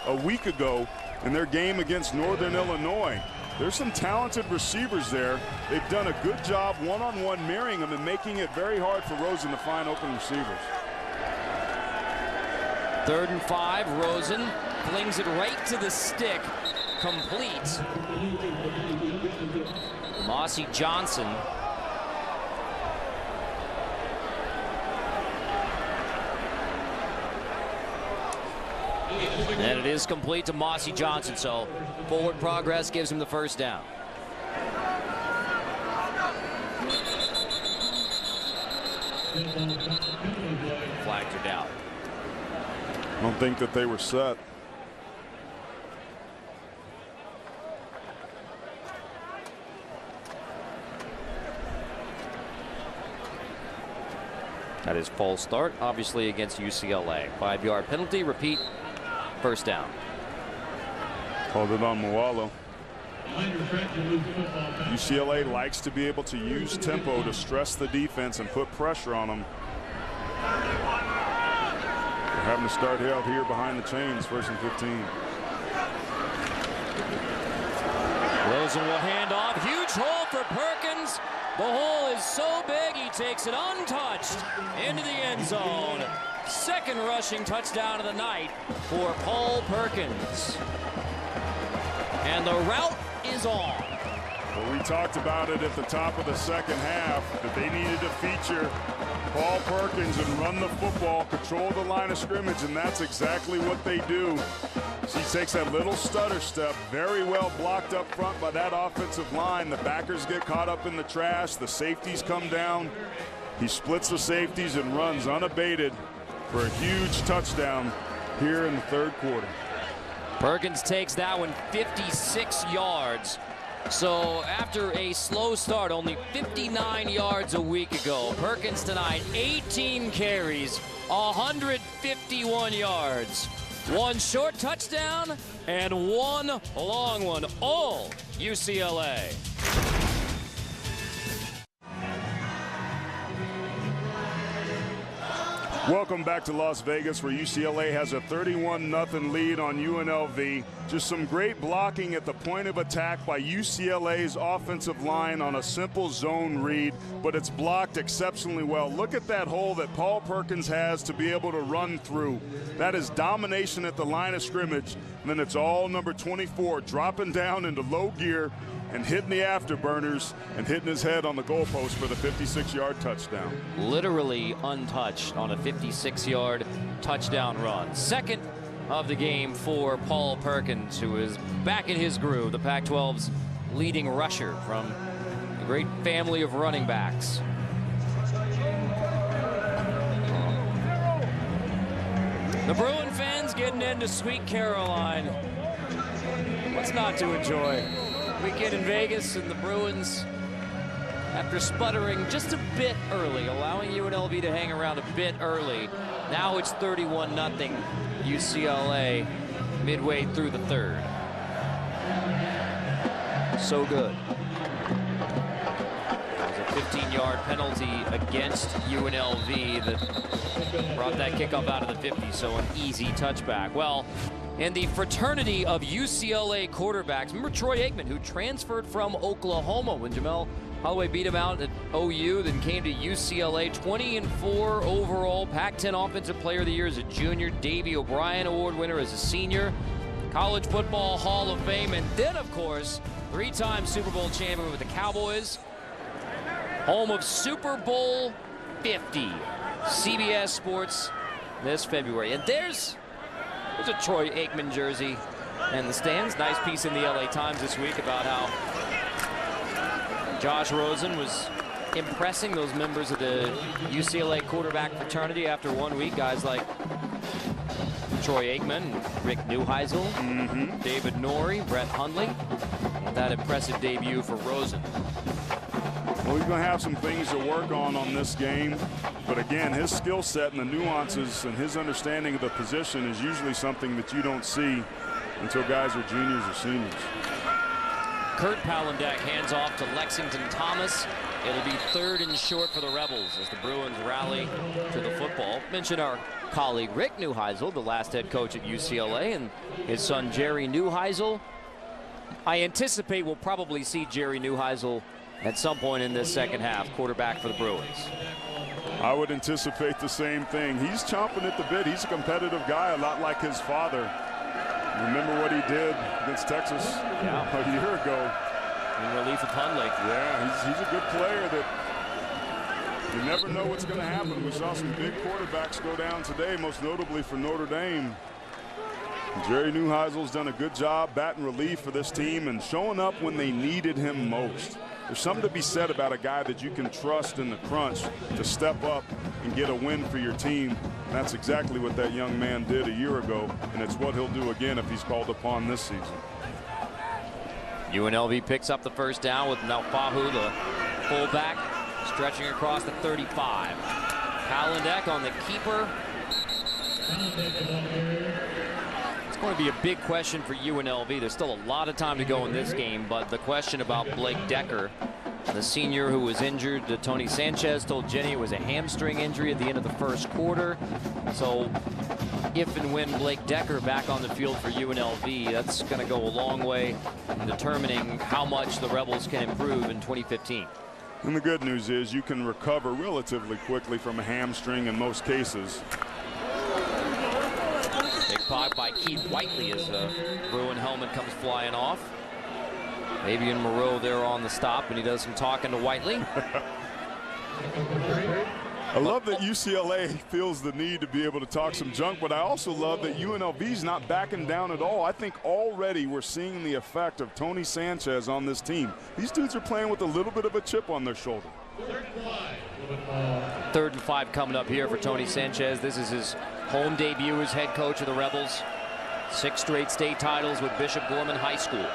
a week ago in their game against Northern Illinois. There's some talented receivers there. They've done a good job one-on-one marrying them and making it very hard for Rosen to find open receivers. 3rd and 5, Rosen flings it right to the stick, complete. Mossy Johnson. And it is complete to Mossy Johnson, so forward progress gives him the 1st down. Flags are down. I don't think that they were set. That is false start, obviously, against UCLA. 5-yard penalty, repeat, first down. Called it on Moalo. UCLA likes to be able to use tempo to stress the defense and put pressure on them. They're having to start out here behind the chains, 1st and 15. Rosen will hand off. Huge hole for Perkins. The hole is so big he takes it untouched into the end zone. Second rushing touchdown of the night for Paul Perkins. And the route is on. Well, we talked about it at the top of the second half, that they needed to feature Paul Perkins and run the football, control the line of scrimmage, and that's exactly what they do. He takes that little stutter step, very well blocked up front by that offensive line. The backers get caught up in the trash. The safeties come down. He splits the safeties and runs unabated for a huge touchdown here in the 3rd quarter. Perkins takes that one 56 yards. So after a slow start, only 59 yards a week ago, Perkins tonight 18 carries, 151 yards. One short touchdown and one long one, all UCLA. Welcome back to Las Vegas, where UCLA has a 31-0 lead on UNLV. Just some great blocking at the point of attack by UCLA's offensive line on a simple zone read, but it's blocked exceptionally well. Look at that hole that Paul Perkins has to be able to run through. That is domination at the line of scrimmage. And then it's all number 24 dropping down into low gear and hitting the afterburners and hitting his head on the goalpost for the 56-yard touchdown. Literally untouched on a 56-yard touchdown run. Second of the game for Paul Perkins, who is back in his groove, the Pac-12's leading rusher from a great family of running backs. The Bruin fans getting into Sweet Caroline. What's not to enjoy? Weekend in Vegas, and the Bruins, after sputtering just a bit early, allowing UNLV to hang around a bit early. Now it's 31-0 UCLA midway through the 3rd. So good. It was a 15-yard penalty against UNLV that brought that kickoff out of the 50, so an easy touchback. Well, in the fraternity of UCLA quarterbacks, remember Troy Aikman, who transferred from Oklahoma when Jamel Holloway beat him out at OU, then came to UCLA. 20-4 overall, Pac-10 Offensive Player of the Year as a junior, Davey O'Brien Award winner as a senior, College Football Hall of Fame, and then, of course, 3-time Super Bowl champion with the Cowboys, home of Super Bowl 50, CBS Sports this February. And there's a Troy Aikman jersey in the stands. Nice piece in the LA Times this week about how Josh Rosen was impressing those members of the UCLA quarterback fraternity after 1 week. Guys like Troy Aikman, Rick Neuheisel, David Norrie, Brett Hundley. That impressive debut for Rosen. Well, he's going to have some things to work on this game. But again, his skill set and the nuances and his understanding of the position is usually something that you don't see until guys are juniors or seniors. Kurt Palandak hands off to Lexington Thomas. It'll be 3rd and short for the Rebels as the Bruins rally to the football. Mention our colleague Rick Neuheisel, the last head coach at UCLA, and his son Jerry Neuheisel. I anticipate we'll probably see Jerry Neuheisel at some point in this second half, quarterback for the Bruins. I would anticipate the same thing. He's chomping at the bit. He's a competitive guy, a lot like his father. Remember what he did against Texas a year ago. In relief of Hundley. Yeah, he's a good player that you never know what's going to happen. We saw some big quarterbacks go down today, most notably for Notre Dame. Jerry Neuheisel's done a good job batting relief for this team and showing up when they needed him most. There's something to be said about a guy that you can trust in the crunch to step up and get a win for your team. And that's exactly what that young man did a year ago, and it's what he'll do again if he's called upon this season. UNLV picks up the first down with Naufahu, the fullback, stretching across the 35. Palandek on the keeper. It's going to be a big question for UNLV. There's still a lot of time to go in this game, but the question about Blake Decker, the senior who was injured, Tony Sanchez told Jenny it was a hamstring injury at the end of the first quarter. So if and when Blake Decker back on the field for UNLV, that's going to go a long way in determining how much the Rebels can improve in 2015. And the good news is you can recover relatively quickly from a hamstring in most cases. Big pop by Keith Whiteley as the Bruin helmet comes flying off. Fabian Moreau there on the stop, and he does some talking to Whiteley. I love that UCLA feels the need to be able to talk some junk, but I also love that UNLV's not backing down at all. I think already we're seeing the effect of Tony Sanchez on this team. These dudes are playing with a little bit of a chip on their shoulder. 3rd and 5 coming up here for Tony Sanchez. This is his home debut as head coach of the Rebels. 6 straight state titles with Bishop Gorman High School.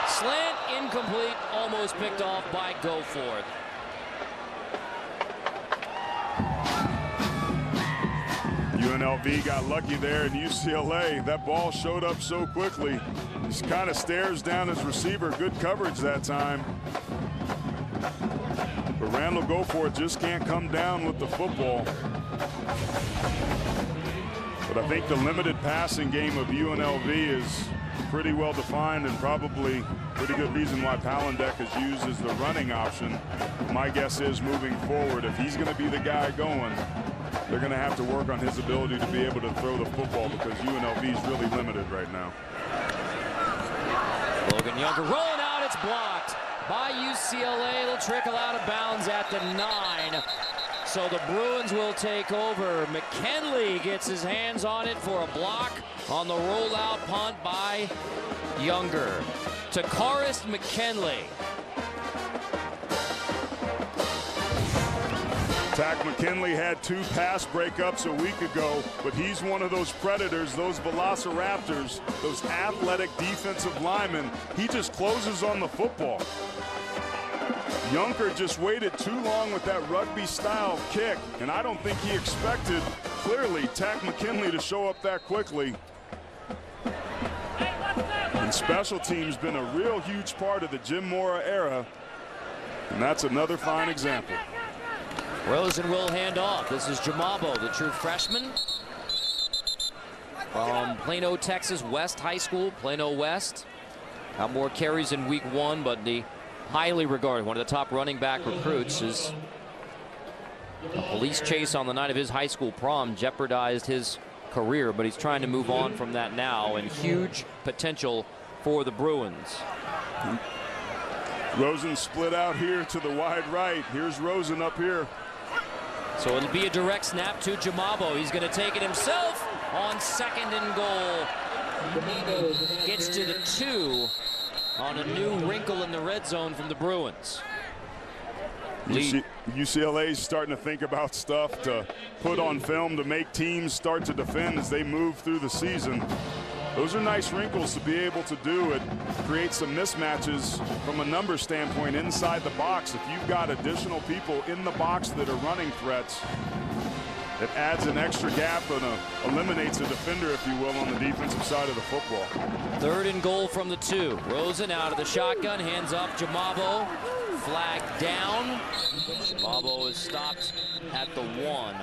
Slant incomplete, almost picked off by Goforth. UNLV got lucky there in UCLA. That ball showed up so quickly. Just kind of stares down his receiver. Good coverage that time. But Randall Goforth just can't come down with the football. But I think the limited passing game of UNLV is pretty well defined, and probably pretty good reason why Palandek is used as the running option. My guess is moving forward, if he's going to be the guy going, they're going to have to work on his ability to be able to throw the football, because UNLV is really limited right now. Logan Younger rolling out, it's blocked by UCLA. It'll trickle out of bounds at the 9. So the Bruins will take over. McKinley gets his hands on it for a block on the rollout punt by Younger. Takaris McKinley. Tack McKinley had 2 pass breakups a week ago, but he's one of those predators, those velociraptors, those athletic defensive linemen. He just closes on the football. Junker just waited too long with that rugby-style kick, and I don't think he expected, clearly, Tack McKinley to show up that quickly. And special teams been a real huge part of the Jim Mora era, and that's another fine example. Rosen will hand off. This is Jamabo, the true freshman from Plano, Texas West High School, Plano West. Got more carries in week 1, but the highly regarded, one of the top running back recruits, is a police chase on the night of his high school prom jeopardized his career, but he's trying to move on from that now, and huge potential for the Bruins. Rosen split out here to the wide right. Here's Rosen up here. So it'll be a direct snap to Jamabo. He's going to take it himself on 2nd and goal. Gets to the 2 on a new wrinkle in the red zone from the Bruins. UCLA's starting to think about stuff to put on film to make teams start to defend as they move through the season. Those are nice wrinkles to be able to do. It creates some mismatches from a number standpoint inside the box. If you've got additional people in the box that are running threats, it adds an extra gap and eliminates a defender, if you will, on the defensive side of the football. 3rd and goal from the 2. Rosen out of the shotgun, hands up Jamabo. Flag down. Jamabo is stopped at the 1.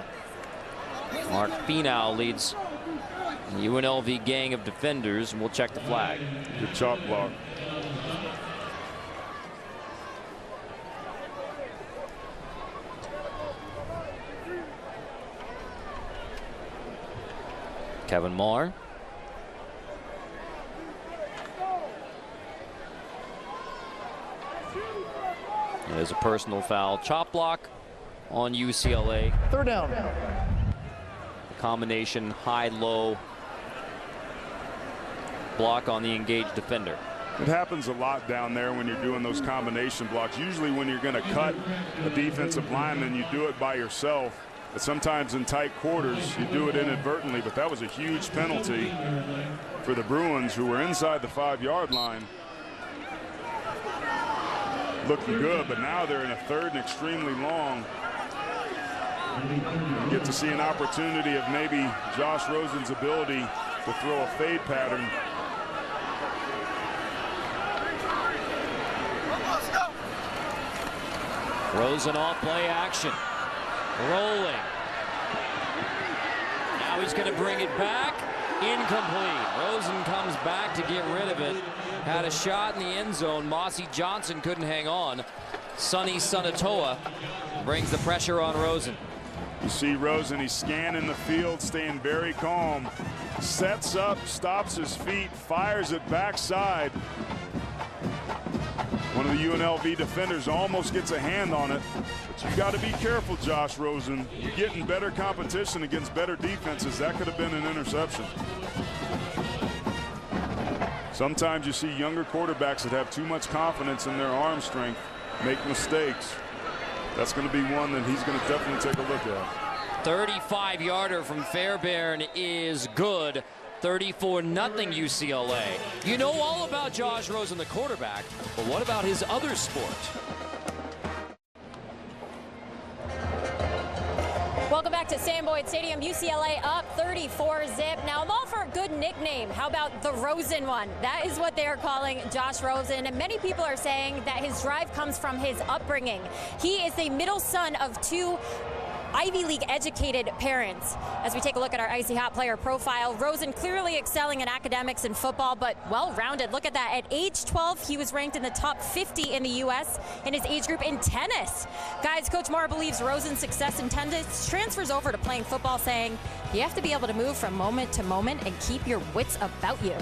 Mark Finau leads the UNLV gang of defenders, and we'll check the flag. Good chop block. Kevin Marr. There's a personal foul. Chop block on UCLA. 3rd down. The combination high-low block on the engaged defender. It happens a lot down there when you're doing those combination blocks. Usually when you're going to cut a defensive lineman, you do it by yourself. But sometimes in tight quarters, you do it inadvertently. But that was a huge penalty for the Bruins, who were inside the 5-yard line. looking good, but now they're in a third and extremely long. You get to see an opportunity of maybe Josh Rosen's ability to throw a fade pattern. Rosen off play action. Rolling. Now he's going to bring it back. Incomplete. Rosen comes back to get rid of it. Had a shot in the end zone. Mossy Johnson couldn't hang on. Sonny Sunatoa brings the pressure on Rosen. You see Rosen, he's scanning the field, staying very calm. Sets up, stops his feet, fires it backside. One of the UNLV defenders almost gets a hand on it. But you got to be careful, Josh Rosen. You're getting better competition against better defenses. That could have been an interception. Sometimes you see younger quarterbacks that have too much confidence in their arm strength make mistakes. That's going to be one that he's going to definitely take a look at. 35-yarder from Fairbairn is good. 34-0 UCLA. You know all about Josh Rosen, the quarterback, but what about his other sport? Welcome back to Sam Boyd Stadium. UCLA up 34-zip. Now, I'm all for a good nickname. How about the Rosen one? That is what they are calling Josh Rosen. And many people are saying that his drive comes from his upbringing. He is the middle son of two Ivy League educated parents. As we take a look at our Icy Hot player profile, Rosen clearly excelling in academics and football, but well-rounded. Look at that. At age 12, he was ranked in the top 50 in the U.S. in his age group in tennis. Guys, Coach Moore believes Rosen's success in tennis transfers over to playing football, saying you have to be able to move from moment to moment and keep your wits about you.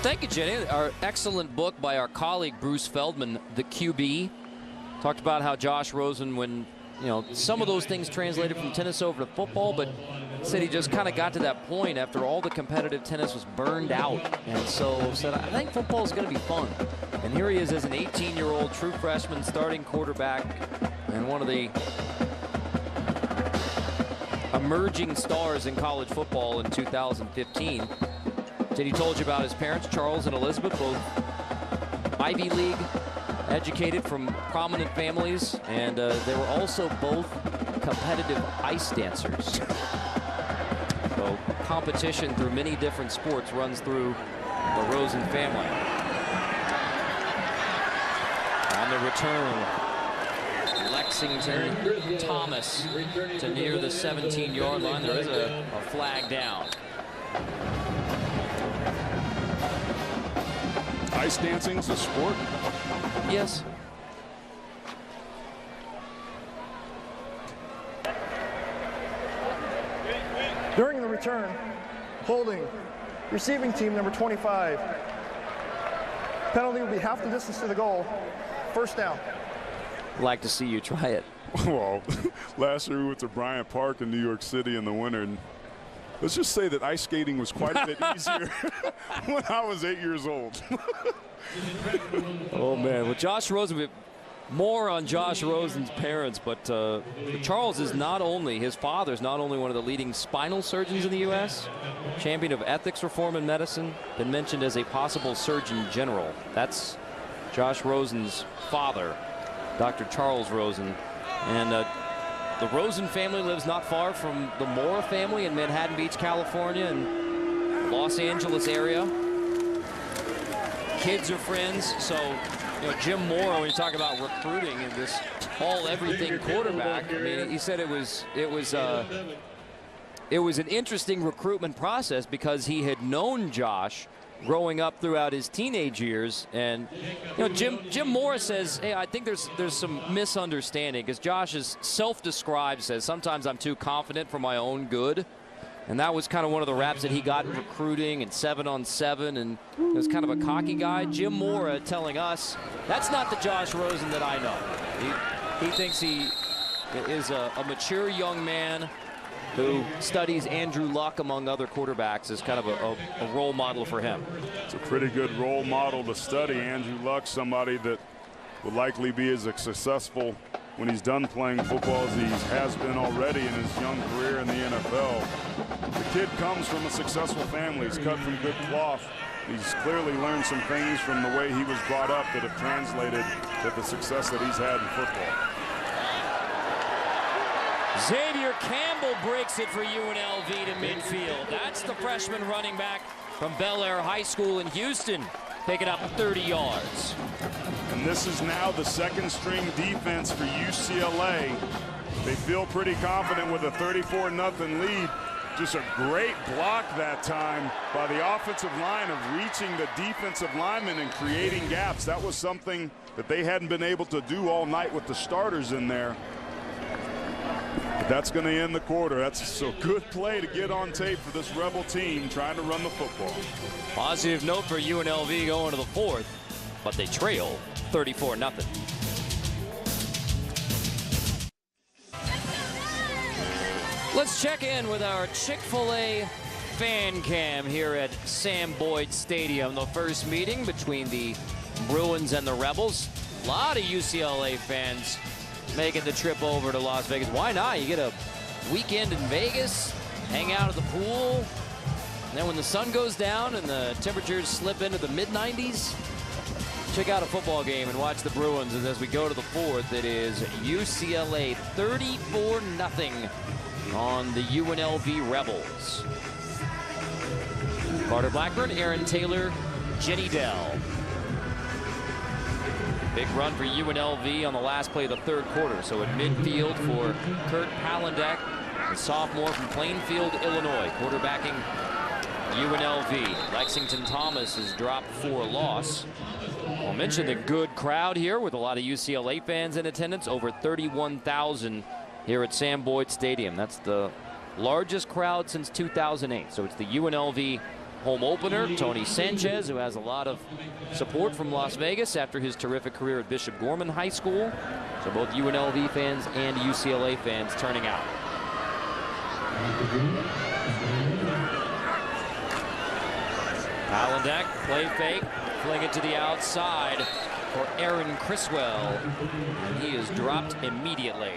Thank you, Jenny. Our excellent book by our colleague Bruce Feldman, The QB, talked about how Josh Rosen, when some of those things translated from tennis over to football, but said he just kind of got to that point after all the competitive tennis was burned out. And so said, I think football is going to be fun. And here he is as an 18-year-old true freshman starting quarterback and one of the emerging stars in college football in 2015. Jenny told you about his parents, Charles and Elizabeth, both Ivy League educated from prominent families, and they were also both competitive ice dancers. So competition through many different sports runs through the Rosen family. On the return, Lexington Thomas to near the 17-yard line. There is a flag down. Ice dancing's a sport? Yes. During the return, holding, receiving team number 25. Penalty will be half the distance to the goal. First down. Like to see you try it. Well, last year we went to Bryant Park in New York City in the winter, and let's just say that ice skating was quite a bit easier when I was 8 years old. Oh, man. Well, Josh Rosen, more on Josh Rosen's parents, but Charles is not only, his father is not only one of the leading spinal surgeons in the U.S., champion of ethics reform in medicine, been mentioned as a possible surgeon general. That's Josh Rosen's father, Dr. Charles Rosen. And the Rosen family lives not far from the Moore family in Manhattan Beach, California, and Los Angeles area. Kids are friends, so Jim Moore, when you talk about recruiting and this all-everything quarterback, I mean, he said it was an interesting recruitment process because he had known Josh growing up throughout his teenage years, and Jim Moore says, hey, I think there's some misunderstanding because Josh is self-described, says sometimes I'm too confident for my own good. And that was kind of one of the raps that he got in recruiting and 7-on-7, and he was kind of a cocky guy. Jim Moore telling us, that's not the Josh Rosen that I know. He thinks he is a mature young man who studies Andrew Luck, among other quarterbacks, as kind of a role model for him. It's a pretty good role model to study. Andrew Luck, somebody that will likely be as successful when he's done playing football as he has been already in his young career in the NFL. The kid comes from a successful family. He's cut from good cloth. He's clearly learned some things from the way he was brought up that have translated with the success that he's had in football. Xavier Campbell breaks it for UNLV to midfield. That's the freshman running back from Bel Air High School in Houston, picking up 30 yards. And this is now the second string defense for UCLA. They feel pretty confident with a 34-0 lead. Just a great block that time by the offensive line of reaching the defensive lineman and creating gaps. That was something that they hadn't been able to do all night with the starters in there. But that's going to end the quarter. That's a good play to get on tape for this Rebel team trying to run the football. Positive note for UNLV going to the fourth, but they trail 34-0. Let's check in with our Chick-fil-A fan cam here at Sam Boyd Stadium. The first meeting between the Bruins and the Rebels. A lot of UCLA fans making the trip over to Las Vegas. Why not? You get a weekend in Vegas, hang out at the pool, and then when the sun goes down and the temperatures slip into the mid-90s, check out a football game and watch the Bruins. And as we go to the fourth, it is UCLA 34-0 on the UNLV Rebels. Carter Blackburn, Aaron Taylor, Jenny Dell. Big run for UNLV on the last play of the third quarter. So at midfield for Kurt Palandek, the sophomore from Plainfield, Illinois, quarterbacking UNLV. Lexington Thomas has dropped for a loss. I'll mention the good crowd here with a lot of UCLA fans in attendance. Over 31,000 here at Sam Boyd Stadium. That's the largest crowd since 2008. So it's the UNLV home opener. Tony Sanchez, who has a lot of support from Las Vegas after his terrific career at Bishop Gorman High School. So both UNLV fans and UCLA fans turning out. Palandek, play fake, fling it to the outside for Aaron Criswell. And he is dropped immediately.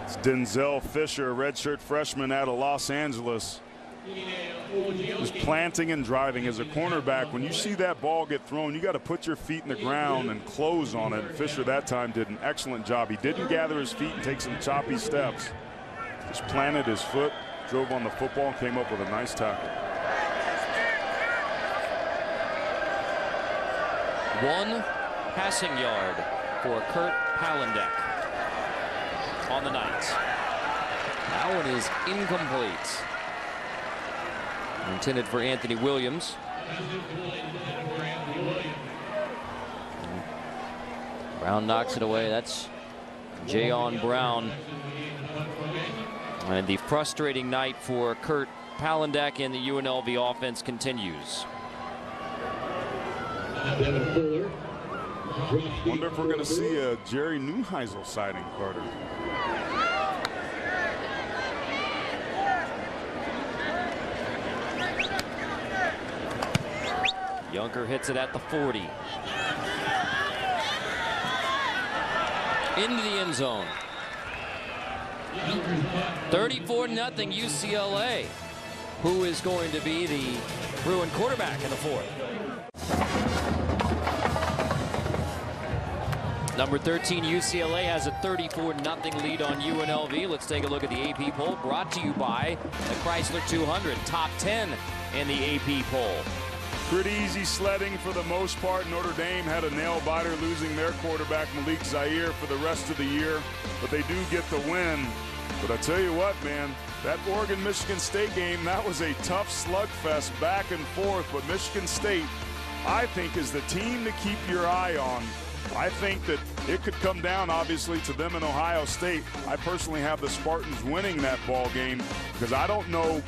It's Denzel Fisher, redshirt freshman out of Los Angeles. Just planting and driving as a cornerback. When you see that ball get thrown, you got to put your feet in the ground and close on it. Fisher that time did an excellent job. He didn't gather his feet and take some choppy steps. Just planted his foot, drove on the football, and came up with a nice tackle. One passing yard for Kurt Palandek on the night. That one is incomplete. Intended for Anthony Williams. Brown knocks it away. That's Jayon Brown. And the frustrating night for Kurt Palandek and the UNLV offense continues. Wonder if we're going to see a Jerry Neuheisel sighting, Carter. Yunker hits it at the 40. Into the end zone. 34-0 UCLA. Who is going to be the Bruin quarterback in the fourth? Number 13 UCLA has a 34-0 lead on UNLV. Let's take a look at the AP poll, brought to you by the Chrysler 200, top 10 in the AP poll. Pretty easy sledding for the most part. Notre Dame had a nail-biter, losing their quarterback Malik Zaire for the rest of the year, but they do get the win. But I tell you what, man, that Oregon-Michigan State game, that was a tough slugfest back and forth, but Michigan State, I think, is the team to keep your eye on. I think that it could come down, obviously, to them in Ohio State. I personally have the Spartans winning that ball game because I don't know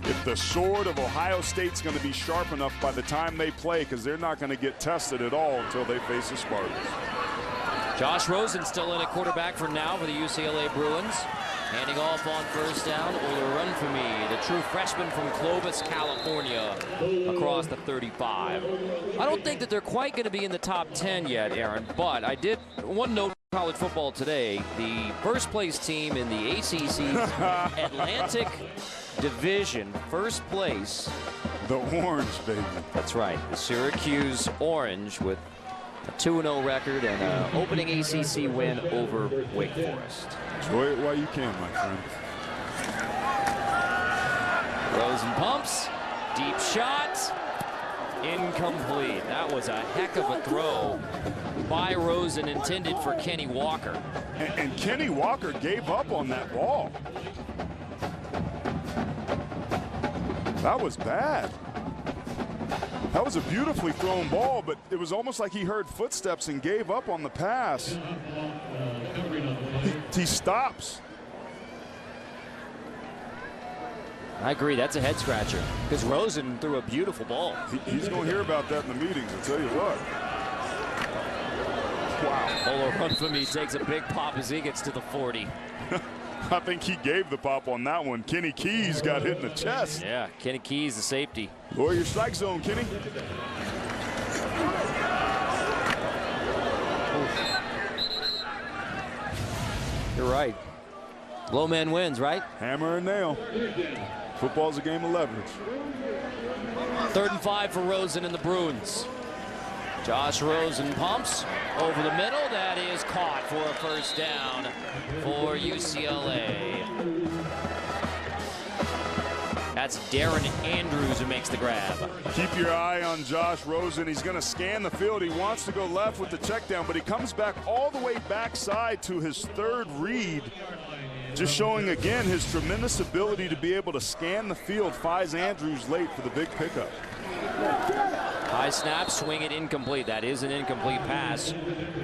if the sword of Ohio State's going to be sharp enough by the time they play, because they're not going to get tested at all until they face the Spartans. Josh Rosen still in at quarterback for now for the UCLA Bruins. Handing off on first down, or run for me, the true freshman from Clovis, California, across the 35. I don't think that they're quite going to be in the top 10 yet, Aaron, but I did one note college football today. The first place team in the ACC's Atlantic Division, first place. The Orange, baby. That's right, the Syracuse Orange with A 2-0 record and an opening ACC win over Wake Forest. Enjoy it while you can, my friend. Rosen pumps. Deep shot. Incomplete. That was a heck of a throw by Rosen, intended for Kenny Walker. And Kenny Walker gave up on that ball. That was bad. That was a beautifully thrown ball, but it was almost like he heard footsteps and gave up on the pass. He stops. I agree, that's a head scratcher because Rosen threw a beautiful ball. He's going to hear about that in the meetings, I'll tell you what. Wow. Olo run for me, takes a big pop as he gets to the 40. I think he gave the pop on that one. Kenny Keys got hit in the chest. Yeah, Kenny Keys, the safety. Lower your strike zone, Kenny. You're right. Low man wins, right? Hammer and nail. Football's a game of leverage. 3rd and 5 for Rosen and the Bruins. Josh Rosen pumps over the middle. That is caught for a first down for UCLA. That's Darren Andrews who makes the grab. Keep your eye on Josh Rosen. He's going to scan the field. He wants to go left with the check down, but he comes back all the way backside to his 3rd read. Just showing again his tremendous ability to be able to scan the field. Finds Andrews late for the big pickup. High snap, swing it incomplete. That is an incomplete pass.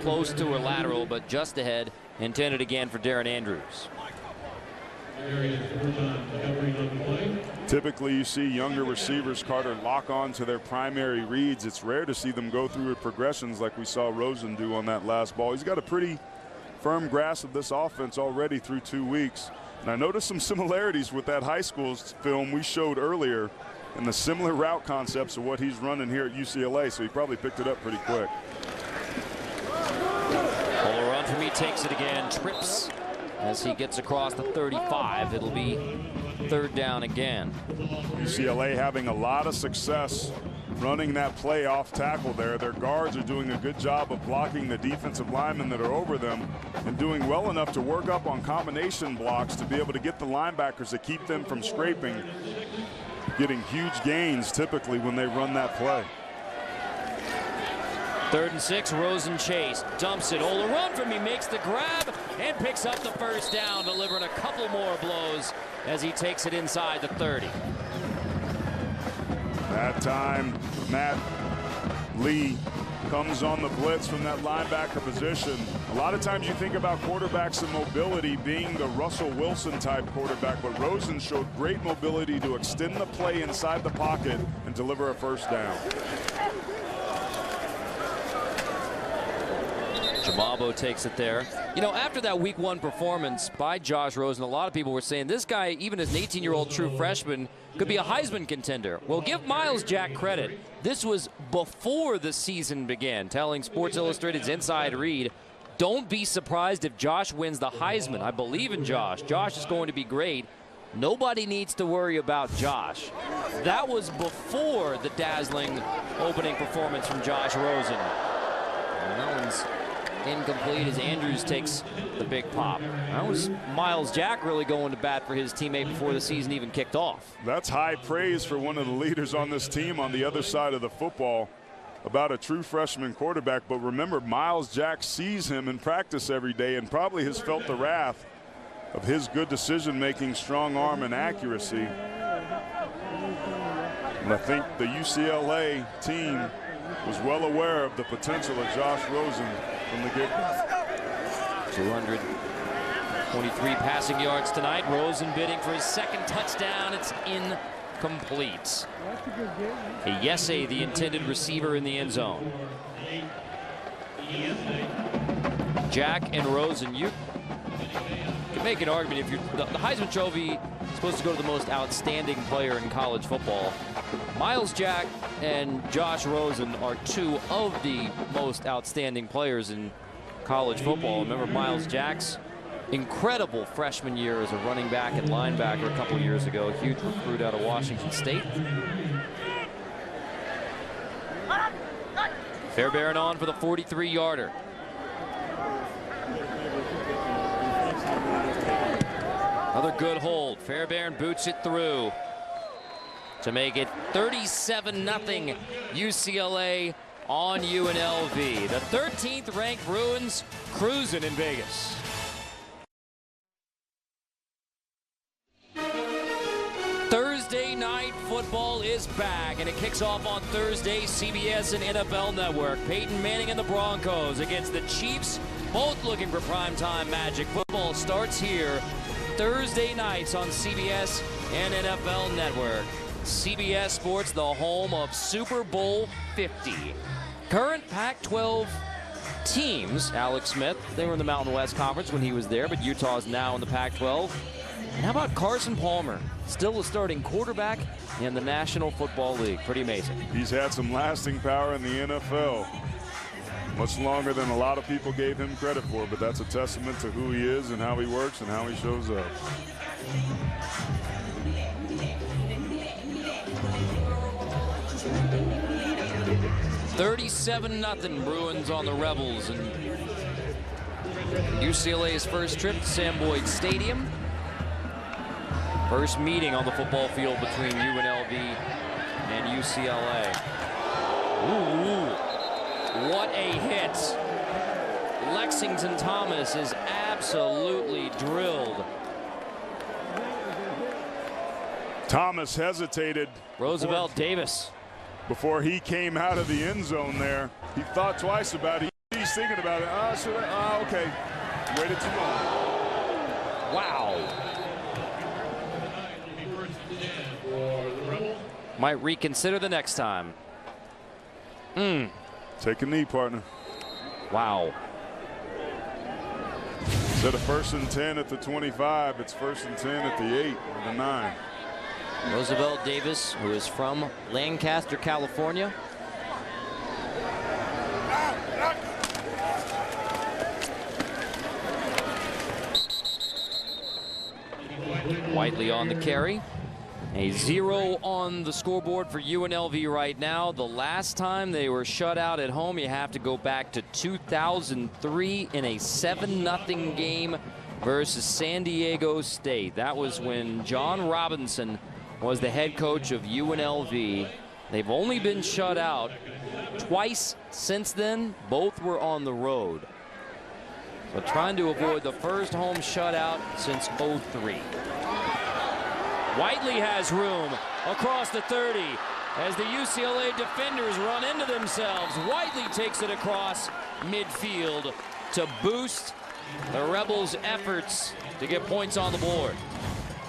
Close to a lateral, but just ahead. Intended again for Darren Andrews. Typically, you see younger receivers, Carter, lock on to their primary reads. It's rare to see them go through progressions like we saw Rosen do on that last ball. He's got a pretty firm grasp of this offense already through 2 weeks. And I noticed some similarities with that high school film we showed earlier and the similar route concepts of what he's running here at UCLA, so he probably picked it up pretty quick. Fuller run for me, takes it again, trips as he gets across the 35. It'll be 3rd down again. UCLA having a lot of success running that play off tackle there. Their guards are doing a good job of blocking the defensive linemen that are over them and doing well enough to work up on combination blocks to be able to get the linebackers to keep them from scraping, getting huge gains typically when they run that play. 3rd and 6, Rosen chase, dumps it. Ola run from me, makes the grab and picks up the first down, delivering a couple more blows as he takes it inside the 30. That time, Matt Lee comes on the blitz from that linebacker position. A lot of times you think about quarterbacks and mobility being the Russell Wilson type quarterback, but Rosen showed great mobility to extend the play inside the pocket and deliver a first down. Jamabo takes it there. You know, after that week 1 performance by Josh Rosen, a lot of people were saying this guy, even as an 18-year-old true freshman, could be a Heisman contender. Well, give Miles Jack credit. This was before the season began, telling Sports Illustrated's Inside Read, don't be surprised if Josh wins the Heisman. I believe in Josh. Josh is going to be great. Nobody needs to worry about Josh. That was before the dazzling opening performance from Josh Rosen. And that one's incomplete as Andrews takes the big pop. That was Miles Jack really going to bat for his teammate before the season even kicked off. That's high praise for one of the leaders on this team on the other side of the football about a true freshman quarterback. But remember, Miles Jack sees him in practice every day and probably has felt the wrath of his good decision-making, strong arm, and accuracy. And I think the UCLA team was well aware of the potential of Josh Rosen from the get-go. 223 passing yards tonight. Rosen bidding for his 2nd touchdown. It's incomplete. Yese, the intended receiver, in the end zone. Jack and Rosen, you can make an argument if you're the Heisman Trophy is supposed to go to the most outstanding player in college football. Miles Jack and Josh Rosen are 2 of the most outstanding players in college football. Remember Miles Jack's incredible freshman year as a running back and linebacker a couple years ago. Huge recruit out of Washington State. Fairbairn on for the 43-yarder. Another good hold. Fairbairn boots it through to make it 37-0 UCLA on UNLV. The 13th ranked Bruins cruising in Vegas. Thursday night football is back, and it kicks off on Thursday, CBS and NFL Network. Peyton Manning and the Broncos against the Chiefs, both looking for primetime magic. Football starts here Thursday nights on CBS and NFL Network. CBS Sports, the home of Super Bowl 50. Current Pac-12 teams, Alex Smith, they were in the Mountain West Conference when he was there, but Utah is now in the Pac-12. And how about Carson Palmer? Still a starting quarterback in the National Football League. Pretty amazing. He's had some lasting power in the NFL. Much longer than a lot of people gave him credit for, but that's a testament to who he is and how he works and how he shows up. $37-0 Bruins on the Rebels, and UCLA's first trip to Sam Boyd Stadium. First meeting on the football field between UNLV and UCLA. Ooh, what a hit. Lexington Thomas is absolutely drilled. Thomas hesitated. Roosevelt Davis. Before he came out of the end zone there, he thought twice about it. He's thinking about it. Okay. Waited too long. Wow. Might reconsider the next time. Take a knee, partner. Wow. Instead of 1st and 10 at the 25, it's 1st and 10 at the 8 or the 9. Roosevelt Davis, who is from Lancaster, California. Whiteley on the carry. A 0 on the scoreboard for UNLV right now. The last time they were shut out at home, you have to go back to 2003 in a 7-0 game versus San Diego State. That was when John Robinson was the head coach of UNLV. They've only been shut out twice since then. Both were on the road. So trying to avoid the first home shutout since '03. Whiteley has room across the 30 as the UCLA defenders run into themselves. Whiteley takes it across midfield to boost the Rebels' efforts to get points on the board.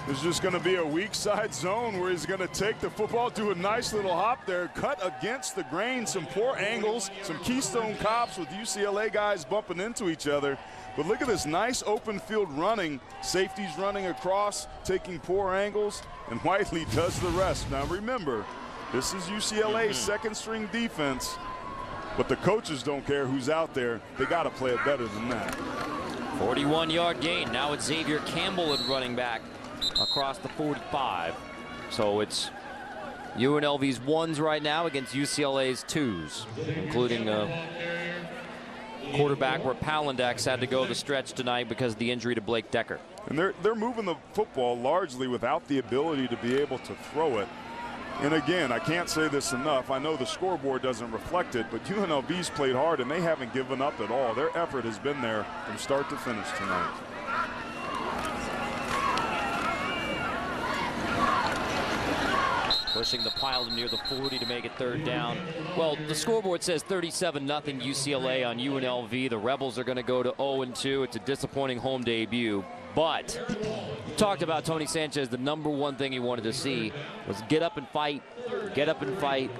There's just going to be a weak side zone where he's going to take the football, do a nice little hop there, cut against the grain, some poor angles, some keystone cops with UCLA guys bumping into each other. But look at this nice open field running. Safeties running across, taking poor angles, and Whiteley does the rest. Now remember, this is UCLA's second string defense, but the coaches don't care who's out there. They got to play it better than that. 41-yard gain. Now it's Xavier Campbell at running back across the 45. So it's UNLV's 1s right now against UCLA's 2s, including quarterback where Palandex had to go the stretch tonight because of the injury to Blake Decker. And they're moving the football largely without the ability to be able to throw it. And again, I can't say this enough. I know the scoreboard doesn't reflect it, but UNLV's played hard and they haven't given up at all. Their effort has been there from start to finish tonight. Pushing the pile near the 40 to make it 3rd down. Well, the scoreboard says 37-0 UCLA on UNLV. The Rebels are going to go to 0-2. It's a disappointing home debut. But talked about Tony Sanchez. The #1 thing he wanted to see was get up and fight, get up and fight,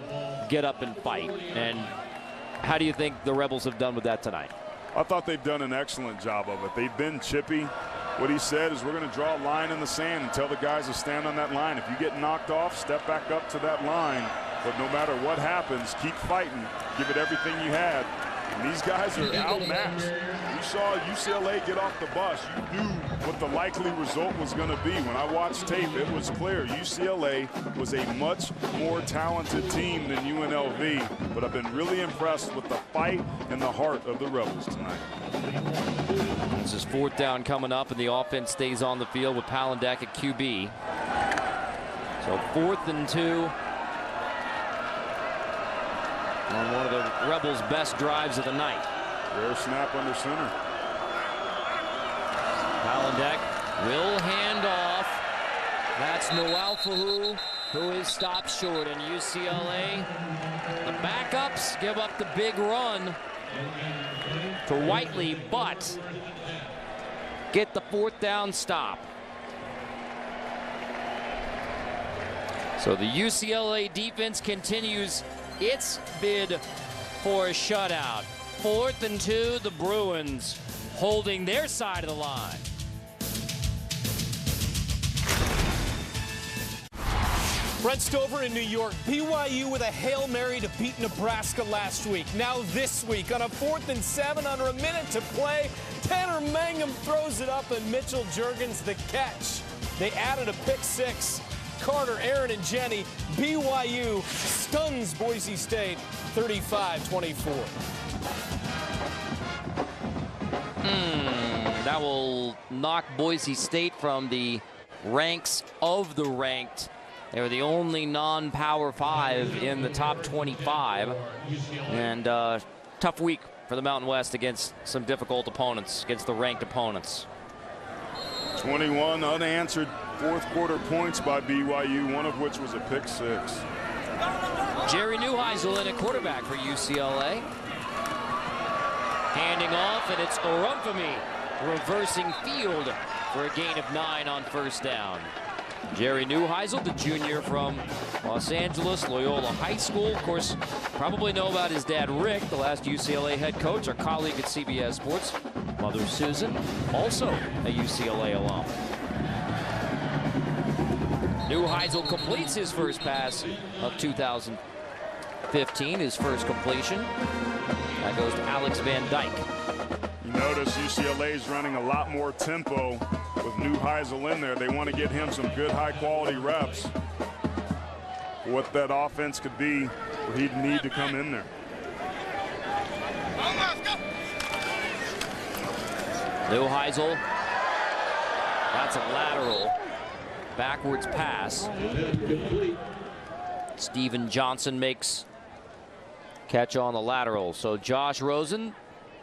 get up and fight. And how do you think the Rebels have done with that tonight? I thought they've done an excellent job of it. They've been chippy. What he said is we're going to draw a line in the sand and tell the guys to stand on that line. If you get knocked off, step back up to that line. But no matter what happens, keep fighting. Give it everything you had. And these guys are outmatched. You saw UCLA get off the bus. You knew what the likely result was going to be. When I watched tape, it was clear UCLA was a much more talented team than UNLV, but I've been really impressed with the fight and the heart of the Rebels tonight. This is fourth down coming up, and the offense stays on the field with Palandek at QB. So 4th and 2 on one of the Rebels' best drives of the night. Rare snap under center. Palandek will hand off. That's Noalfahu, who is stopped short. And UCLA, the backups give up the big run to Whiteley, but get the 4th down stop. So the UCLA defense continues its bid for a shutout. 4th and 2, the Bruins holding their side of the line. Brent Stover in New York. BYU with a Hail Mary to beat Nebraska last week. Now this week on a 4th and 7 under a minute to play, Tanner Mangum throws it up and Mitchell Juergens the catch. They added a pick 6. Carter, Aaron, and Jenny. BYU stuns Boise State 35-24. That will knock Boise State from the ranks of the ranked. They were the only non-Power 5 in the top 25. And tough week for the Mountain West against some difficult opponents, against the ranked opponents. 21 unanswered fourth quarter points by BYU, one of which was a pick 6. Jerry Neuheisel in at quarterback for UCLA. Handing off, and it's Orumfemi reversing field for a gain of 9 on 1st down. Jerry Neuheisel, the junior from Los Angeles, Loyola High School. Of course, probably know about his dad, Rick, the last UCLA head coach, our colleague at CBS Sports. Mother, Susan, also a UCLA alum. Neuheisel completes his first pass of 2015, his first completion. That goes to Alex Van Dyke. You notice UCLA is running a lot more tempo with Neuheisel in there. They want to get him some good high-quality reps. What that offense could be, where he'd need to come in there. Neuheisel, that's a lateral backwards pass. Steven Johnson makes catch on the lateral. So Josh Rosen,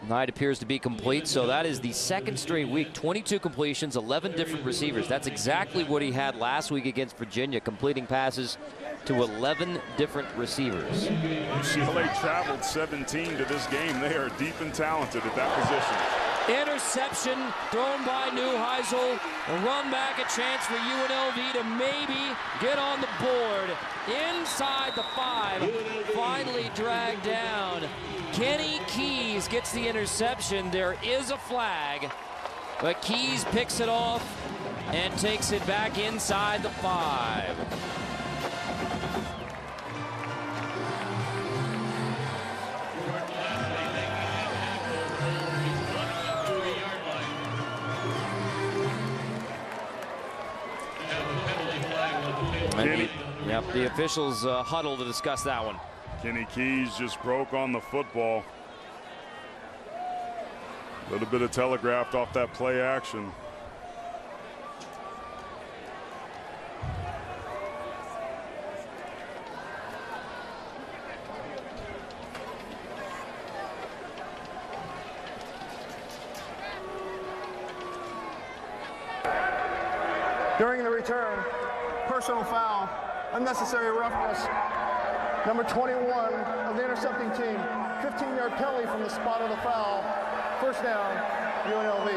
night appears to be complete. So that is the 2nd straight week, 22 completions, 11 different receivers. That's exactly what he had last week against Virginia, completing passes to 11 different receivers. UCLA traveled 17 to this game. They are deep and talented at that position. Interception thrown by Neuheisel. A run back, a chance for UNLV to maybe get on the board. Inside the 5, finally dragged down. Kenny Keys gets the interception. There is a flag, but Keys picks it off and takes it back inside the 5. Yep, the officials huddle to discuss that one. Kenny Keys just broke on the football. A little bit of telegraphed off that play action. During the return, personal foul, unnecessary roughness, number 21 of the intercepting team, 15-yard penalty from the spot of the foul, 1st down, UNLV.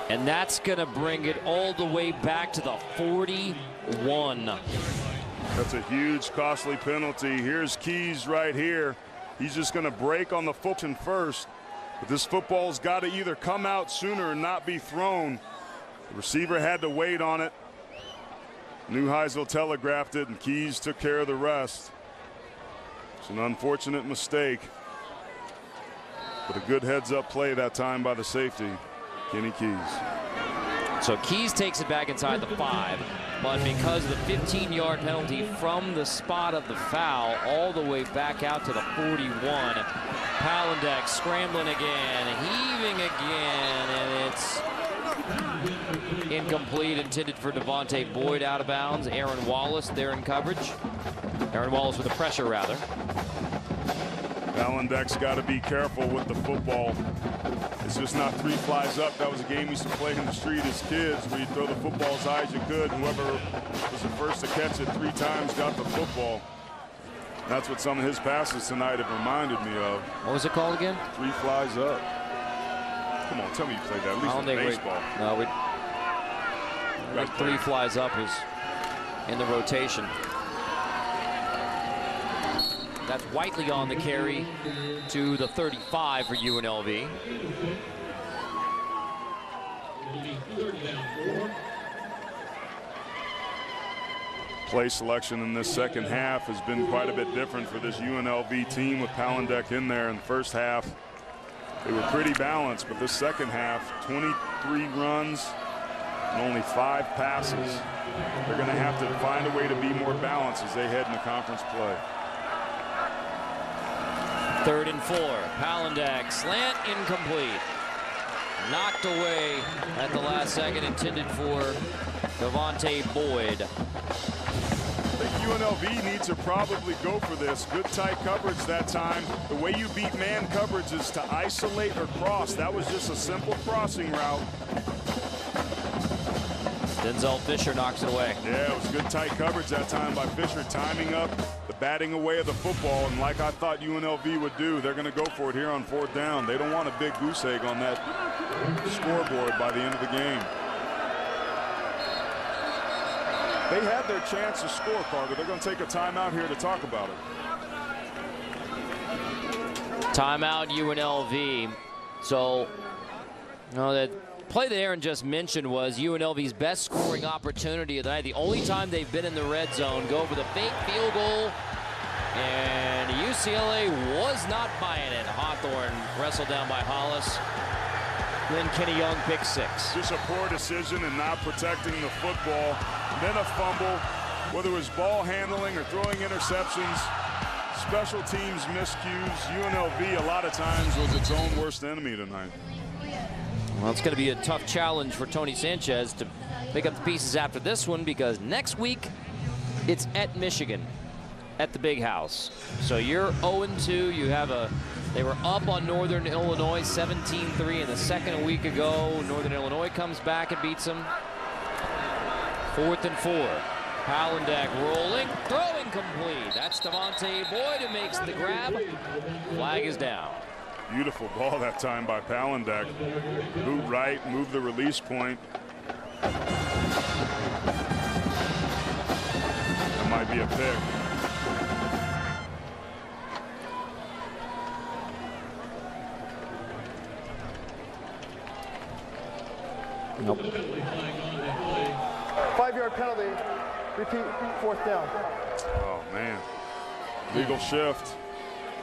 And that's going to bring it all the way back to the 41. That's a huge, costly penalty. Here's Keys right here. He's just going to break on the football first. But this football's got to either come out sooner or not be thrown. The receiver had to wait on it. Neuheisel telegraphed it, and Keys took care of the rest. It's an unfortunate mistake. But a good heads-up play that time by the safety, Kenny Keys. So Keys takes it back inside the 5, but because of the 15-yard penalty from the spot of the foul all the way back out to the 41, Palandek scrambling again, heaving again, and it's incomplete, intended for Devontae Boyd, out of bounds. Aaron Wallace there in coverage. Aaron Wallace with the pressure, rather. Palandek's got to be careful with the football. It's just not 3 flies up. That was a game we used to play in the street as kids, where you throw the football as high as you could. Whoever was the first to catch it 3 times got the football. That's what some of his passes tonight have reminded me of. What was it called again? 3 flies up. Come on, tell me you played that, at least in baseball. No, 3 flies up is in the rotation. That's Whiteley on the carry to the 35 for UNLV. Play selection in this second half has been quite a bit different for this UNLV team, with Palandek in there. In the first half, they were pretty balanced, but this second half, 23 runs and only 5 passes. They're going to have to find a way to be more balanced as they head into conference play. 3rd and 4. Palandek slant, incomplete. Knocked away at the last second, intended for Devontae Boyd. I think UNLV needs to probably go for this. Good tight coverage that time. The way you beat man coverage is to isolate or cross. That was just a simple crossing route. Denzel Fisher knocks it away. Yeah, it was good tight coverage that time by Fisher, timing up the batting away of the football. And like I thought UNLV would do, they're going to go for it here on 4th down. They don't want a big goose egg on that scoreboard by the end of the game. They had their chance to score, Carter. They're going to take a timeout here to talk about it. Timeout UNLV. So, that play that Aaron just mentioned was UNLV's best scoring opportunity of the night. The only time they've been in the red zone. Go for the fake field goal. And UCLA was not buying it. Hawthorne wrestled down by Hollis. Then Kenny Young pick 6. Just a poor decision in not protecting the football. Then a fumble, whether it was ball handling or throwing interceptions. Special teams miscues. UNLV a lot of times was its own worst enemy tonight. Well, it's going to be a tough challenge for Tony Sanchez to pick up the pieces after this one, because next week it's at Michigan at the Big House. So you're 0-2. You have they were up on Northern Illinois 17-3 in the second a week ago. Northern Illinois comes back and beats them. 4th and 4. Palandek rolling, throwing complete. That's Devontae Boyd who makes the grab. Flag is down. Beautiful ball that time by Palandek. Boot right, move the release point. That might be a pick. Nope. 5-yard penalty. Repeat, 4th down. Oh, man. Legal shift.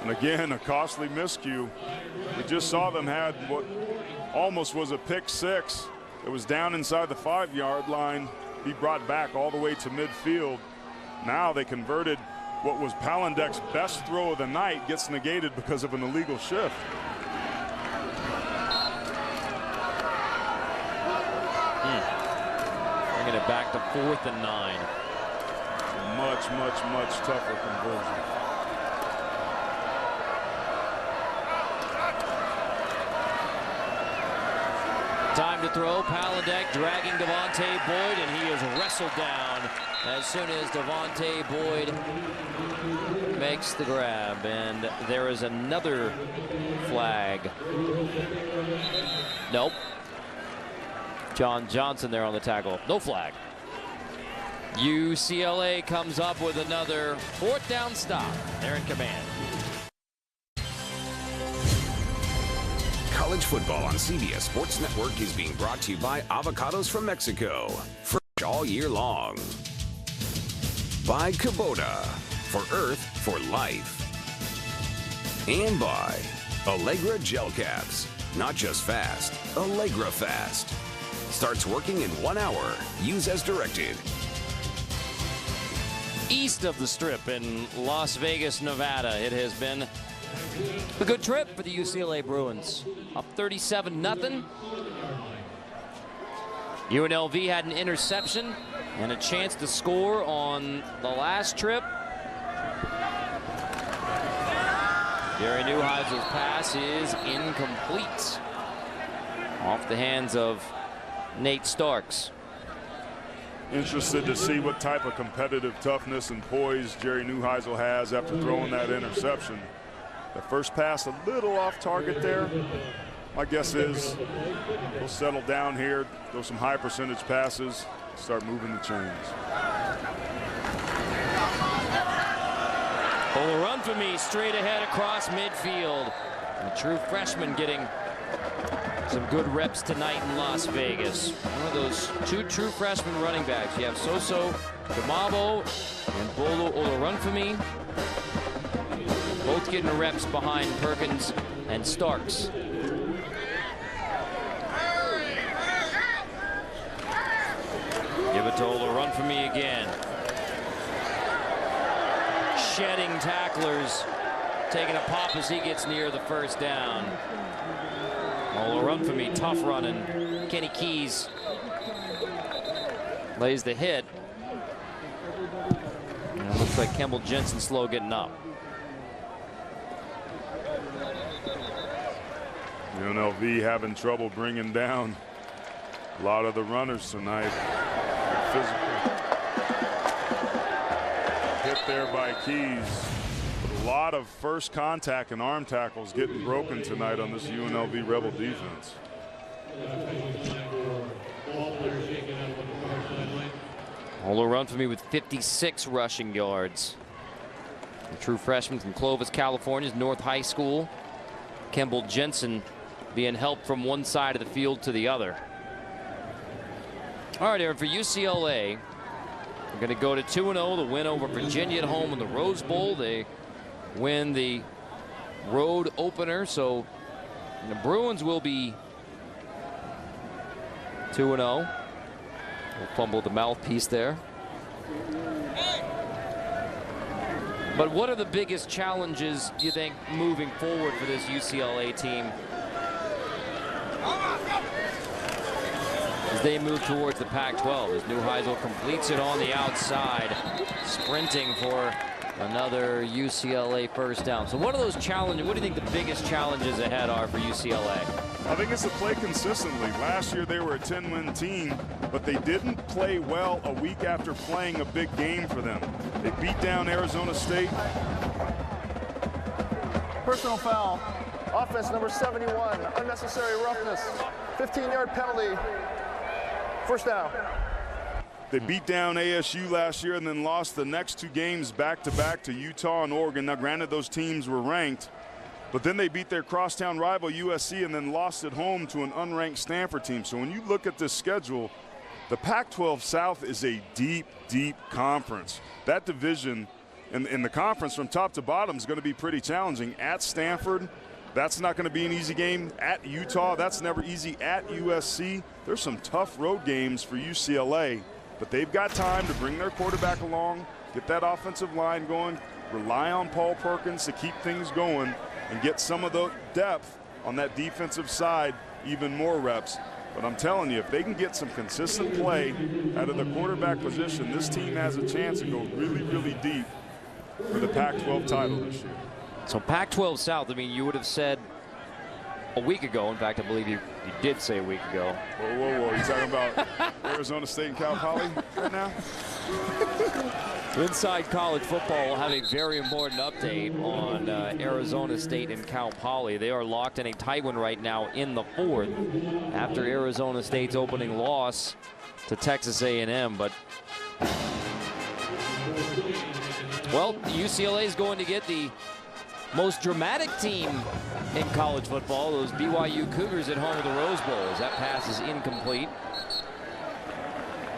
And again, a costly miscue. We just saw them had what almost was a pick 6. It was down inside the 5-yard line. He brought back all the way to midfield. Now they converted what was Palandek's best throw of the night, gets negated because of an illegal shift. Bringing it back to 4th and 9. Much, much, much tougher conversion. Time to throw. Palandek dragging Devontae Boyd, and he is wrestled down as soon as Devontae Boyd makes the grab. And there is another flag. Nope. John Johnson there on the tackle. No flag. UCLA comes up with another 4th down stop. They're in command. College football on CBS Sports Network is being brought to you by Avocados from Mexico. Fresh all year long. By Kubota. For Earth, for life. And by Allegra Gel Caps. Not just fast, Allegra fast. Starts working in 1 hour. Use as directed. East of the Strip in Las Vegas, Nevada, it has been a good trip for the UCLA Bruins. Up 37-0. UNLV had an interception and a chance to score on the last trip. Gary Neuheisel's pass is incomplete. Off the hands of Nate Starks. Interested to see what type of competitive toughness and poise Jerry Neuheisel has after throwing that interception. The first pass a little off target there. My guess is he'll settle down here, throw some high percentage passes, start moving the chains. Will run for me straight ahead across midfield. A true freshman getting some good reps tonight in Las Vegas. One of those two true freshman running backs. You have Soso Damabo and Bolo Olorunfemi. Both getting reps behind Perkins and Starks. Give it to Olorunfemi again. Shedding tacklers, taking a pop as he gets near the first down. Olorunfemi, tough running. Kenny Keys lays the hit. And it looks like Kemble Jensen slow getting up. UNLV having trouble bringing down a lot of the runners tonight. Physical hit there by Keys. A lot of first contact and arm tackles getting broken tonight on this UNLV Rebel defense. Olorunfemi with 56 rushing yards. A true freshman from Clovis, California's North High School. Kemble Jensen being helped from one side of the field to the other. All right, Aaron, for UCLA, we're going to go to 2-0. The win over Virginia at home in the Rose Bowl. They win the road opener, so the Bruins will be 2-0. We'll fumble the mouthpiece there. But what are the biggest challenges, you think, moving forward for this UCLA team as they move towards the Pac-12? As Neuheisel completes it on the outside, sprinting for another UCLA first down. So what are those challenges? What do you think the biggest challenges ahead are for UCLA? I think it's to play consistently. Last year they were a 10-win team, but they didn't play well a week after playing a big game for them. They beat down Arizona State. Personal foul. Offense number 71. Unnecessary roughness. 15-yard penalty. First down. They beat down ASU last year and then lost the next two games back-to-back to Utah and Oregon. Now, granted, those teams were ranked, but then they beat their crosstown rival USC and then lost at home to an unranked Stanford team. So when you look at this schedule, the Pac-12 South is a deep, deep conference. That division in the conference from top to bottom is going to be pretty challenging. At Stanford, that's not going to be an easy game. At Utah, that's never easy. At USC, there's some tough road games for UCLA. But they've got time to bring their quarterback along, get that offensive line going, rely on Paul Perkins to keep things going, and get some of the depth on that defensive side, even more reps. But I'm telling you, if they can get some consistent play out of the quarterback position, this team has a chance to go really, really deep for the Pac-12 title this year. So Pac-12 South, I mean, you would have said a week ago, in fact, I believe you did say a week ago. Whoa, whoa, whoa. You talking about Arizona State and Cal Poly right now? Inside College Football will have a very important update on Arizona State and Cal Poly. They are locked in a tight one right now in the fourth after Arizona State's opening loss to Texas A&M. But, well, UCLA is going to get the most dramatic team in college football, those BYU Cougars at home with the Rose Bowl. That pass is incomplete.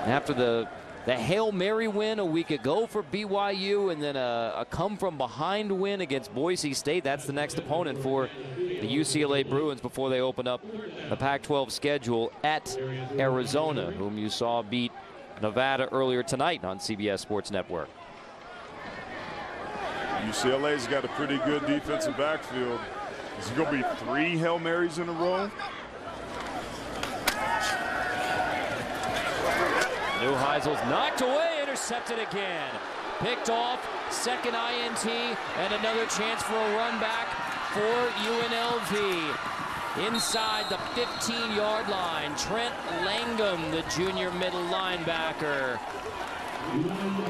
After the the Hail Mary win a week ago for BYU, and then a come-from-behind win against Boise State. That's the next opponent for the UCLA Bruins before they open up the Pac-12 schedule at Arizona, whom you saw beat Nevada earlier tonight on CBS Sports Network. UCLA's got a pretty good defensive backfield. Is it going to be 3 Hail Marys in a row? Neuheisel's knocked away, intercepted again. Picked off, second INT, and another chance for a run back for UNLV. Inside the 15-yard line, Trent Langham, the junior middle linebacker.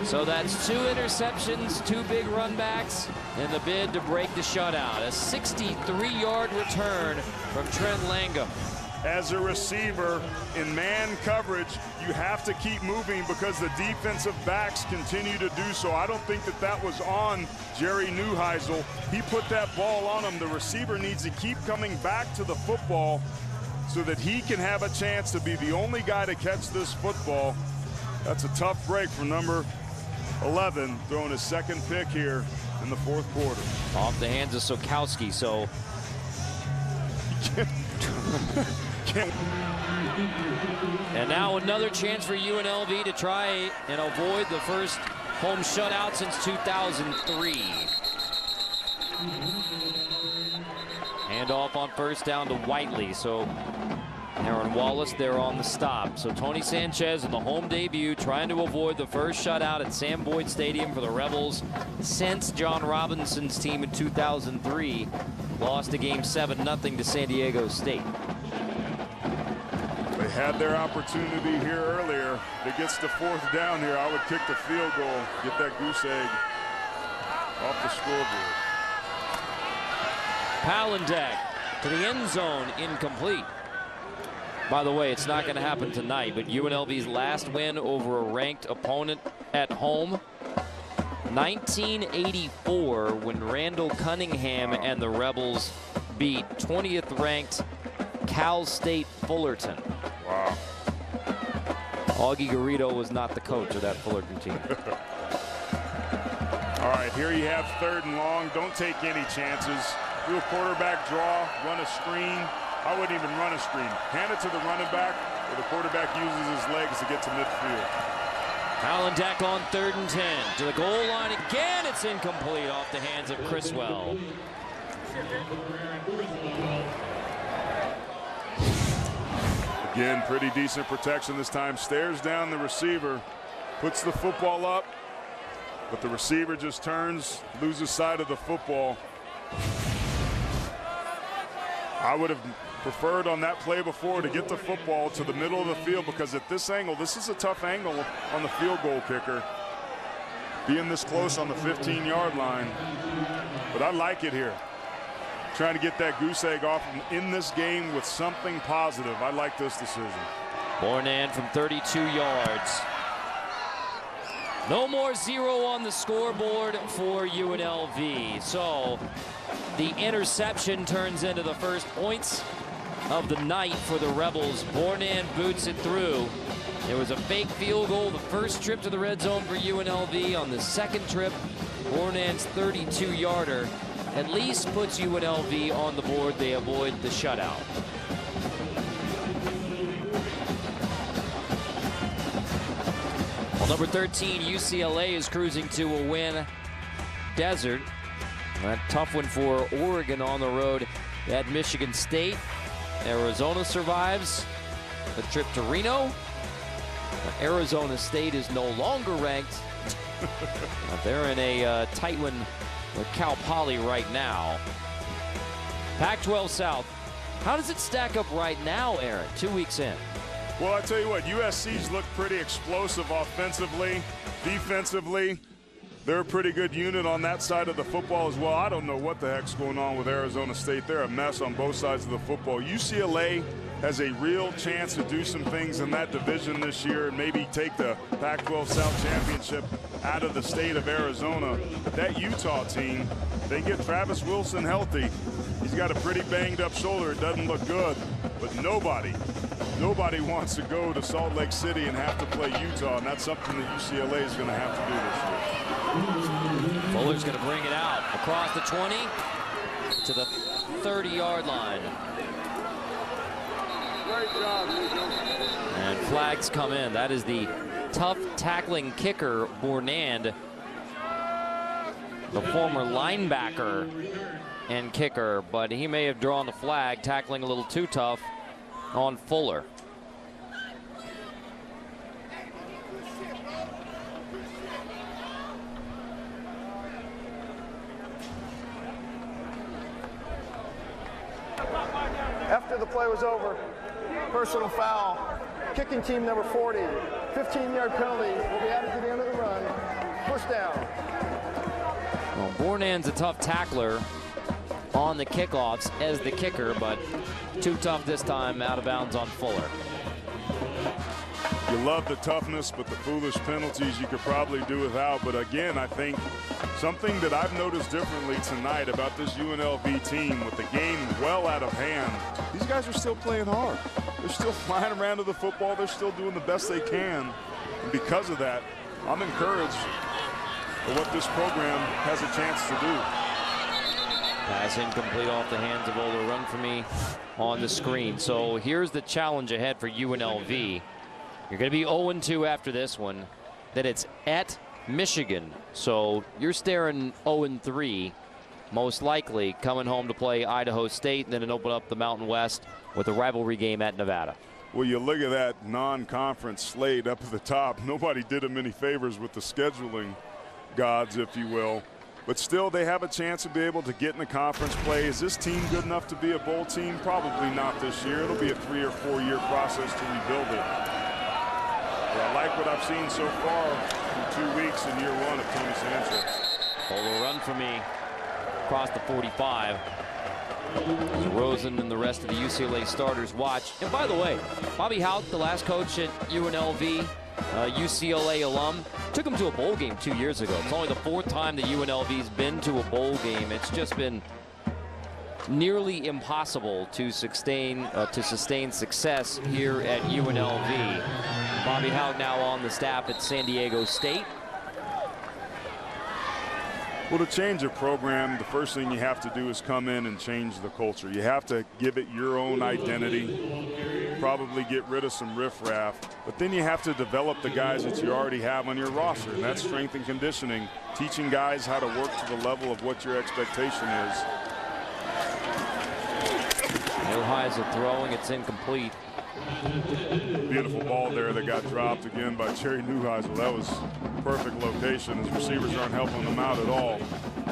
So that's 2 interceptions, 2 big run backs in the bid to break the shutout. A 63-yard return from Trent Langham. As a receiver in man coverage, you have to keep moving because the defensive backs continue to do so. I don't think that was on Jerry Neuheisel. He put that ball on him. The receiver needs to keep coming back to the football so that he can have a chance to be the only guy to catch this football. That's a tough break for number 11, throwing his second pick here in the 4th quarter. Off the hands of Sokowski, so and now another chance for UNLV to try and avoid the first home shutout since 2003. Handoff on first down to Whiteley. So Aaron Wallace there on the stop. So Tony Sanchez in the home debut trying to avoid the first shutout at Sam Boyd Stadium for the Rebels since John Robinson's team in 2003 lost a game 7-0 to San Diego State. They had their opportunity here earlier. If it gets to 4th down here, I would kick the field goal, get that goose egg off the scoreboard. Palandek to the end zone, incomplete. By the way, it's not going to happen tonight, but UNLV's last win over a ranked opponent at home, 1984, when Randall Cunningham and the Rebels beat 20th ranked Cal State Fullerton. Wow. Augie Garrido was not the coach of that Fullerton team. All right, here you have 3rd and long. Don't take any chances. Do a quarterback draw, run a screen. I wouldn't even run a screen. Hand it to the running back, where the quarterback uses his legs to get to midfield. Palandek on 3rd and 10 to the goal line again. It's incomplete off the hands of Criswell. Again, pretty decent protection this time. Stares down the receiver, puts the football up, but the receiver just turns, loses sight of the football. I would have preferred on that play before to get the football to the middle of the field, because at this angle, this is a tough angle on the field goal kicker, being this close on the 15-yard line. But I like it here. Trying to get that goose egg off in this game with something positive. I like this decision. Bornan from 32 yards. No more 0 on the scoreboard for UNLV. So the interception turns into the first points of the night for the Rebels. Bornan boots it through. There was a fake field goal the first trip to the red zone for UNLV. On the second trip, Bornan's 32-yarder at least puts UNLV on the board. They avoid the shutout. Well, number 13, UCLA is cruising to a win. Desert. A tough one for Oregon on the road at Michigan State. Arizona survives the trip to Reno. Arizona State is no longer ranked. They're in a tight one with Cal Poly right now. Pac-12 South. How does it stack up right now, Aaron, 2 weeks in? Well, I tell you what, USC's looked pretty explosive offensively, defensively. They're a pretty good unit on that side of the football as well. I don't know what the heck's going on with Arizona State. They're a mess on both sides of the football. UCLA has a real chance to do some things in that division this year and maybe take the Pac-12 South Championship out of the state of Arizona. But that Utah team, they get Travis Wilson healthy. He's got a pretty banged up shoulder. It doesn't look good, but nobody Nobody wants to go to Salt Lake City and have to play Utah, and that's something that UCLA is going to have to do this year. Fuller's going to bring it out across the 20 to the 30-yard line. Great job, and flags come in. That is the tough tackling kicker, Bournand, the former linebacker and kicker, but he may have drawn the flag, tackling a little too tough on Fuller. After the play was over, personal foul, kicking team number 40, 15-yard penalty will be added to the end of the run. First down. Well, Bournand's a tough tackler on the kickoffs as the kicker, but too tough this time, out of bounds on Fuller. You love the toughness, but the foolish penalties you could probably do without. But again, I think something that I've noticed differently tonight about this UNLV team, with the game well out of hand, these guys are still playing hard. They're still flying around to the football. They're still doing the best they can. And because of that, I'm encouraged for what this program has a chance to do. Pass incomplete off the hands of Ola. Run for me on the screen. So here's the challenge ahead for UNLV. You're going to be 0-2 after this one. Then it's at Michigan. So you're staring 0-3, most likely, coming home to play Idaho State, and then open up the Mountain West with a rivalry game at Nevada. Well, you look at that non-conference slate up at the top. Nobody did them any favors with the scheduling gods, if you will. But still, they have a chance to be able to get in the conference play. Is this team good enough to be a bowl team? Probably not this year. It'll be a 3 or 4 year process to rebuild it. But I like what I've seen so far in 2 weeks in year one of Tony Sanchez. Polo run for me across the 45. As Rosen and the rest of the UCLA starters watch. And by the way, Bobby Houck, the last coach at UNLV, UCLA alum, took him to a bowl game 2 years ago. It's only the 4th time that UNLV's been to a bowl game. It's just been nearly impossible to sustain success here at UNLV. Bobby Houck now on the staff at San Diego State. Well, to change a program, the first thing you have to do is come in and change the culture. You have to give it your own identity, probably get rid of some riffraff, but then you have to develop the guys that you already have on your roster, and that's strength and conditioning, teaching guys how to work to the level of what your expectation is. Neuheisel throwing, it's incomplete. Beautiful ball there that got dropped again by Jerry Neuheisel. That was perfect location. His receivers aren't helping them out at all.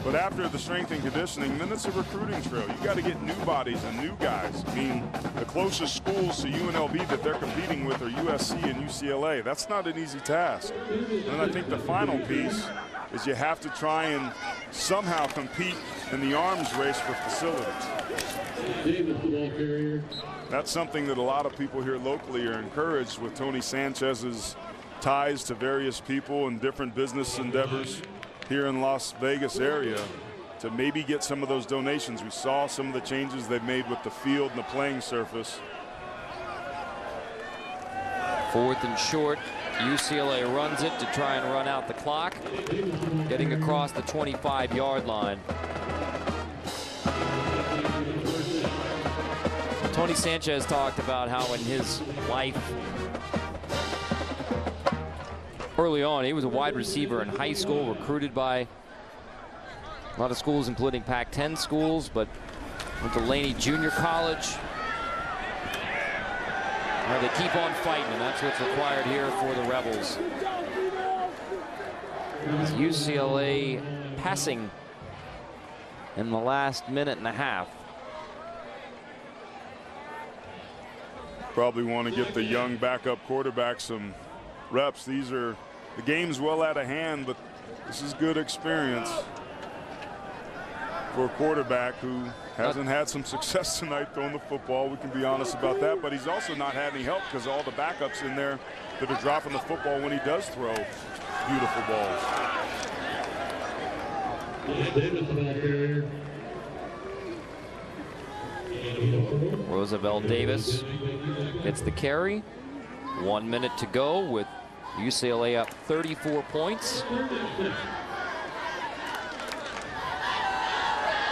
But after the strength and conditioning, then it's a recruiting trail. You got to get new bodies and new guys. I mean, the closest schools to UNLV that they're competing with are USC and UCLA. That's not an easy task. And I think the final piece is you have to try and somehow compete in the arms race for facilities. That's something that a lot of people here locally are encouraged with Tony Sanchez's ties to various people and different business endeavors here in Las Vegas area, to maybe get some of those donations. We saw some of the changes they've made with the field and the playing surface. 4th and short. UCLA runs it to try and run out the clock, getting across the 25-yard line. Tony Sanchez talked about how in his life early on, he was a wide receiver in high school, recruited by a lot of schools, including Pac-10 schools, but went to Laney Junior College. Now they keep on fighting, and that's what's required here for the Rebels. UCLA passing in the last minute and a half. Probably want to get the young backup quarterback some reps. These are, the game's well out of hand, but this is good experience for a quarterback who hasn't had some success tonight throwing the football. We can be honest about that, but he's also not had any help because all the backups in there that are dropping the football when he does throw beautiful balls. Roosevelt Davis gets the carry. 1 minute to go with UCLA up 34 points.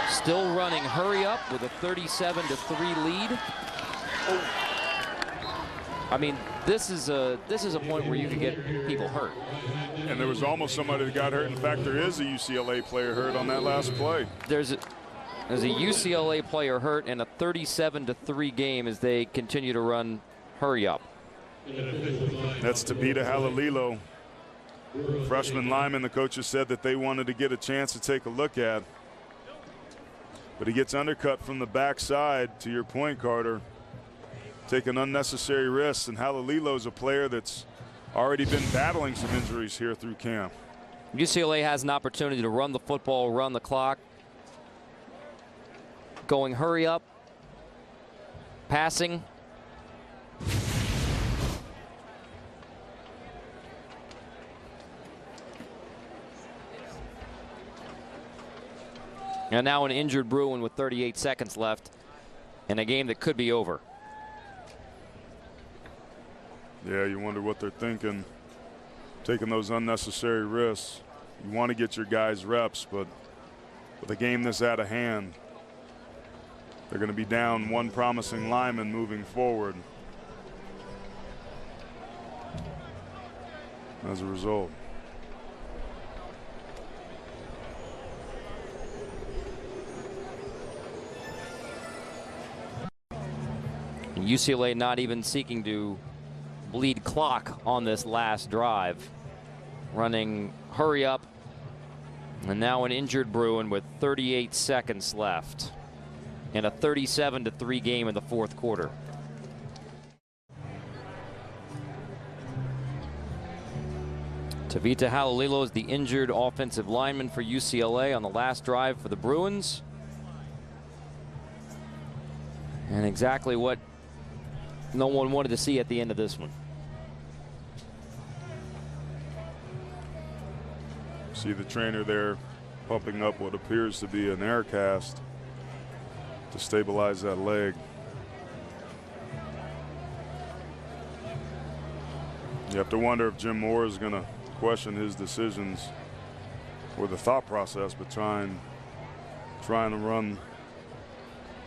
Still running hurry up with a 37-3 lead. I mean, this is a point where you could get people hurt. And there was almost somebody that got hurt. In fact, there is a UCLA player hurt on that last play. There's a UCLA player hurt in a 37-3 game as they continue to run hurry up. That's Tabita Halililo. Freshman lineman, the coaches said that they wanted to get a chance to take a look at. But he gets undercut from the backside, to your point, Carter. Taking unnecessary risks, and Halililo's a player that's already been battling some injuries here through camp. UCLA has an opportunity to run the football, run the clock. Going hurry up, passing. And now an injured Bruin with 38 seconds left in a game that could be over. Yeah, you wonder what they're thinking, taking those unnecessary risks. You want to get your guys reps, but with a game this out of hand, they're going to be down one promising lineman moving forward as a result. UCLA not even seeking to bleed clock on this last drive. Running hurry up. And now an injured Bruin with 38 seconds left in a 37-3 game in the fourth quarter. Tabita Halililo is the injured offensive lineman for UCLA on the last drive for the Bruins. And exactly what no one wanted to see at the end of this one. See the trainer there pumping up what appears to be an air cast to stabilize that leg. You have to wonder if Jim Moore is going to question his decisions or the thought process behind trying to run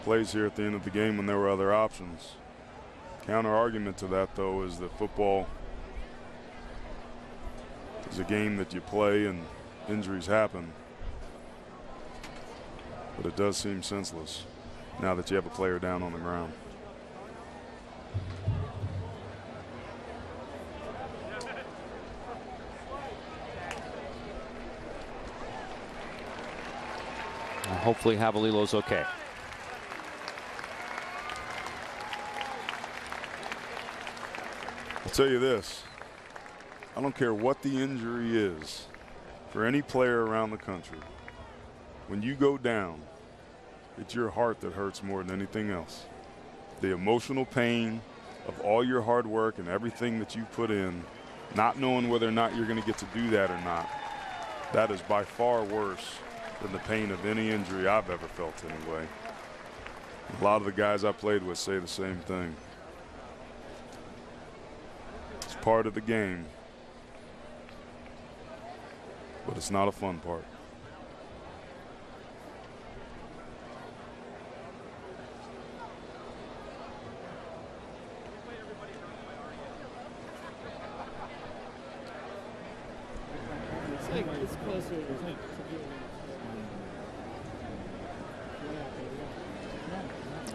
plays here at the end of the game when there were other options. Counter argument to that, though, is that football is a game that you play and injuries happen. But it does seem senseless now that you have a player down on the ground. Hopefully Havalilo's okay. I'll tell you this, I don't care what the injury is for any player around the country. When you go down, it's your heart that hurts more than anything else. The emotional pain of all your hard work and everything that you put in, not knowing whether or not you're going to get to do that or not, that is by far worse than the pain of any injury I've ever felt anyway. A lot of the guys I played with say the same thing. It's part of the game, but it's not a fun part.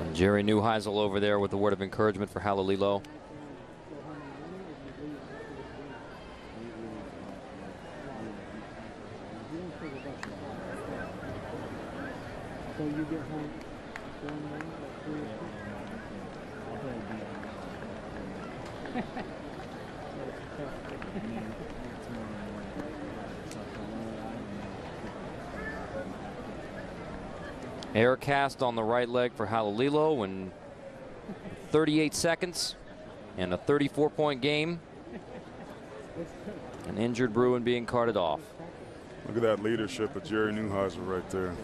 And Jerry Neuheisel over there with a word of encouragement for Halililo. Air cast on the right leg for Halililo in 38 seconds and a 34-point game. An injured Bruin being carted off. Look at that leadership of Jerry Neuheisel right there.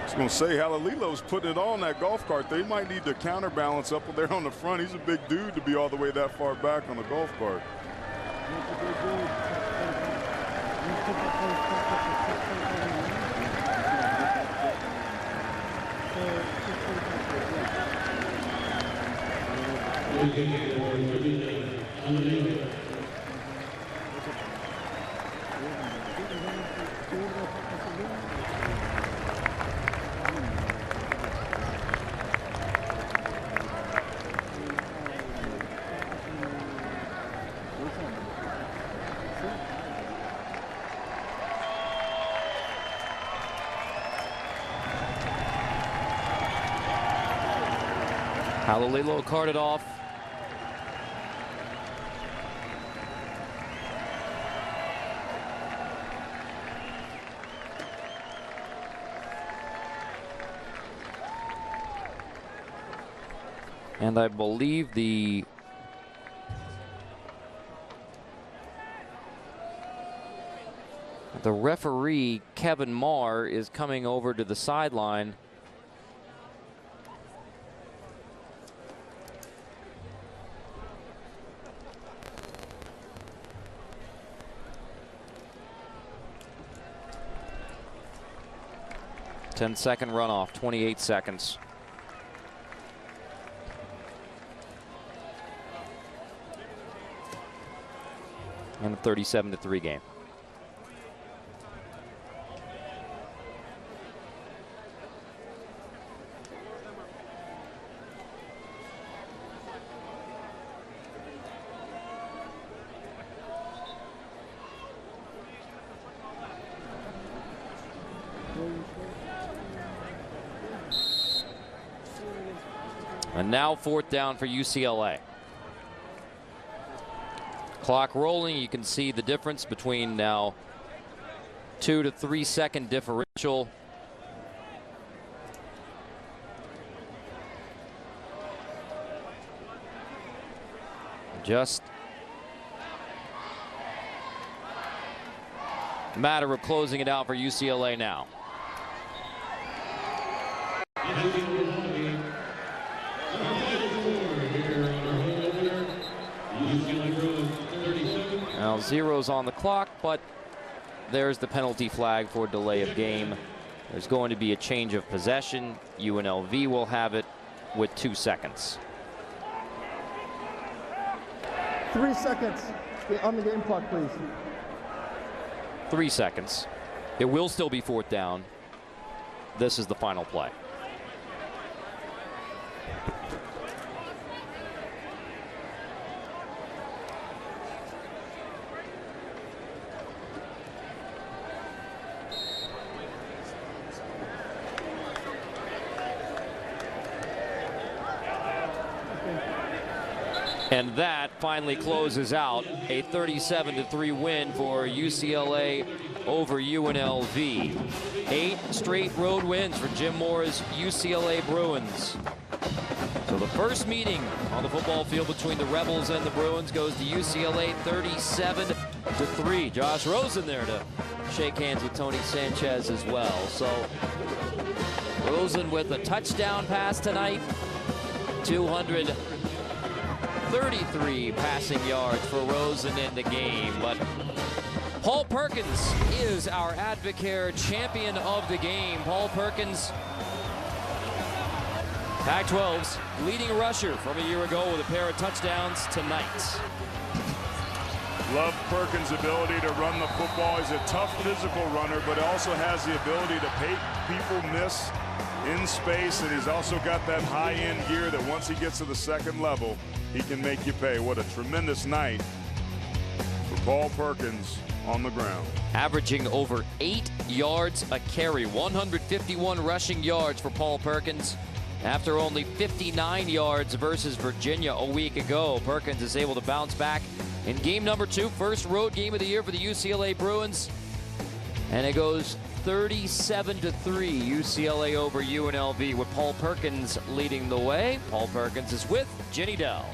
I was going to say, Halalilo's putting it on that golf cart. They might need to counterbalance up there on the front. He's a big dude to be all the way that far back on the golf cart. Halililo carted off. And I believe the referee, Kevin Marr, is coming over to the sideline. Ten-second runoff, 28 seconds. And a 37-3 game. And now fourth down for UCLA. Clock rolling. You can see the difference between now 2 to 3 second differential. Just a matter of closing it out for UCLA now. Now zeros on the clock, but there's the penalty flag for delay of game. There's going to be a change of possession. UNLV will have it with 2 seconds. 3 seconds on the game clock, please. 3 seconds. It will still be fourth down. This is the final play. And that finally closes out a 37-3 win for UCLA over UNLV. 8 straight road wins for Jim Moore's UCLA Bruins. So the first meeting on the football field between the Rebels and the Bruins goes to UCLA 37-3. Josh Rosen there to shake hands with Tony Sanchez as well. So Rosen with a touchdown pass tonight. 233 passing yards for Rosen in the game. But Paul Perkins is our Advocare champion of the game. Paul Perkins, Pac-12's leading rusher from a year ago with a pair of touchdowns tonight. Love Perkins' ability to run the football. He's a tough physical runner, but also has the ability to make people miss in space, and he's also got that high-end gear that once he gets to the second level, he can make you pay. What a tremendous night for Paul Perkins on the ground. Averaging over 8 yards a carry, 151 rushing yards for Paul Perkins. After only 59 yards versus Virginia a week ago, Perkins is able to bounce back in game number 2, first road game of the year for the UCLA Bruins. And it goes 37-3, UCLA over UNLV, with Paul Perkins leading the way. Paul Perkins is with Ginny Dell.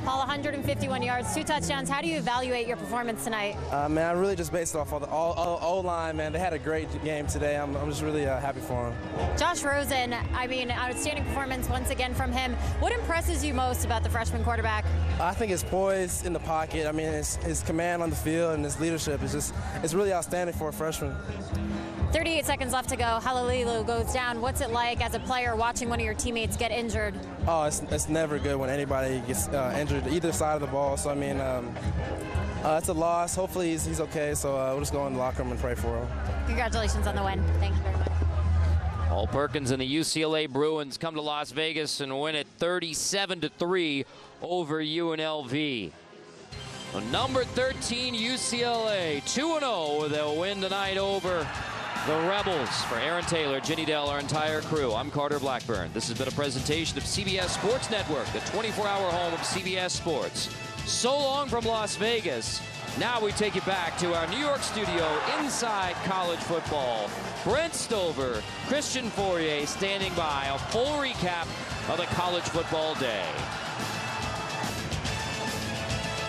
Paul, 151 yards, 2 touchdowns. How do you evaluate your performance tonight? Man, I really just based it off of the O-line, man. They had a great game today. I'm just really happy for them. Josh Rosen, I mean, outstanding performance once again from him. What impresses you most about the freshman quarterback? I think his poise in the pocket. I mean, his command on the field and his leadership is it's really outstanding for a freshman. 38 seconds left to go. Halalilu goes down. What's it like as a player watching one of your teammates get injured? Oh, it's never good when anybody gets injured, either side of the ball. So, I mean, it's a loss. Hopefully he's okay. So we'll just go in the locker room and pray for him. Congratulations on the win. Thank you very much. Paul Perkins and the UCLA Bruins come to Las Vegas and win it 37-3 over UNLV. Well, number 13 UCLA 2-0 with a win tonight over the Rebels. For Aaron Taylor, Ginny Dell, our entire crew, I'm Carter Blackburn. This has been a presentation of CBS Sports Network, the 24-hour home of CBS Sports. So long from Las Vegas. Now we take you back to our New York studio inside college football. Brent Stover, Christian Fourier standing by. A full recap of the college football day.